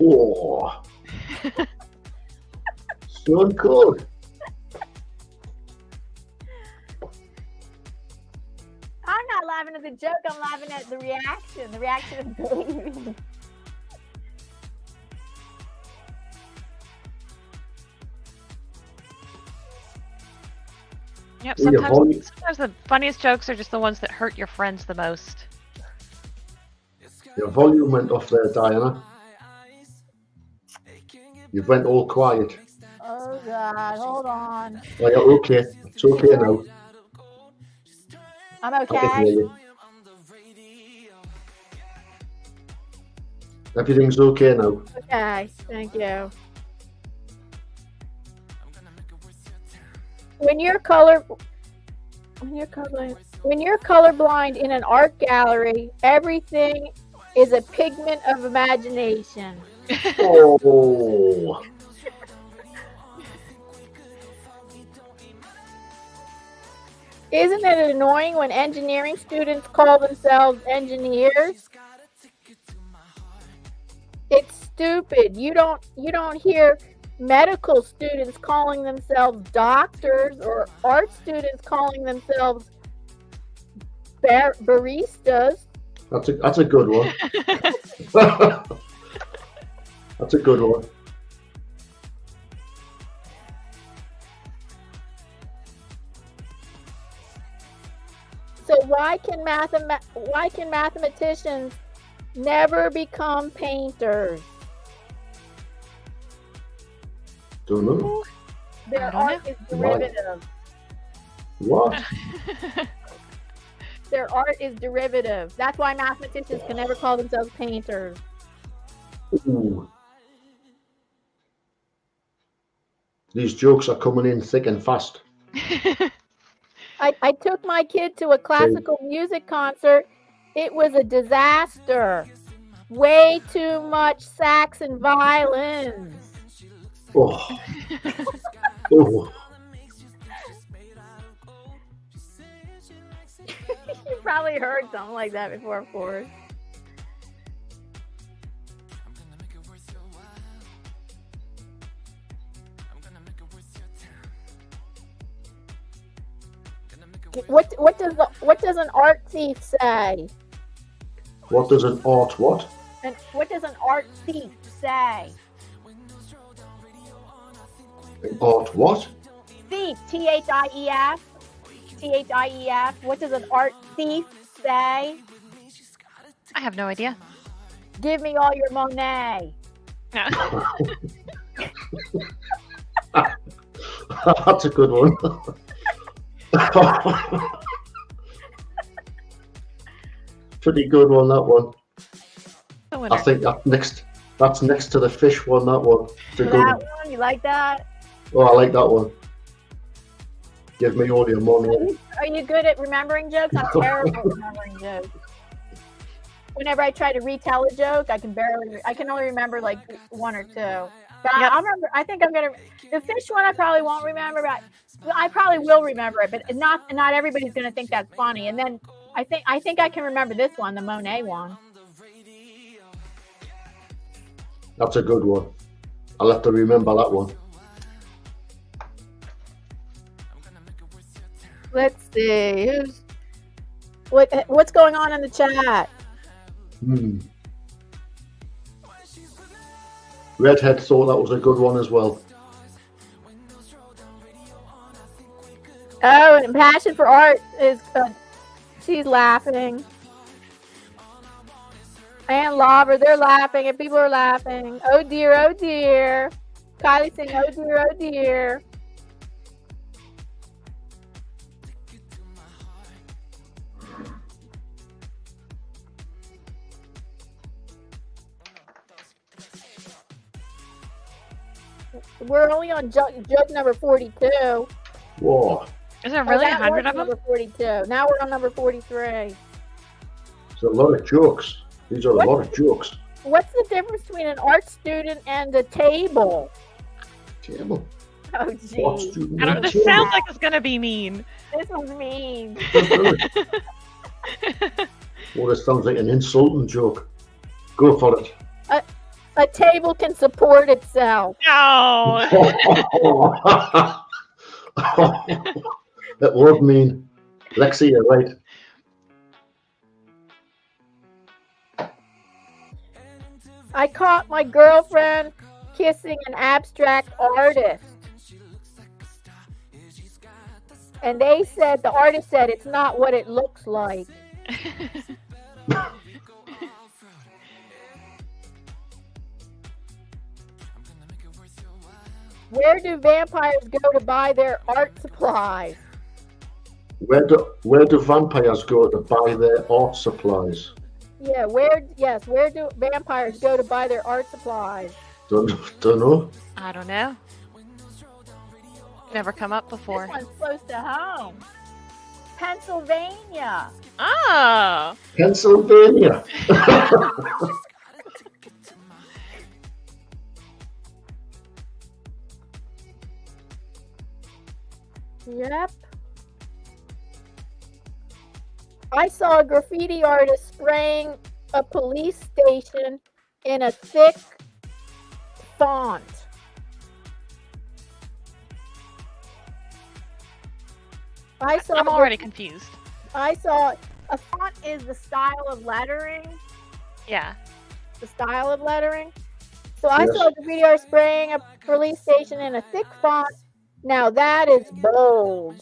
Oh. Stone cold. I'm not laughing at the joke. I'm laughing at the reaction. The reaction of baby. Yep. Ooh, your volume- Sometimes the funniest jokes are just the ones that hurt your friends the most. Your volume went off there, Diana. You went all quiet. Oh God, hold on. Oh, yeah, okay. It's okay now. I'm I can okay. hear you. Everything's okay now. Okay, thank you. When you're colorblind in an art gallery, everything is a pigment of imagination. Oh. Isn't it annoying when engineering students call themselves engineers? It's stupid. You don't hear medical students calling themselves doctors or art students calling themselves baristas. That's a good one. That's a good one. So why can mathematicians never become painters? Don't know. Their I don't art is derivative. What? Their art is derivative. That's why mathematicians can never call themselves painters. Ooh. These jokes are coming in thick and fast. I took my kid to a classical music concert. It was a disaster. Way too much sax and violins. Oh. Oh. You probably heard something like that before, of course. What does an art thief say? What does an art what? And what does an art thief say? An art what? Thief, Thief. Thief. What does an art thief say? I have no idea. Give me all your money. No. That's a good one. Pretty good one, that one. The winner. I think that's next to the fish one, that one. It's a good That one. one, you like that? Oh, I like that one. Give me all your money. Are you good at remembering jokes? I'm terrible at remembering jokes. Whenever I try to retell a joke, I can only remember like one or two. But Yep. I'll remember. I think I'm gonna. The fish one I probably won't remember, but I probably will remember it. But not everybody's gonna think that's funny. And then I think I can remember this one, the Monet one. That's a good one. I'll have to remember that one. Let's see. What's going on in the chat? Redhead thought that was a good one as well. Oh, and Passion for Art is she's laughing. And Lobber, they're laughing, and people are laughing. Oh dear, oh dear. Kylie saying, oh dear, oh dear. We're only on joke number 42. Whoa. Is there really 100 of them? Number 42. Now we're on number 43. There's a lot of jokes. These are a lot of jokes. What's the difference between an art student and a table? Table. Oh, gee. Art student I don't, and this table. sounds like it's going to be mean. This one's mean. Well, this sounds like an insulting joke. Go for it. A table can support itself. No. That word mean. Lexi, you're right. I caught my girlfriend kissing an abstract artist. And they said, the artist said, it's not what it looks like. Where do vampires go to buy their art supplies? Where do vampires go to buy their art supplies? Yeah, where do vampires go to buy their art supplies? Don't know. I don't know. Never come up before. This one's close to home. Pennsylvania. Oh. Pennsylvania. Yep. I saw a graffiti artist spraying a police station in a thick font. I'm already confused. I saw a font is the style of lettering. Yeah. The style of lettering. So I saw a graffiti artist spraying a police station in a thick font. Now that is bold.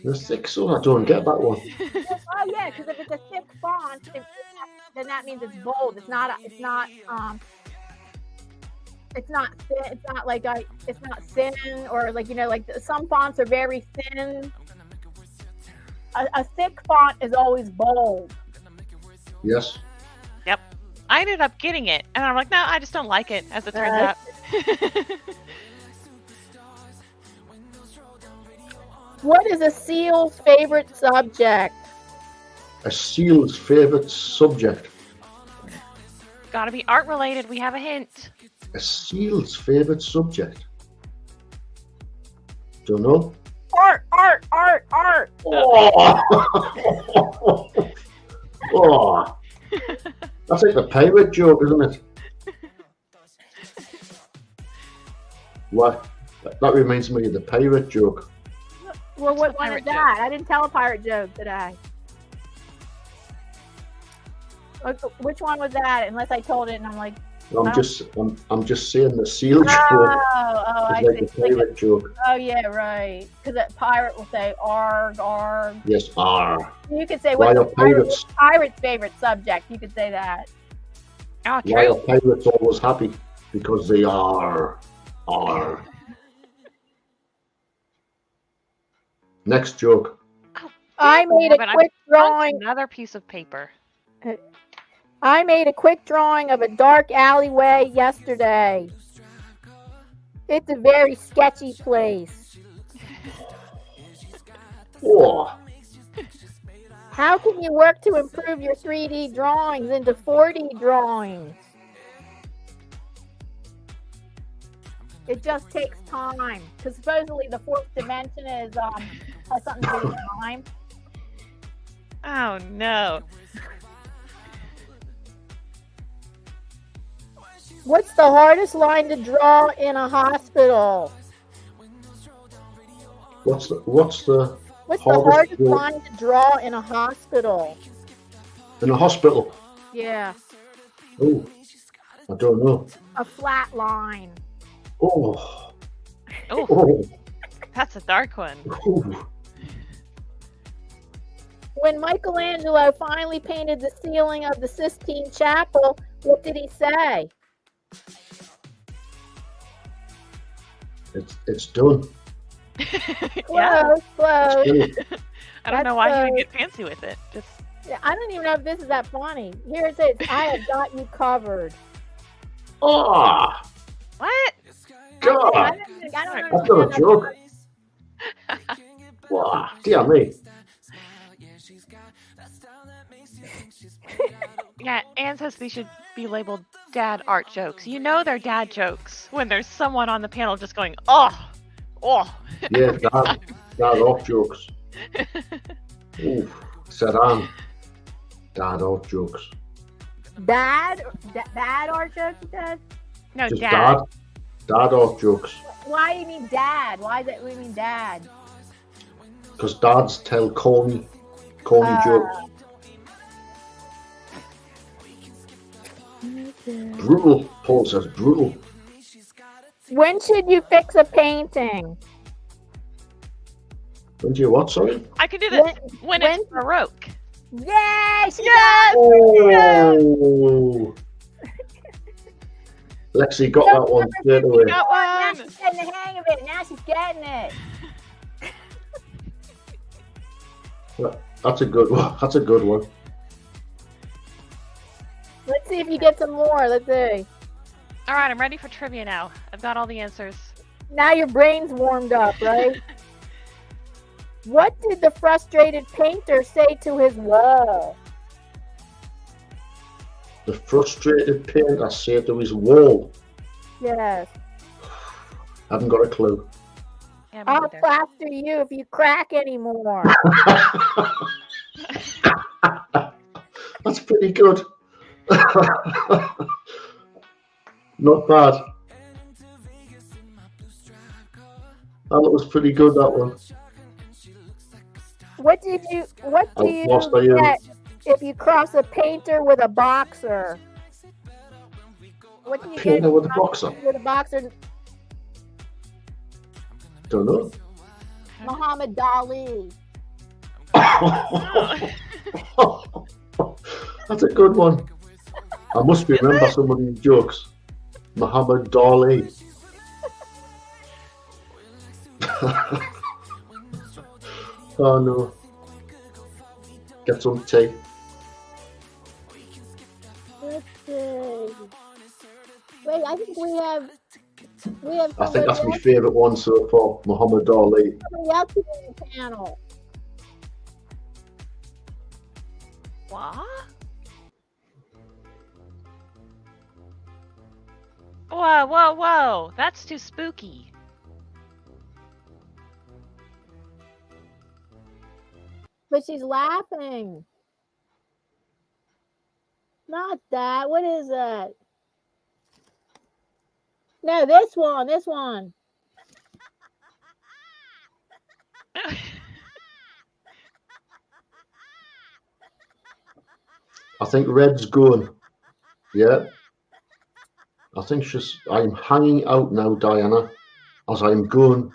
The thick, so I don't get that one. Oh yeah, because if it's a thick font, then that means it's bold. It's not thin. It's not thin, or like, you know, like some fonts are very thin. A thick font is always bold. Yes. Yep. I ended up getting it, and I'm like, no, I just don't like it, as it turns out. What is a seal's favorite subject? A seal's favorite subject. Gotta be art related. We have a hint. A seal's favorite subject. Don't know. Art. Oh. Oh. That's like the pirate joke, isn't it? What? That reminds me of the pirate joke. Well, what one is that? I didn't tell a pirate joke today. Which one was that? Unless I told it and I'm like, I'm just saying the seal joke. I like see. the pirate joke. Oh yeah, right. Because a pirate will say arg, arg. Yes, R. You could say Why what's are pirates? Pirate's favorite subject. You could say that. Oh, true. Why are pirates always happy? Because they are. Next joke. I made a quick drawing. Another piece of paper. I made a quick drawing of a dark alleyway yesterday. It's a very sketchy place. Oh. How can you work to improve your 3D drawings into 4D drawings? It just takes time. Because supposedly the fourth dimension is has something to do with time. Oh no. What's the hardest line to draw in a hospital? What's the What's the hardest line to draw in a hospital? in a hospital? Yeah, Oh, I don't know. a flat line. Oh, Oh, oh, that's a dark one. oh. When Michelangelo finally painted the ceiling of the Sistine Chapel, what did he say? It's done. Yeah. Close. It's done. I don't know why he would get fancy with it. Just I don't even know if this is that funny. Here it says, I have got you covered. Ah, what? God, I don't that's not a understand joke. Wow, dear me. Yeah, Anne says these should be labeled dad art jokes. You know they're dad jokes when there's someone on the panel just going, oh. Yeah, dad off jokes. Oof, said Anne. Dad off jokes. Bad art jokes, you said? No, Just dad. dad off jokes. Why do you mean dad? Why is that we mean dad? Because dads tell corny jokes. Brutal, Paul says brutal. When should you fix a painting? When do you what, sorry? I can do this. When it's when- Baroque. Yay! She Yes! Oh! Lexi got that one straight away. Got Now one. she's getting the hang of it. Now she's getting it. That's a good one. That's a good one. Let's see if you get some more. Let's see. All right, I'm ready for trivia now. I've got all the answers. Now your brain's warmed up, right? What did the frustrated painter say to his wall? The frustrated painter said to his wall. Yes. I haven't got a clue. Yeah, me I'll neither. plaster you if you crack anymore. That's pretty good. Not bad. That was pretty good, that one. What do you lost by you. get if you cross a painter with a boxer? What do you get Painter with a boxer? with a boxer? Don't know. Muhammad Ali. That's a good one. I must remember some of these jokes. Muhammad Dali. Oh no. Get some tea. Let's see. Wait, I think we have I think that's my favourite one so far, Muhammad Ali. somebody else in the panel. What? Whoa, whoa, whoa. That's too spooky. But she's laughing. Not that. What is that? No, this one. This one. I think Red's going. Yeah. I think I'm hanging out now, Diana, as I'm going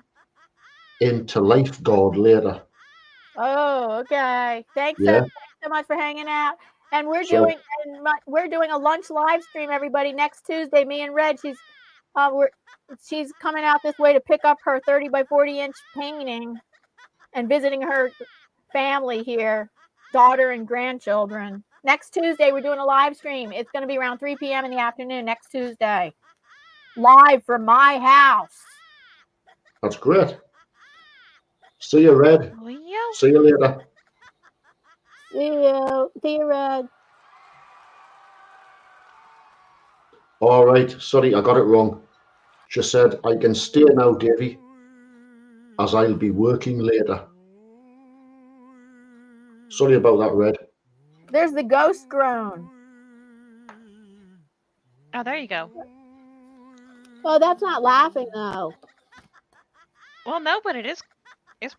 into lifeguard later. Oh, okay. Thanks Yeah. so much for hanging out. And we're So- doing a lunch live stream, everybody, next Tuesday. Me and Red, she's coming out this way to pick up her 30 by 40 inch painting and visiting her family here, daughter and grandchildren. Next Tuesday, we're doing a live stream. It's going to be around 3 p.m. in the afternoon next Tuesday. Live from my house. That's great. See you, Red. Leo? See you later. See you, Red. All right. Sorry, I got it wrong. She said, I can stay now, Davy, as I'll be working later. Sorry about that, Red. There's the ghost groan. Oh, there you go. Oh, that's not laughing though. Well, no, but it's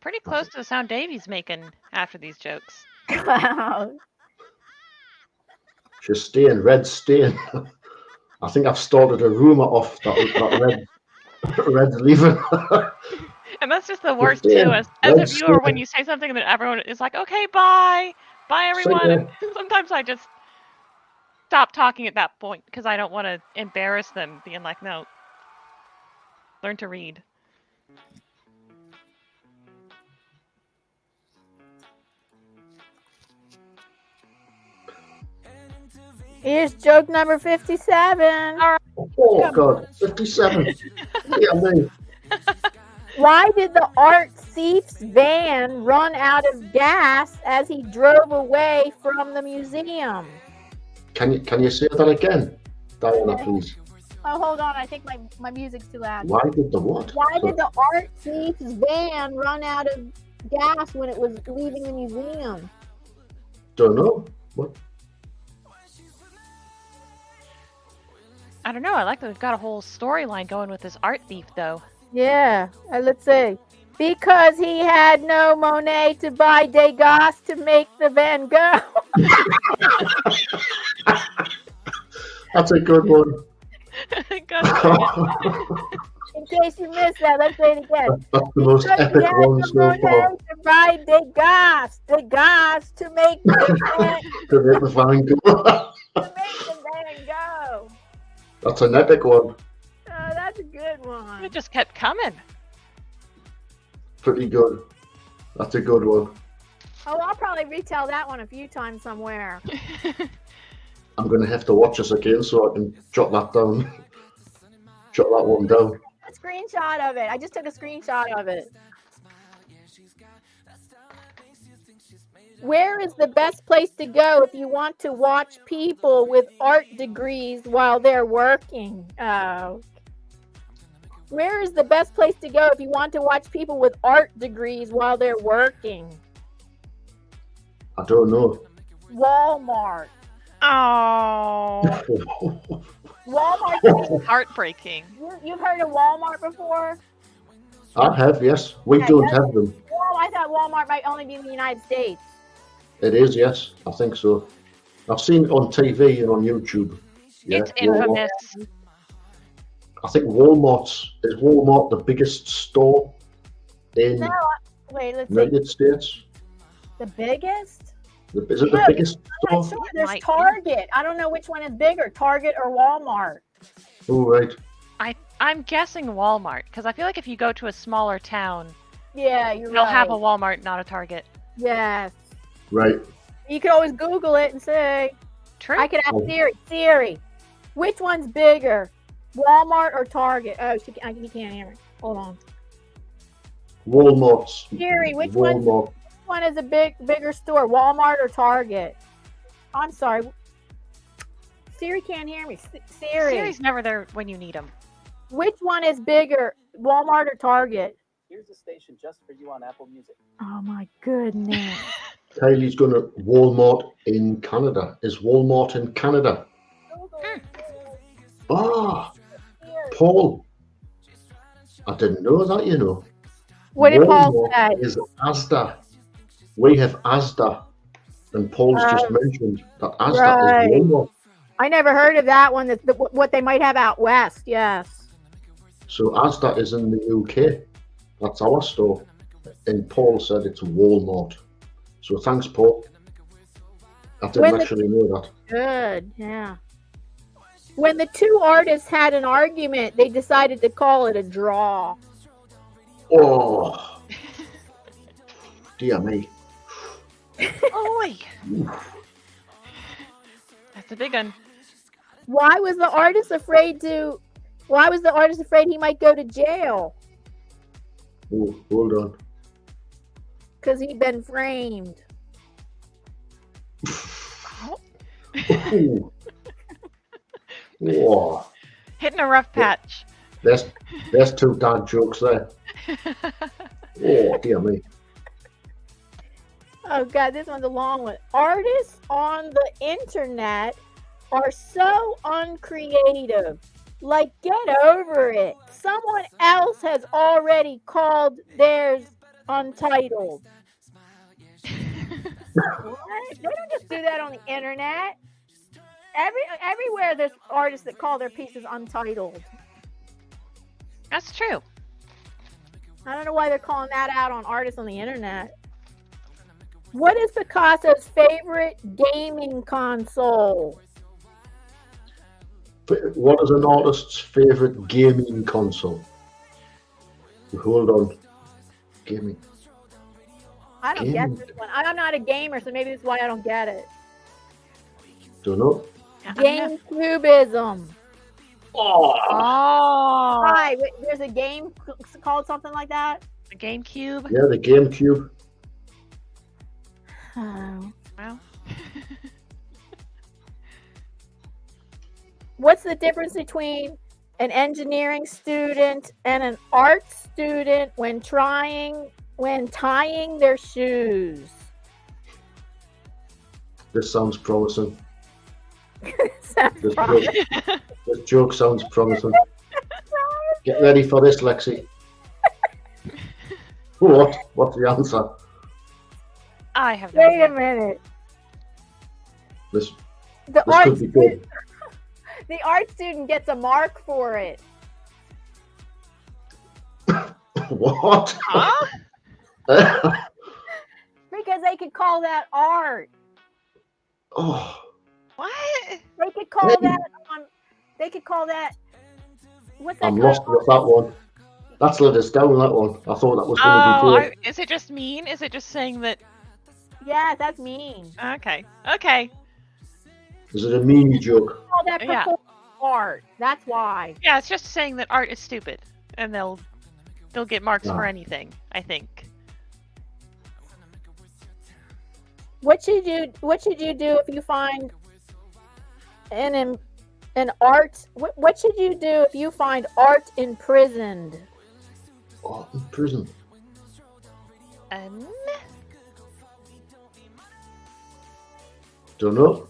pretty close to the sound Davey's making after these jokes. Wow. She's staying. Red's staying. I think I've started a rumour off that Red's leaving. And that's just the worst Yeah, too. As a that's viewer, true. when you say something that everyone is like, "Okay, bye, bye, everyone." And sometimes I just stop talking at that point because I don't want to embarrass them, being like, "No, learn to read." Here's joke number 57. Oh God, 57. Yeah, me. Why did the art thief's van run out of gas as he drove away from the museum? Can you say that again, Diana, please? Oh, hold on. I think my music's too loud. Why did the what? Why did the art thief's van run out of gas when it was leaving the museum? Don't know. What? I don't know. I like that we've got a whole storyline going with this art thief, though. Yeah, let's see. Because he had no Monet to buy Degas to make the Van Gogh. That's a good one. In case you missed that, let's say it again. That's the most Because epic he had one no so Monet far. to buy Degas to make the To make the Van Gogh. Van Gogh. That's an epic one. Oh, that's a good one. It just kept coming. Pretty good. That's a good one. Oh, I'll probably retell that one a few times somewhere. I'm going to have to watch this again so I can jot that down. Jot that one down. A screenshot of it. I just took a screenshot of it. Where is the best place to go if you want to watch people with art degrees while they're working? Oh. Where is the best place to go if you want to watch people with art degrees while they're working? I don't know. Walmart. Oh, Walmart. heartbreaking. You've heard of Walmart before? I have, yes. We don't have them. Well, I thought Walmart might only be in the United States. It is, yes. I think so. I've seen it on TV and on YouTube. Yeah, It's infamous. Walmart. I think is Walmart the biggest store in No, wait, let's the see. United States? The biggest? Is it the Yeah, biggest I'm not store? sure. There's Might be. Target. I don't know which one is bigger, Target or Walmart. Oh, right. I'm guessing Walmart because I feel like if you go to a smaller town, Yeah, you're they'll right. have a Walmart, not a Target. Yes. Right. You could always Google it and say, True. I could ask Oh. Siri, which one's bigger, Walmart or Target? Oh, he can't hear me. Hold on. Walmart's. Siri, which Walmart. one is a bigger store, Walmart or Target? I'm sorry. Siri can't hear me. Siri, Siri's never there when you need them. which one is bigger, Walmart or Target? Here's a station just for you on Apple Music. Oh my goodness. Kylie's going to Walmart in Canada. Is Walmart in Canada? Ah, Paul. I didn't know that, you know. What did Paul Walmart say? is Asda. We have Asda. And Paul's just mentioned that Asda right. is Walmart. I never heard of that one. What they might have out west. Yes. So Asda is in the UK. That's our store. And Paul said it's Walmart. So thanks, Paul. I didn't actually know that. Good. Yeah. When the two artists had an argument, they decided to call it a draw. Oh, dear me. Oi! That's a big one. Why was the artist afraid he might go to jail? Oh, hold on. Because he'd been framed. Ooh. Whoa. Hitting a rough patch. There's two dad jokes there. Oh, dear me. Oh god, this one's a long one. Artists on the internet are so uncreative. Like, get over it. Someone else has already called theirs untitled. What? They don't just do that on the internet. Everywhere there's artists that call their pieces untitled. That's true. I don't know why they're calling that out on artists on the internet. What is Picasso's favorite gaming console? What is an artist's favorite gaming console? Hold on. Gaming. I don't get this one. I'm not a gamer, so maybe that's why I don't get it. Don't know. GameCubism. Oh, Oh, Hi, there's a game called something like that. the GameCube. yeah, the GameCube. Oh. Wow. What's the difference between an engineering student and an art student when tying their shoes? This sounds promising. Sounds This wrong. joke, this joke sounds promising. Get ready for this, Lexi. What? What's the answer? I have no Wait a idea. minute. This The this art could be good. the art student gets a mark for it. What? Huh? Because they could call that art. Oh, What? They could call that they could call that what's that I'm called? lost with that one. That's let us down, that one. I thought that was going to Oh, be good. is it just mean? Is it just saying that? Yeah, that's mean. Okay. Okay. Is it a meanie joke? Call that Yeah. performance art. That's why. Yeah, it's just saying that art is stupid, and they'll get marks for Ah. anything. I think. What should you do if you find an art? What should you do if you find art imprisoned? Oh, in prison. Don't know.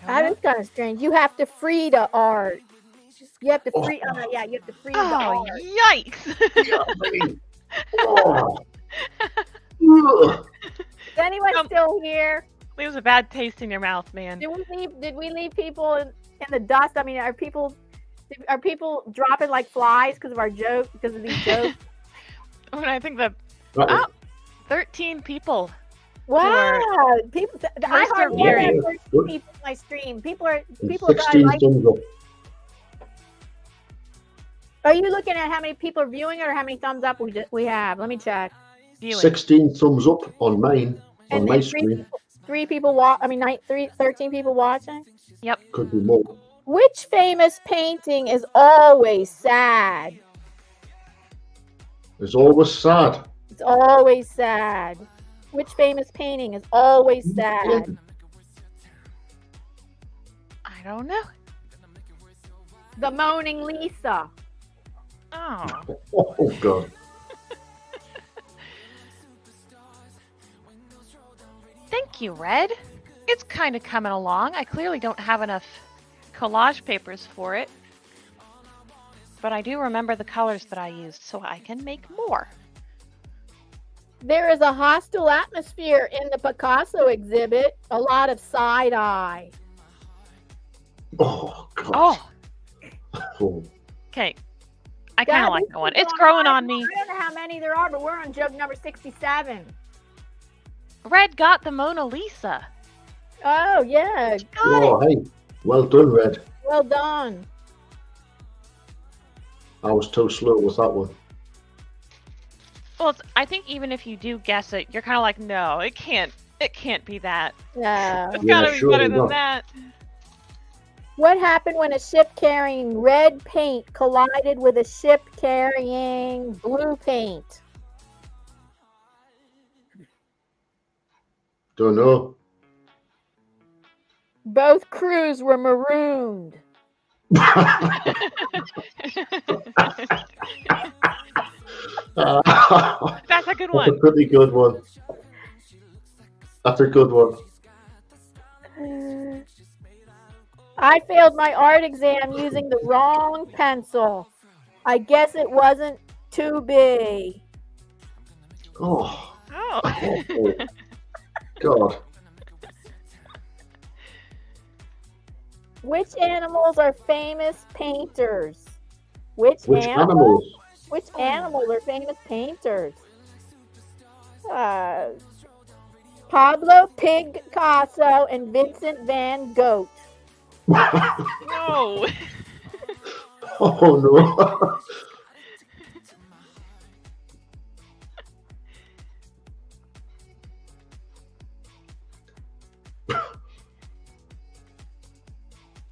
That is kind of strange. You have to free the art. You have to free. Oh, yeah, you have to free the Oh, art. yikes! Oh. Ugh. Is anyone still here? Leaves a bad taste in your mouth, man. Did we leave people in the dust? I mean, are people dropping like flies because of our joke? Because of these jokes? I mean, I think the That was- 13 people. Wow, people! I hardly ever persevering. have 13 people in my stream. People are 16 like. thumbs up. Are you looking at how many people are viewing it or how many thumbs up we have? Let me check. Viewing. 16 thumbs up on mine, on And my then screen. 13 people watching. Could be more. Which famous painting is always sad? It's always sad. It's always sad. Which famous painting is always sad? I don't know. The Moaning Lisa. Oh. Oh, God. Thank you, Red. It's kind of coming along. I clearly don't have enough collage papers for it. But I do remember the colors that I used, so I can make more. There is a hostile atmosphere in the Picasso exhibit. A lot of side eye. Oh, God. Oh, Oh. okay. I kind God, of like these that one. people It's on growing live, on me. I don't know how many there are, but we're on joke number 67. Red got the Mona Lisa. Oh, yeah. Got Oh, it. hey. Well done, Red. Well done. I was too slow with that one. Well, I think even if you do guess it, you're kind of like, no, it can't be that. Yeah. It's Yeah, gotta be surely better than not. that. What happened when a ship carrying red paint collided with a ship carrying blue paint? Don't know. Both crews were marooned. That's a good That's a one. pretty good one. That's a good one. I failed my art exam using the wrong pencil. I guess it wasn't too big. Oh, Oh. oh God. Which animals are famous painters? Which animals? Which animals are famous painters? Pablo Picasso and Vincent van Gogh. No. Oh no.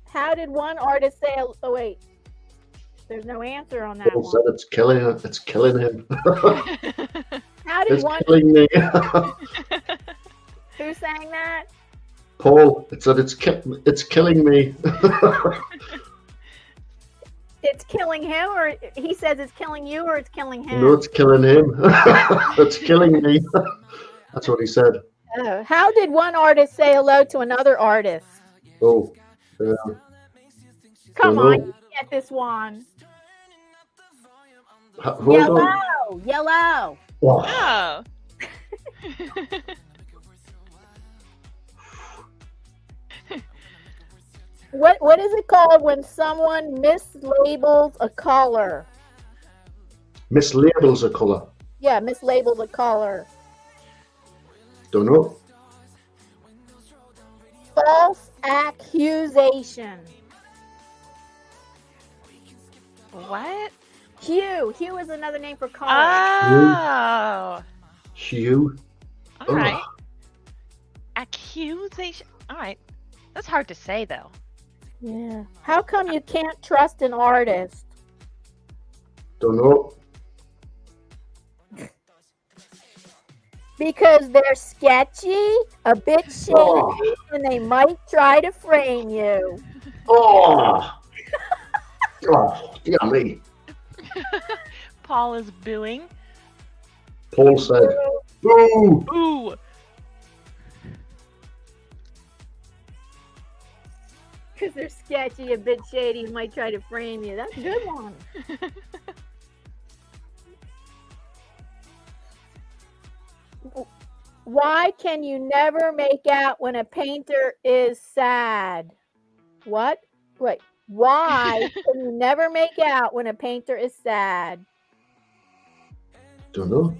How did one artist say? Oh wait, there's no answer on that Paul one. said it's killing him. It's killing him. How did It's one? killing me. Who sang that? Paul, it said it's killing me. It's killing him, or he says it's killing you, or it's killing him. No, it's killing him. It's killing me. That's what he said. Oh. How did one artist say hello to another artist? Oh. Come Hello. on, you get this one. Hold Yellow, on. yellow. Oh. Oh. What is it called when someone mislabels a color? Mislabels a colour. Yeah, mislabels a color. Don't know. False accusation. What? Hue. Hue is another name for color. Oh. Hue. All right. Accusation. All right. That's hard to say, though. Yeah. How come you can't trust an artist? Don't know. Because they're sketchy, a bit shady, Oh. and they might try to frame you. Oh. Oh, dear me. Paul is booing. Paul said, boo. Ooh. Because they're sketchy, a bit shady, and might try to frame you. That's a good one. Why can you never make out when a painter is sad? What? Wait. Why can you never make out when a painter is sad? Don't know.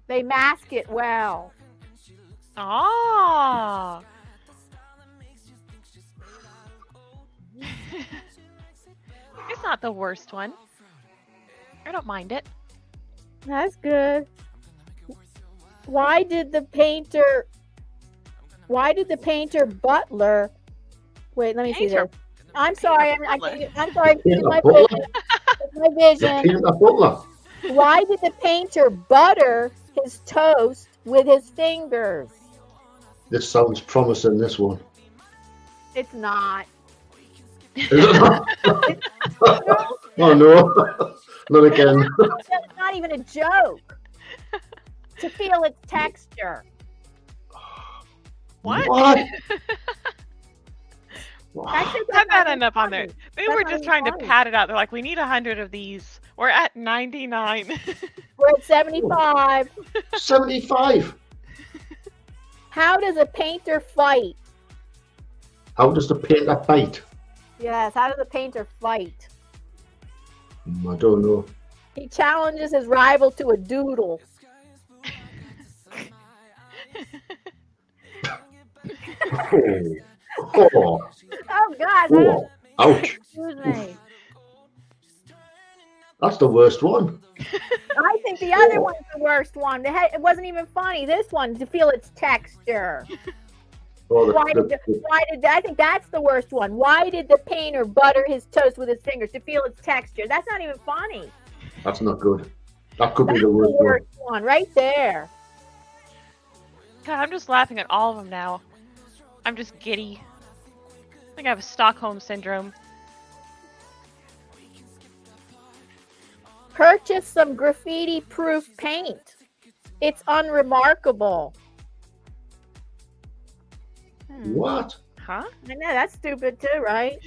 They mask it well. Oh. It's not the worst one. I don't mind it. That's good. Why did the painter Butler? Wait, let me see Painter- this. I'm sorry. I'm sorry. Painter My Butler? vision. My vision. Peter Butler. Why did the painter butter his toast with his fingers? This sounds promising, this one. It's not. Is it not? Oh no. Not again. It's not even a joke. To feel its texture. What? What? Actually, That that's not end up on there. funny. They That's were not just even trying to funny. pad it out. They're like, we need 100 of these. We're at 99. We're at 75. 75. How does a painter fight? How does the painter fight? Yes, how does a painter fight? I don't know. He challenges his rival to a doodle. Oh, oh, Oh, God. oh. Ouch. Excuse me. That's the worst one. I think the other one's the worst one. It wasn't even funny. This one, to feel its texture. Oh, Why did I think that's the worst one? Why did the painter butter his toast with his fingers to feel its texture? That's not even funny. that's not good. That could That's be the worst the worst one right there. God, I'm just laughing at all of them now. I'm just giddy. I think I have Stockholm syndrome. Purchase some graffiti-proof paint. It's unremarkable. What? Huh? I know, that's stupid too, right?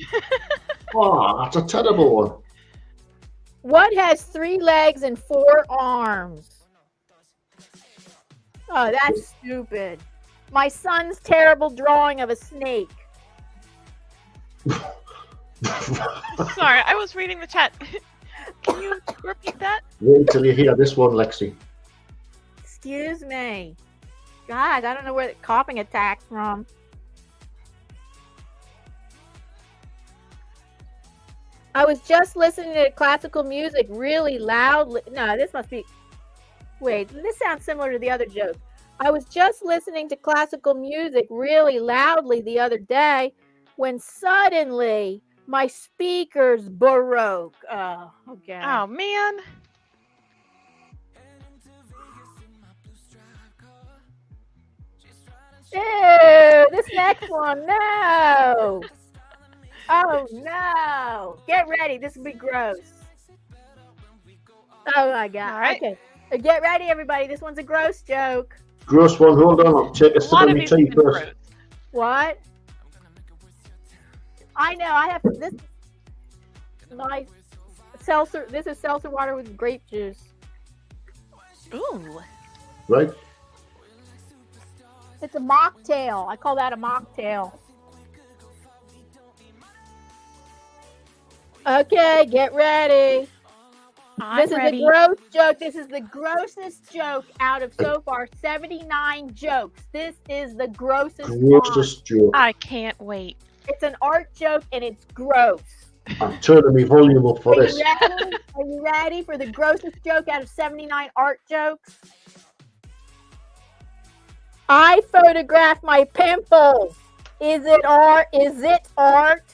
Oh, that's a terrible one. What has 3 legs and 4 arms? Oh, that's stupid. My son's terrible drawing of a snake. Sorry, I was reading the chat. Can you repeat that? Wait till you hear this one, Lexi. Excuse me. God, I don't know where the coughing attack's from. I was just listening to classical music really loudly. No, this must be... Wait, this sounds similar to the other joke. I was just listening to classical music really loudly the other day when suddenly my speakers broke. Oh, okay. Oh, man. Ew, this next one, no. Oh, no. Get ready. This will be gross. Oh, my God. All right. Okay. Get ready, everybody. This one's a gross joke. Gross one. Hold on. I'll take a A sip lot of of my these tea have been first. gross. What? I know. I have this. My seltzer. This is seltzer water with grape juice. Ooh. Right? It's a mocktail. I call that a mocktail. Okay, get ready. I'm This ready. is a gross joke. This is the grossest joke out of so far 79 jokes. This is the grossest one. Grossest joke. I can't wait. It's an art joke and it's gross. I'm turning my volume up for Are this. you ready? Are you ready for the grossest joke out of 79 art jokes? I photograph my pimples. Is it art? Is it art?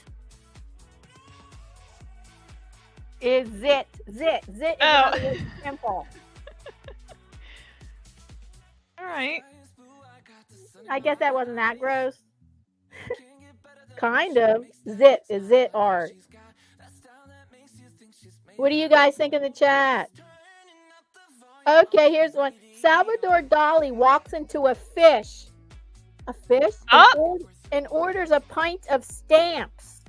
Is it? Zit. Zit is Oh. another word for pimple. All right. I guess that wasn't that gross. Kind of. Zit. Is it art? What do you guys think in the chat? Okay, here's one. Salvador Dali walks into a fish. A fish? And orders a pint of stamps.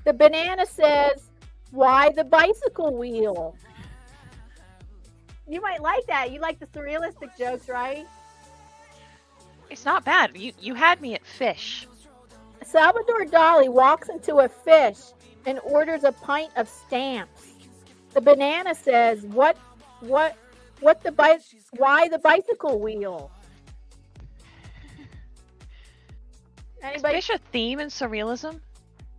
The banana says, "Why the bicycle wheel?" You might like that. You like the surrealistic jokes, right? It's not bad. You had me at fish. Salvador Dali walks into a fish and orders a pint of stamps. The banana says, why the bicycle wheel?" Is Anybody? fish a theme in surrealism?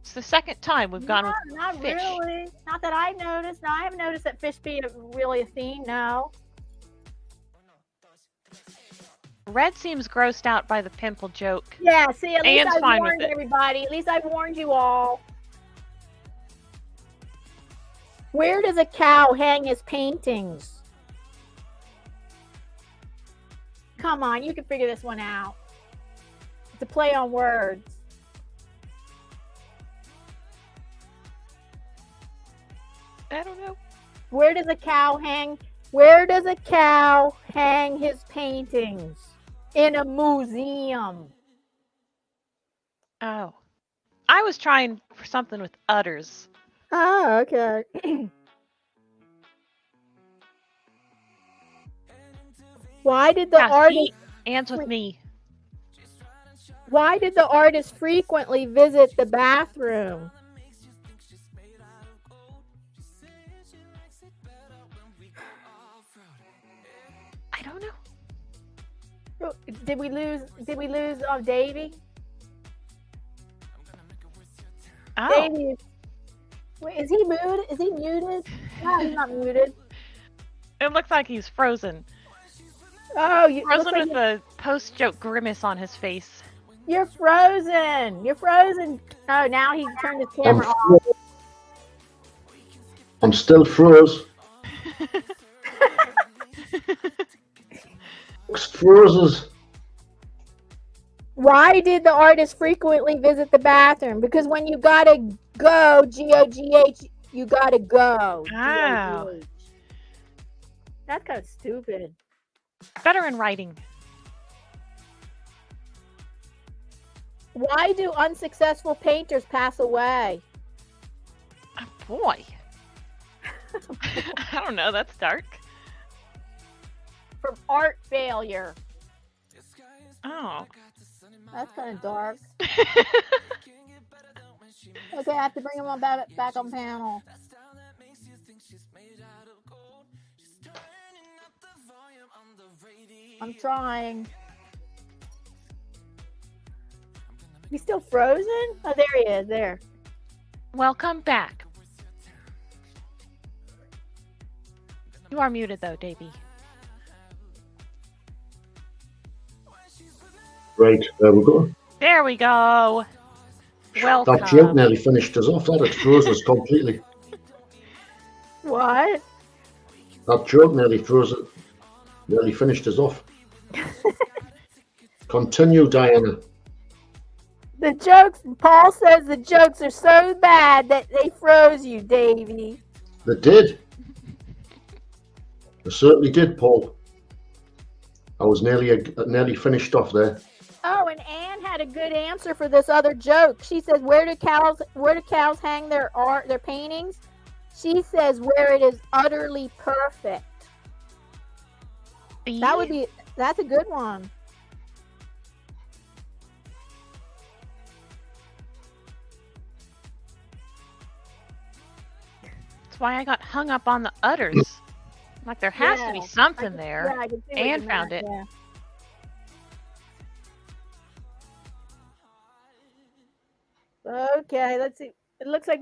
It's the second time we've gone with Not fish. really. Not that I noticed. No, I haven't noticed that fish being really a theme. No. Red seems grossed out by the pimple joke. Yeah. See, at least Anne's I fine with warned it. everybody. At least I warned you all. Where does a cow hang his paintings? Come on, you can figure this one out. It's a play on words. I don't know. Where does a cow hang? Where does a cow hang his paintings? In a museum. Oh. I was trying for something with udders. Oh, okay. Why did the Yeah, artist? see? Anne's with me. Why did the artist frequently visit the bathroom? I don't know. Did we lose Davey? Oh. Davey, wait, is he muted? Is he muted? No, he's not muted. It looks like he's frozen. Oh, you looks Frozen like with a post-joke grimace on his face. you're frozen. You're frozen. Oh, now he turned his I'm, camera off. I'm still froze. Frozes. Why did the artist frequently visit the bathroom? Because when you gotta go, G-O-G-H, you gotta go. Oh. G-O-G-H. That's kind of stupid. Better in writing. Why do unsuccessful painters pass away? Oh, boy. I don't know. That's dark. From art failure. Oh. That's kind of dark. Okay, I have to bring him on back on panel. I'm trying. He's still frozen? Oh, there he is. There. Welcome back. You are muted though, Davey. Right, there we go. There we go. Welcome. That joke nearly finished us off. That had froze us completely. What? That joke nearly finished us off. Continue, Diana. The jokes, Paul says the jokes are so bad that they froze you, Davey. They did. They certainly did, Paul. I was nearly finished off there. Oh, and Anne had a good answer for this other joke. She says, "Where do cows hang their paintings?" She says, "Where it is utterly perfect." That's a good one. That's why I got hung up on the udders. Like there has to be something there. Yeah, I can see what Anne you found meant, it. yeah. Okay, let's see. It looks like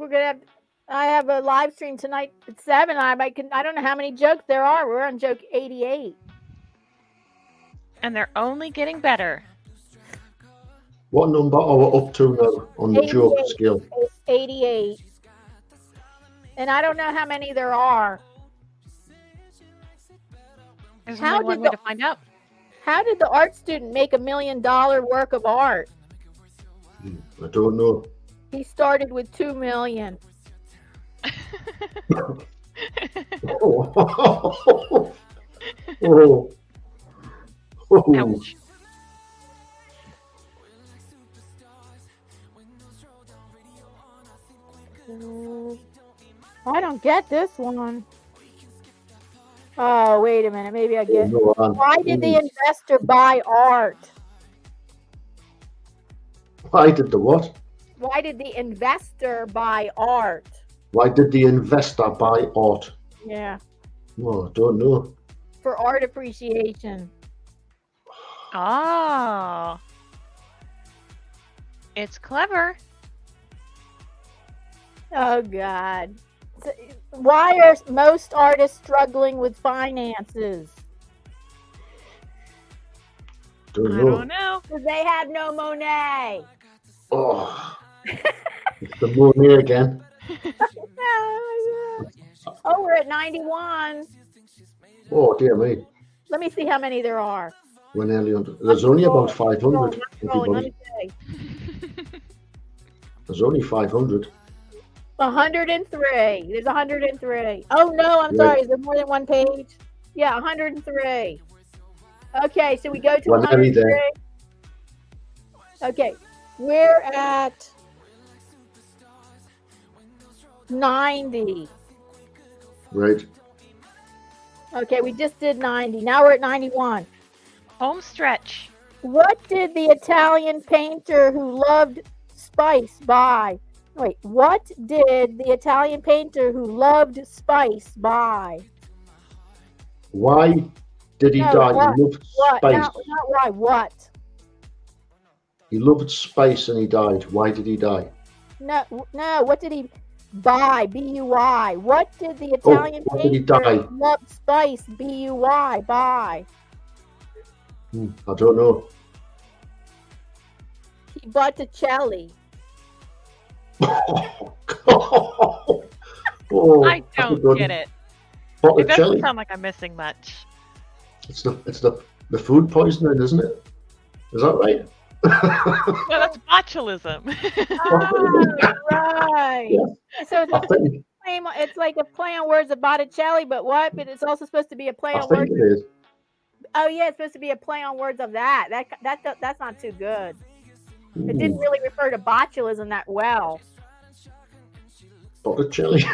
I have a live stream tonight at 7. I don't know how many jokes there are. We're on joke 88. And they're only getting better. What number are we up to now on the joke scale? 88. And I don't know how many there are. There's How only one did way the- to find out. How did the art student make $1 million work of art? I don't know. He started with 2 million. Oh. Oh. Oh. Ouch. I don't get this one. Oh, wait a minute. Maybe I get. No, Why did the investor buy art? Why did the what? Why did the investor buy art? Why did the investor buy art? Yeah, Oh, I don't know. for art appreciation. Oh. It's clever. Oh, God. So, why are most artists struggling with finances? Don't I know. don't know. Because they have no Monet. Oh. It's the Monet again. Oh, we're at 91. Oh, dear me. Let me see how many there are. We're nearly under. There's only about 500. Let me see. There's only 500. 103. There's 103. Oh, no, I'm sorry. Is there more than one page? Yeah, 103. Okay, so we go to We're nearly 103. there. Okay, we're at 90. Right. Okay, we just did 90. Now we're at 91. Home stretch. What did the Italian painter who loved spice buy? Wait, what did the Italian painter who loved spice buy? Why did he No, die? what? He loved What? space. Not why. What? He loved space and he died. Why did he die? No. What did he buy? B-U-Y. What did the Italian what did he painter die? who loved spice? B-U-Y. Buy. I don't know. He Botticelli. Oh, I don't get it. It Botticelli. doesn't sound like I'm missing much. It's the food poisoning, isn't it? Is that right? No, that's botulism. Oh, right. Yeah. So I think It's like a play on words of Botticelli, but what? But it's also supposed to be a play I on think words. it is. Oh yeah, it's supposed to be a play on words of that. That's not too good. It didn't Ooh, really refer to botulism that well. Botticelli.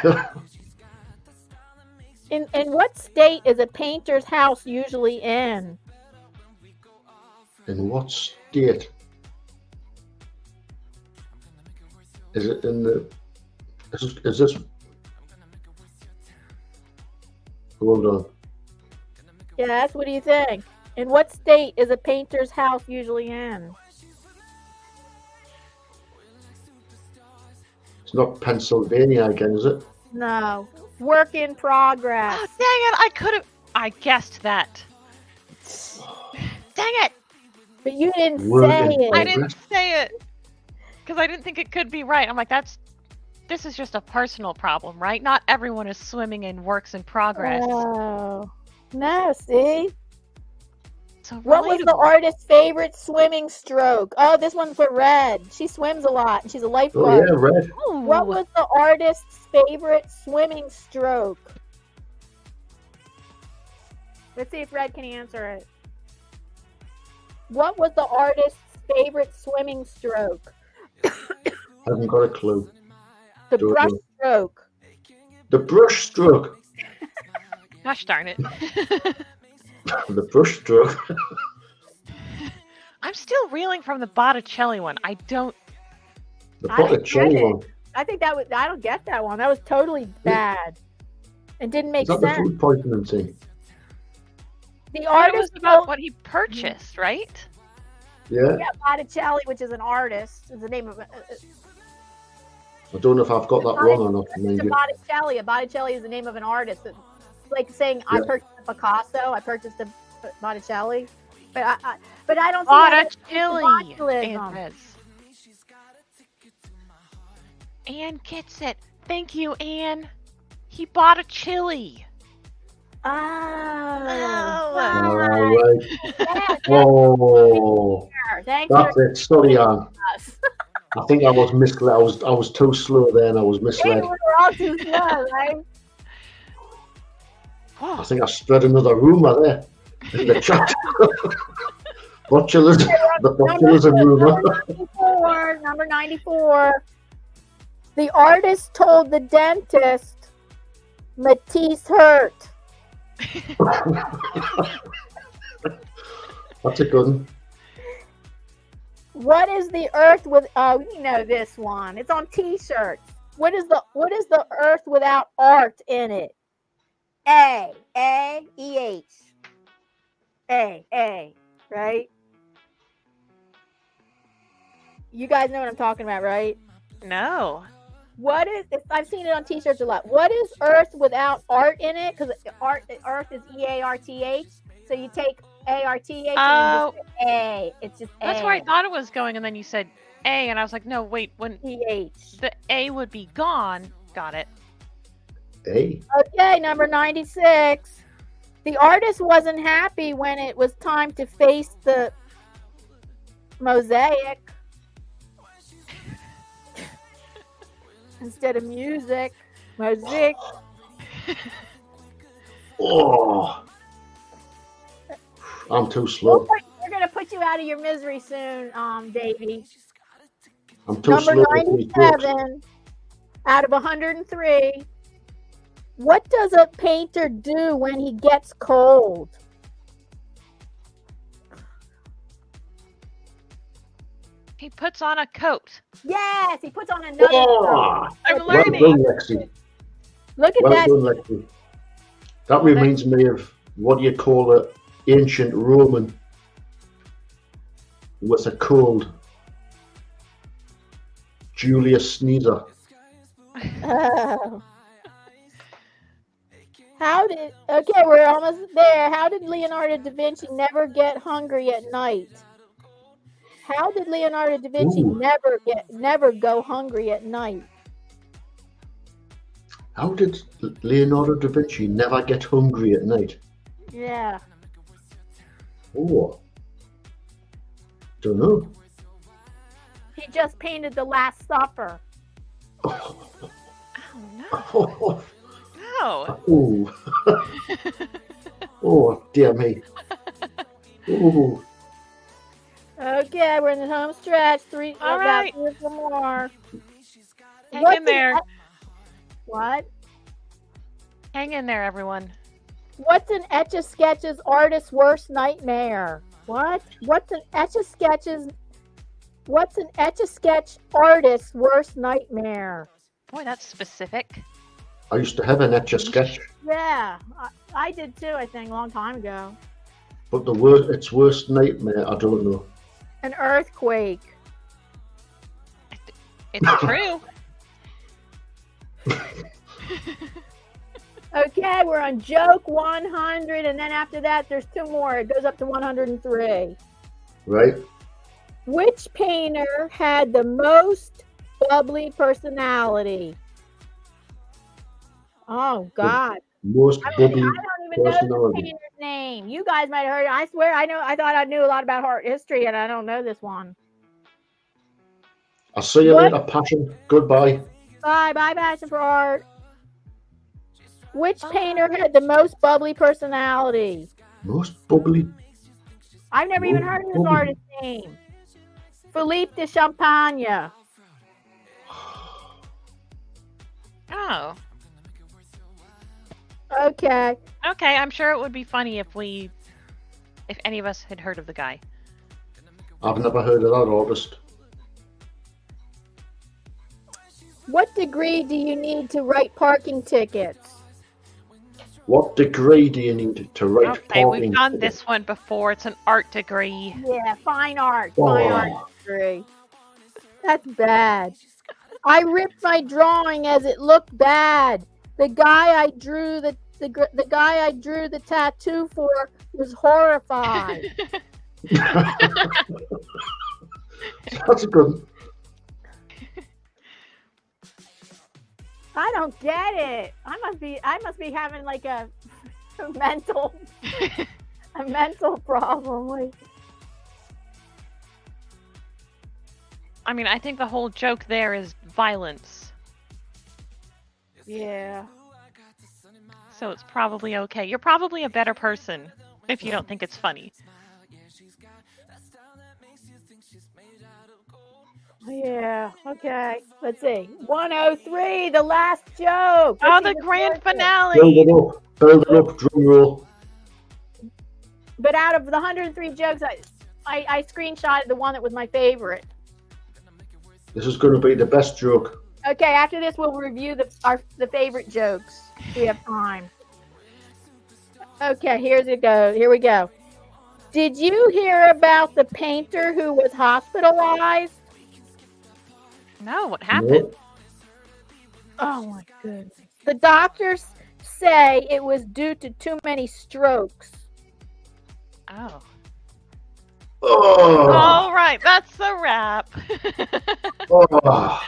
In what state is a painter's house usually in? In what state? Is it in the? Is this? Hold on. Yes, what do you think? In what state is a painter's house usually in? It's not Pennsylvania again, is it? No. Work in progress. Oh, dang it. I guessed that. Dang it. But you didn't Work say in it. I didn't say it. Because I didn't think it could be right. I'm like, this is just a personal problem, right? Not everyone is swimming in works in progress. Oh. No, see? So What was the relatable. artist's favorite swimming stroke? Oh, this one's for Red. She swims a lot and she's a Oh lifeguard. yeah, red. Ooh. What was the artist's favorite swimming stroke? Let's see if Red can answer it. What was the artist's favorite swimming stroke? I haven't got a clue. The Don't brush know. stroke. The brush stroke. Gosh darn it. The brush stroke. I'm still reeling from the Botticelli one. I don't. The I didn't Botticelli get it. one. I think that was. I don't get that one. That was totally bad. It didn't make Is that the sense. food poisoning thing? The It was artist about told, what he purchased, right? Yeah. yeah, Botticelli, which is an artist, is the name of it. I don't know if I've got that wrong or not. It's a Botticelli. A Botticelli is the name of an artist. It's like saying I Yeah. purchased a Picasso. I purchased a Botticelli. But I don't see how that's Botticelli. botulism. Anne says. Anne gets it. Thank you, Anne. He bought a chili. Oh. Oh. All right. right. Oh, Thank that's you. it. Sorry, Anne. Us. I think I was misled. I was too slow there, and I was Hey, misled. we were all too slow, right? I think I spread another rumor there in the chat. Botulism, the botulism rumor. Number 94. The artist told the dentist Matisse hurt. That's a good one. What is the earth with? Oh, you know this one. It's on T-shirts. What is the earth without art in it? A E H. A. Right? You guys know what I'm talking about, right? No. What is? I've seen it on T-shirts a lot. What is earth without art in it? Because earth is EARTH. So you take ARTH and Oh. you just say A. It's just A. That's where I thought it was going, and then you said A, and I was like, no, wait, when TH. the A would be gone. Got it. Hey, Okay, number 96. The artist wasn't happy when it was time to face the mosaic instead of music. Mosaic. oh, I'm too slow. We're gonna put you out of your misery soon, Davey. I'm too Number slow. with these books. 97 out of 103. What does a painter do when he gets cold? He puts on a coat. Yes, he puts on another Oh, coat. I'm well learning. done, Lexi. Look at Well that. done, Lexi. That reminds me of what do you call an ancient Roman with a cold? Julius Caesar. Oh. Okay, we're almost there. How did Leonardo da Vinci never get hungry at night? How did Leonardo da Vinci Ooh. never go hungry at night? How did Leonardo da Vinci never get hungry at night? Yeah. Oh, don't know. He just painted the Last Supper. Oh, no. Oh, oh, dear me. Oh, Okay, we're in the home stretch. All About right. 3 or 4 more. Hang What's in there. What? Hang in there, everyone. What's an Etch-a-Sketch's artist's worst nightmare? What? What's an Etch-a-Sketch artist's worst nightmare? Boy, that's specific. I used to have an Etch-a-Sketch, Yeah, I did too, I think, a long time ago. but its worst nightmare, I don't know. An earthquake. It's true. Okay, we're on joke 100, and then after that, there's 2 more. It goes up to 103. Right? Which painter had the most bubbly personality? Oh, God. Most I bubbly don't even know the personality. painter's name. You guys might have heard it. I swear, I thought I knew a lot about art history, and I don't know this one. I'll see you What? later, Passion. Goodbye. Bye, passion for art. Which painter had the most bubbly personality? Most bubbly. I've never even heard of this Bubbly. artist's name. Philippe de Champagne. Oh. Okay. Okay, I'm sure it would be funny if any of us had heard of the guy. I've never heard of that artist. What degree do you need to write parking tickets? What degree do you need to write Okay, parking? we've done this one before. It's an art degree. Yeah, fine art. Oh. Fine art degree. That's bad. I ripped my drawing as it looked bad. The guy I drew the tattoo for was horrified. That's a good one. I don't get it. I must be having like a mental problem. Like, I mean, I think the whole joke there is violence. yeah. So it's probably okay. You're probably a better person if you don't think it's funny. Yeah, okay. Let's see. 103, the last joke. Oh, Let's see the grand first one. finale! Build it up, drum roll. But out of the 103 jokes, I screenshotted the one that was my favorite. This is going to be the best joke. Okay, after this, we'll review the favorite jokes. We have time. Okay, here we go. Did you hear about the painter who was hospitalized? No, what happened? Oh my goodness. The doctors say it was due to too many strokes. Oh. Oh, All right, that's a wrap. oh,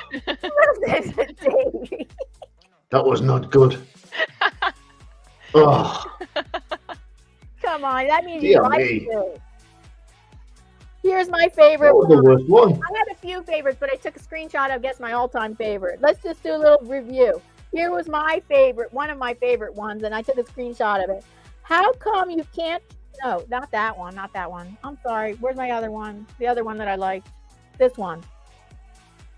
Davey. that was not good. Oh, Come on, that means Dear you like me. it. Here's my favorite that was the one. worst one. I had a few favorites, but I took a screenshot of guess my all-time favorite. Let's just do a little review. Here was my favorite, one of my favorite ones, and I took a screenshot of it. How come you can't? No, not that one. I'm sorry. Where's my other one? The other one that I liked. This one.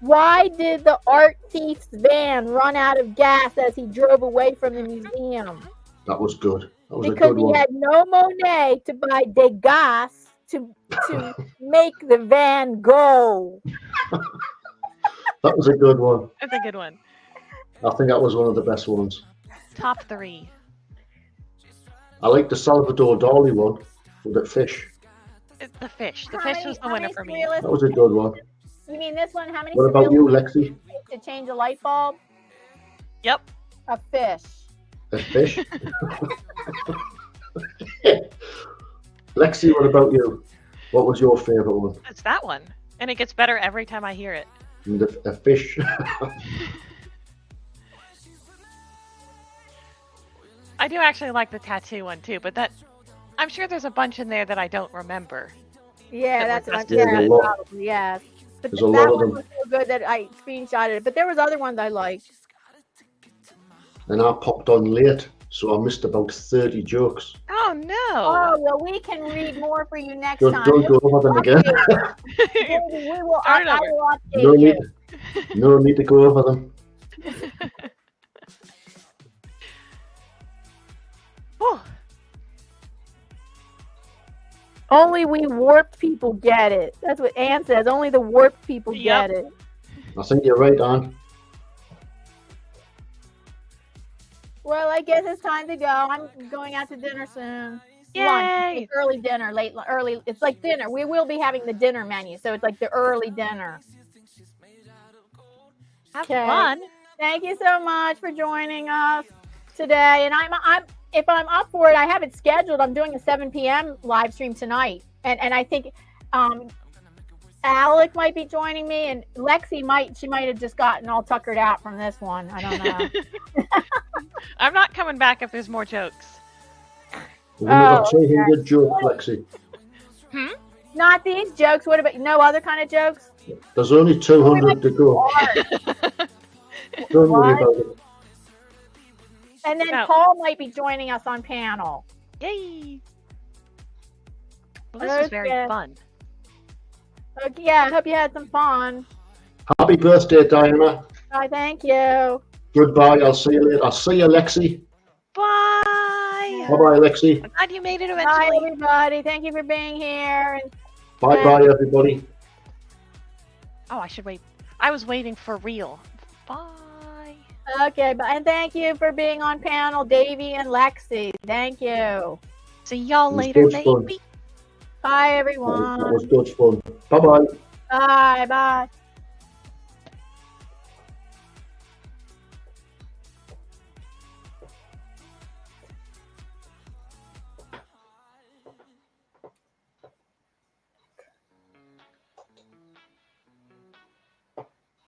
Why did the art thief's van run out of gas as he drove away from the museum? That was good. That was Because a good he one. had no money to buy gas to make the van go. That was a good one. That's a good one. I think that was one of the best ones. Top 3. I like the Salvador Dali one with the fish. The fish. The How fish was the many winner for me. surrealists- That was a good one. You mean this one? How many What about you, surrealists Lexi? to change a light bulb? Yep. A fish. A fish? Lexi, what about you? What was your favourite one? It's that one. And it gets better every time I hear it. A fish. I do actually like the tattoo one too, but I'm sure there's a bunch in there that I don't remember. Yeah, That that's were what just I'm There's a yeah, lot. probably, yes. But There's a that lot of one them. was so good that I screenshotted it. But there was other ones I liked. and I popped on late, so I missed about 30 jokes. Oh no! Oh, well, we can read more for you next Don't, time. don't go over them again. Baby, we will, Start I over. will update No you. need, no need to go over them. Whew. Only we warped people get it. That's what Ann says. Only the warped people Yep. get it. I think you're right, Anne. Well, I guess it's time to go. I'm going out to dinner soon. Yay! Lunch. It's early dinner, early. It's like dinner. We will be having the dinner menu, so it's like the early dinner. Have Okay. fun. Thank you so much for joining us today. And if I'm up for it, I have it scheduled. I'm doing a 7 p.m. live stream tonight, and I think Alec might be joining me, and Lexi might have just gotten all tuckered out from this one. I don't know. I'm not coming back if there's more jokes. We've only got Oh, 200 jokes, Lexi. Not these jokes. What about no other kind of jokes? There's only 200 to go. Don't worry What? about it. And then No. Paul might be joining us on panel. Yay! Well, this was very Okay. fun. Okay, yeah, I hope you had some fun. Happy birthday, Diana. Thank you. Goodbye. I'll see you later. I'll see you, Lexi. Bye! Bye-bye, Lexi. I'm glad you made it Bye, eventually. everybody. Thank you for being here. And Bye-bye, everybody. Oh, I should wait. I was waiting for real. Bye. okay, and thank you for being on panel, Davey and Lexi. Thank you. See y'all It was later, good fun. maybe. Bye, That everyone. was good fun. Bye-bye. Bye, bye.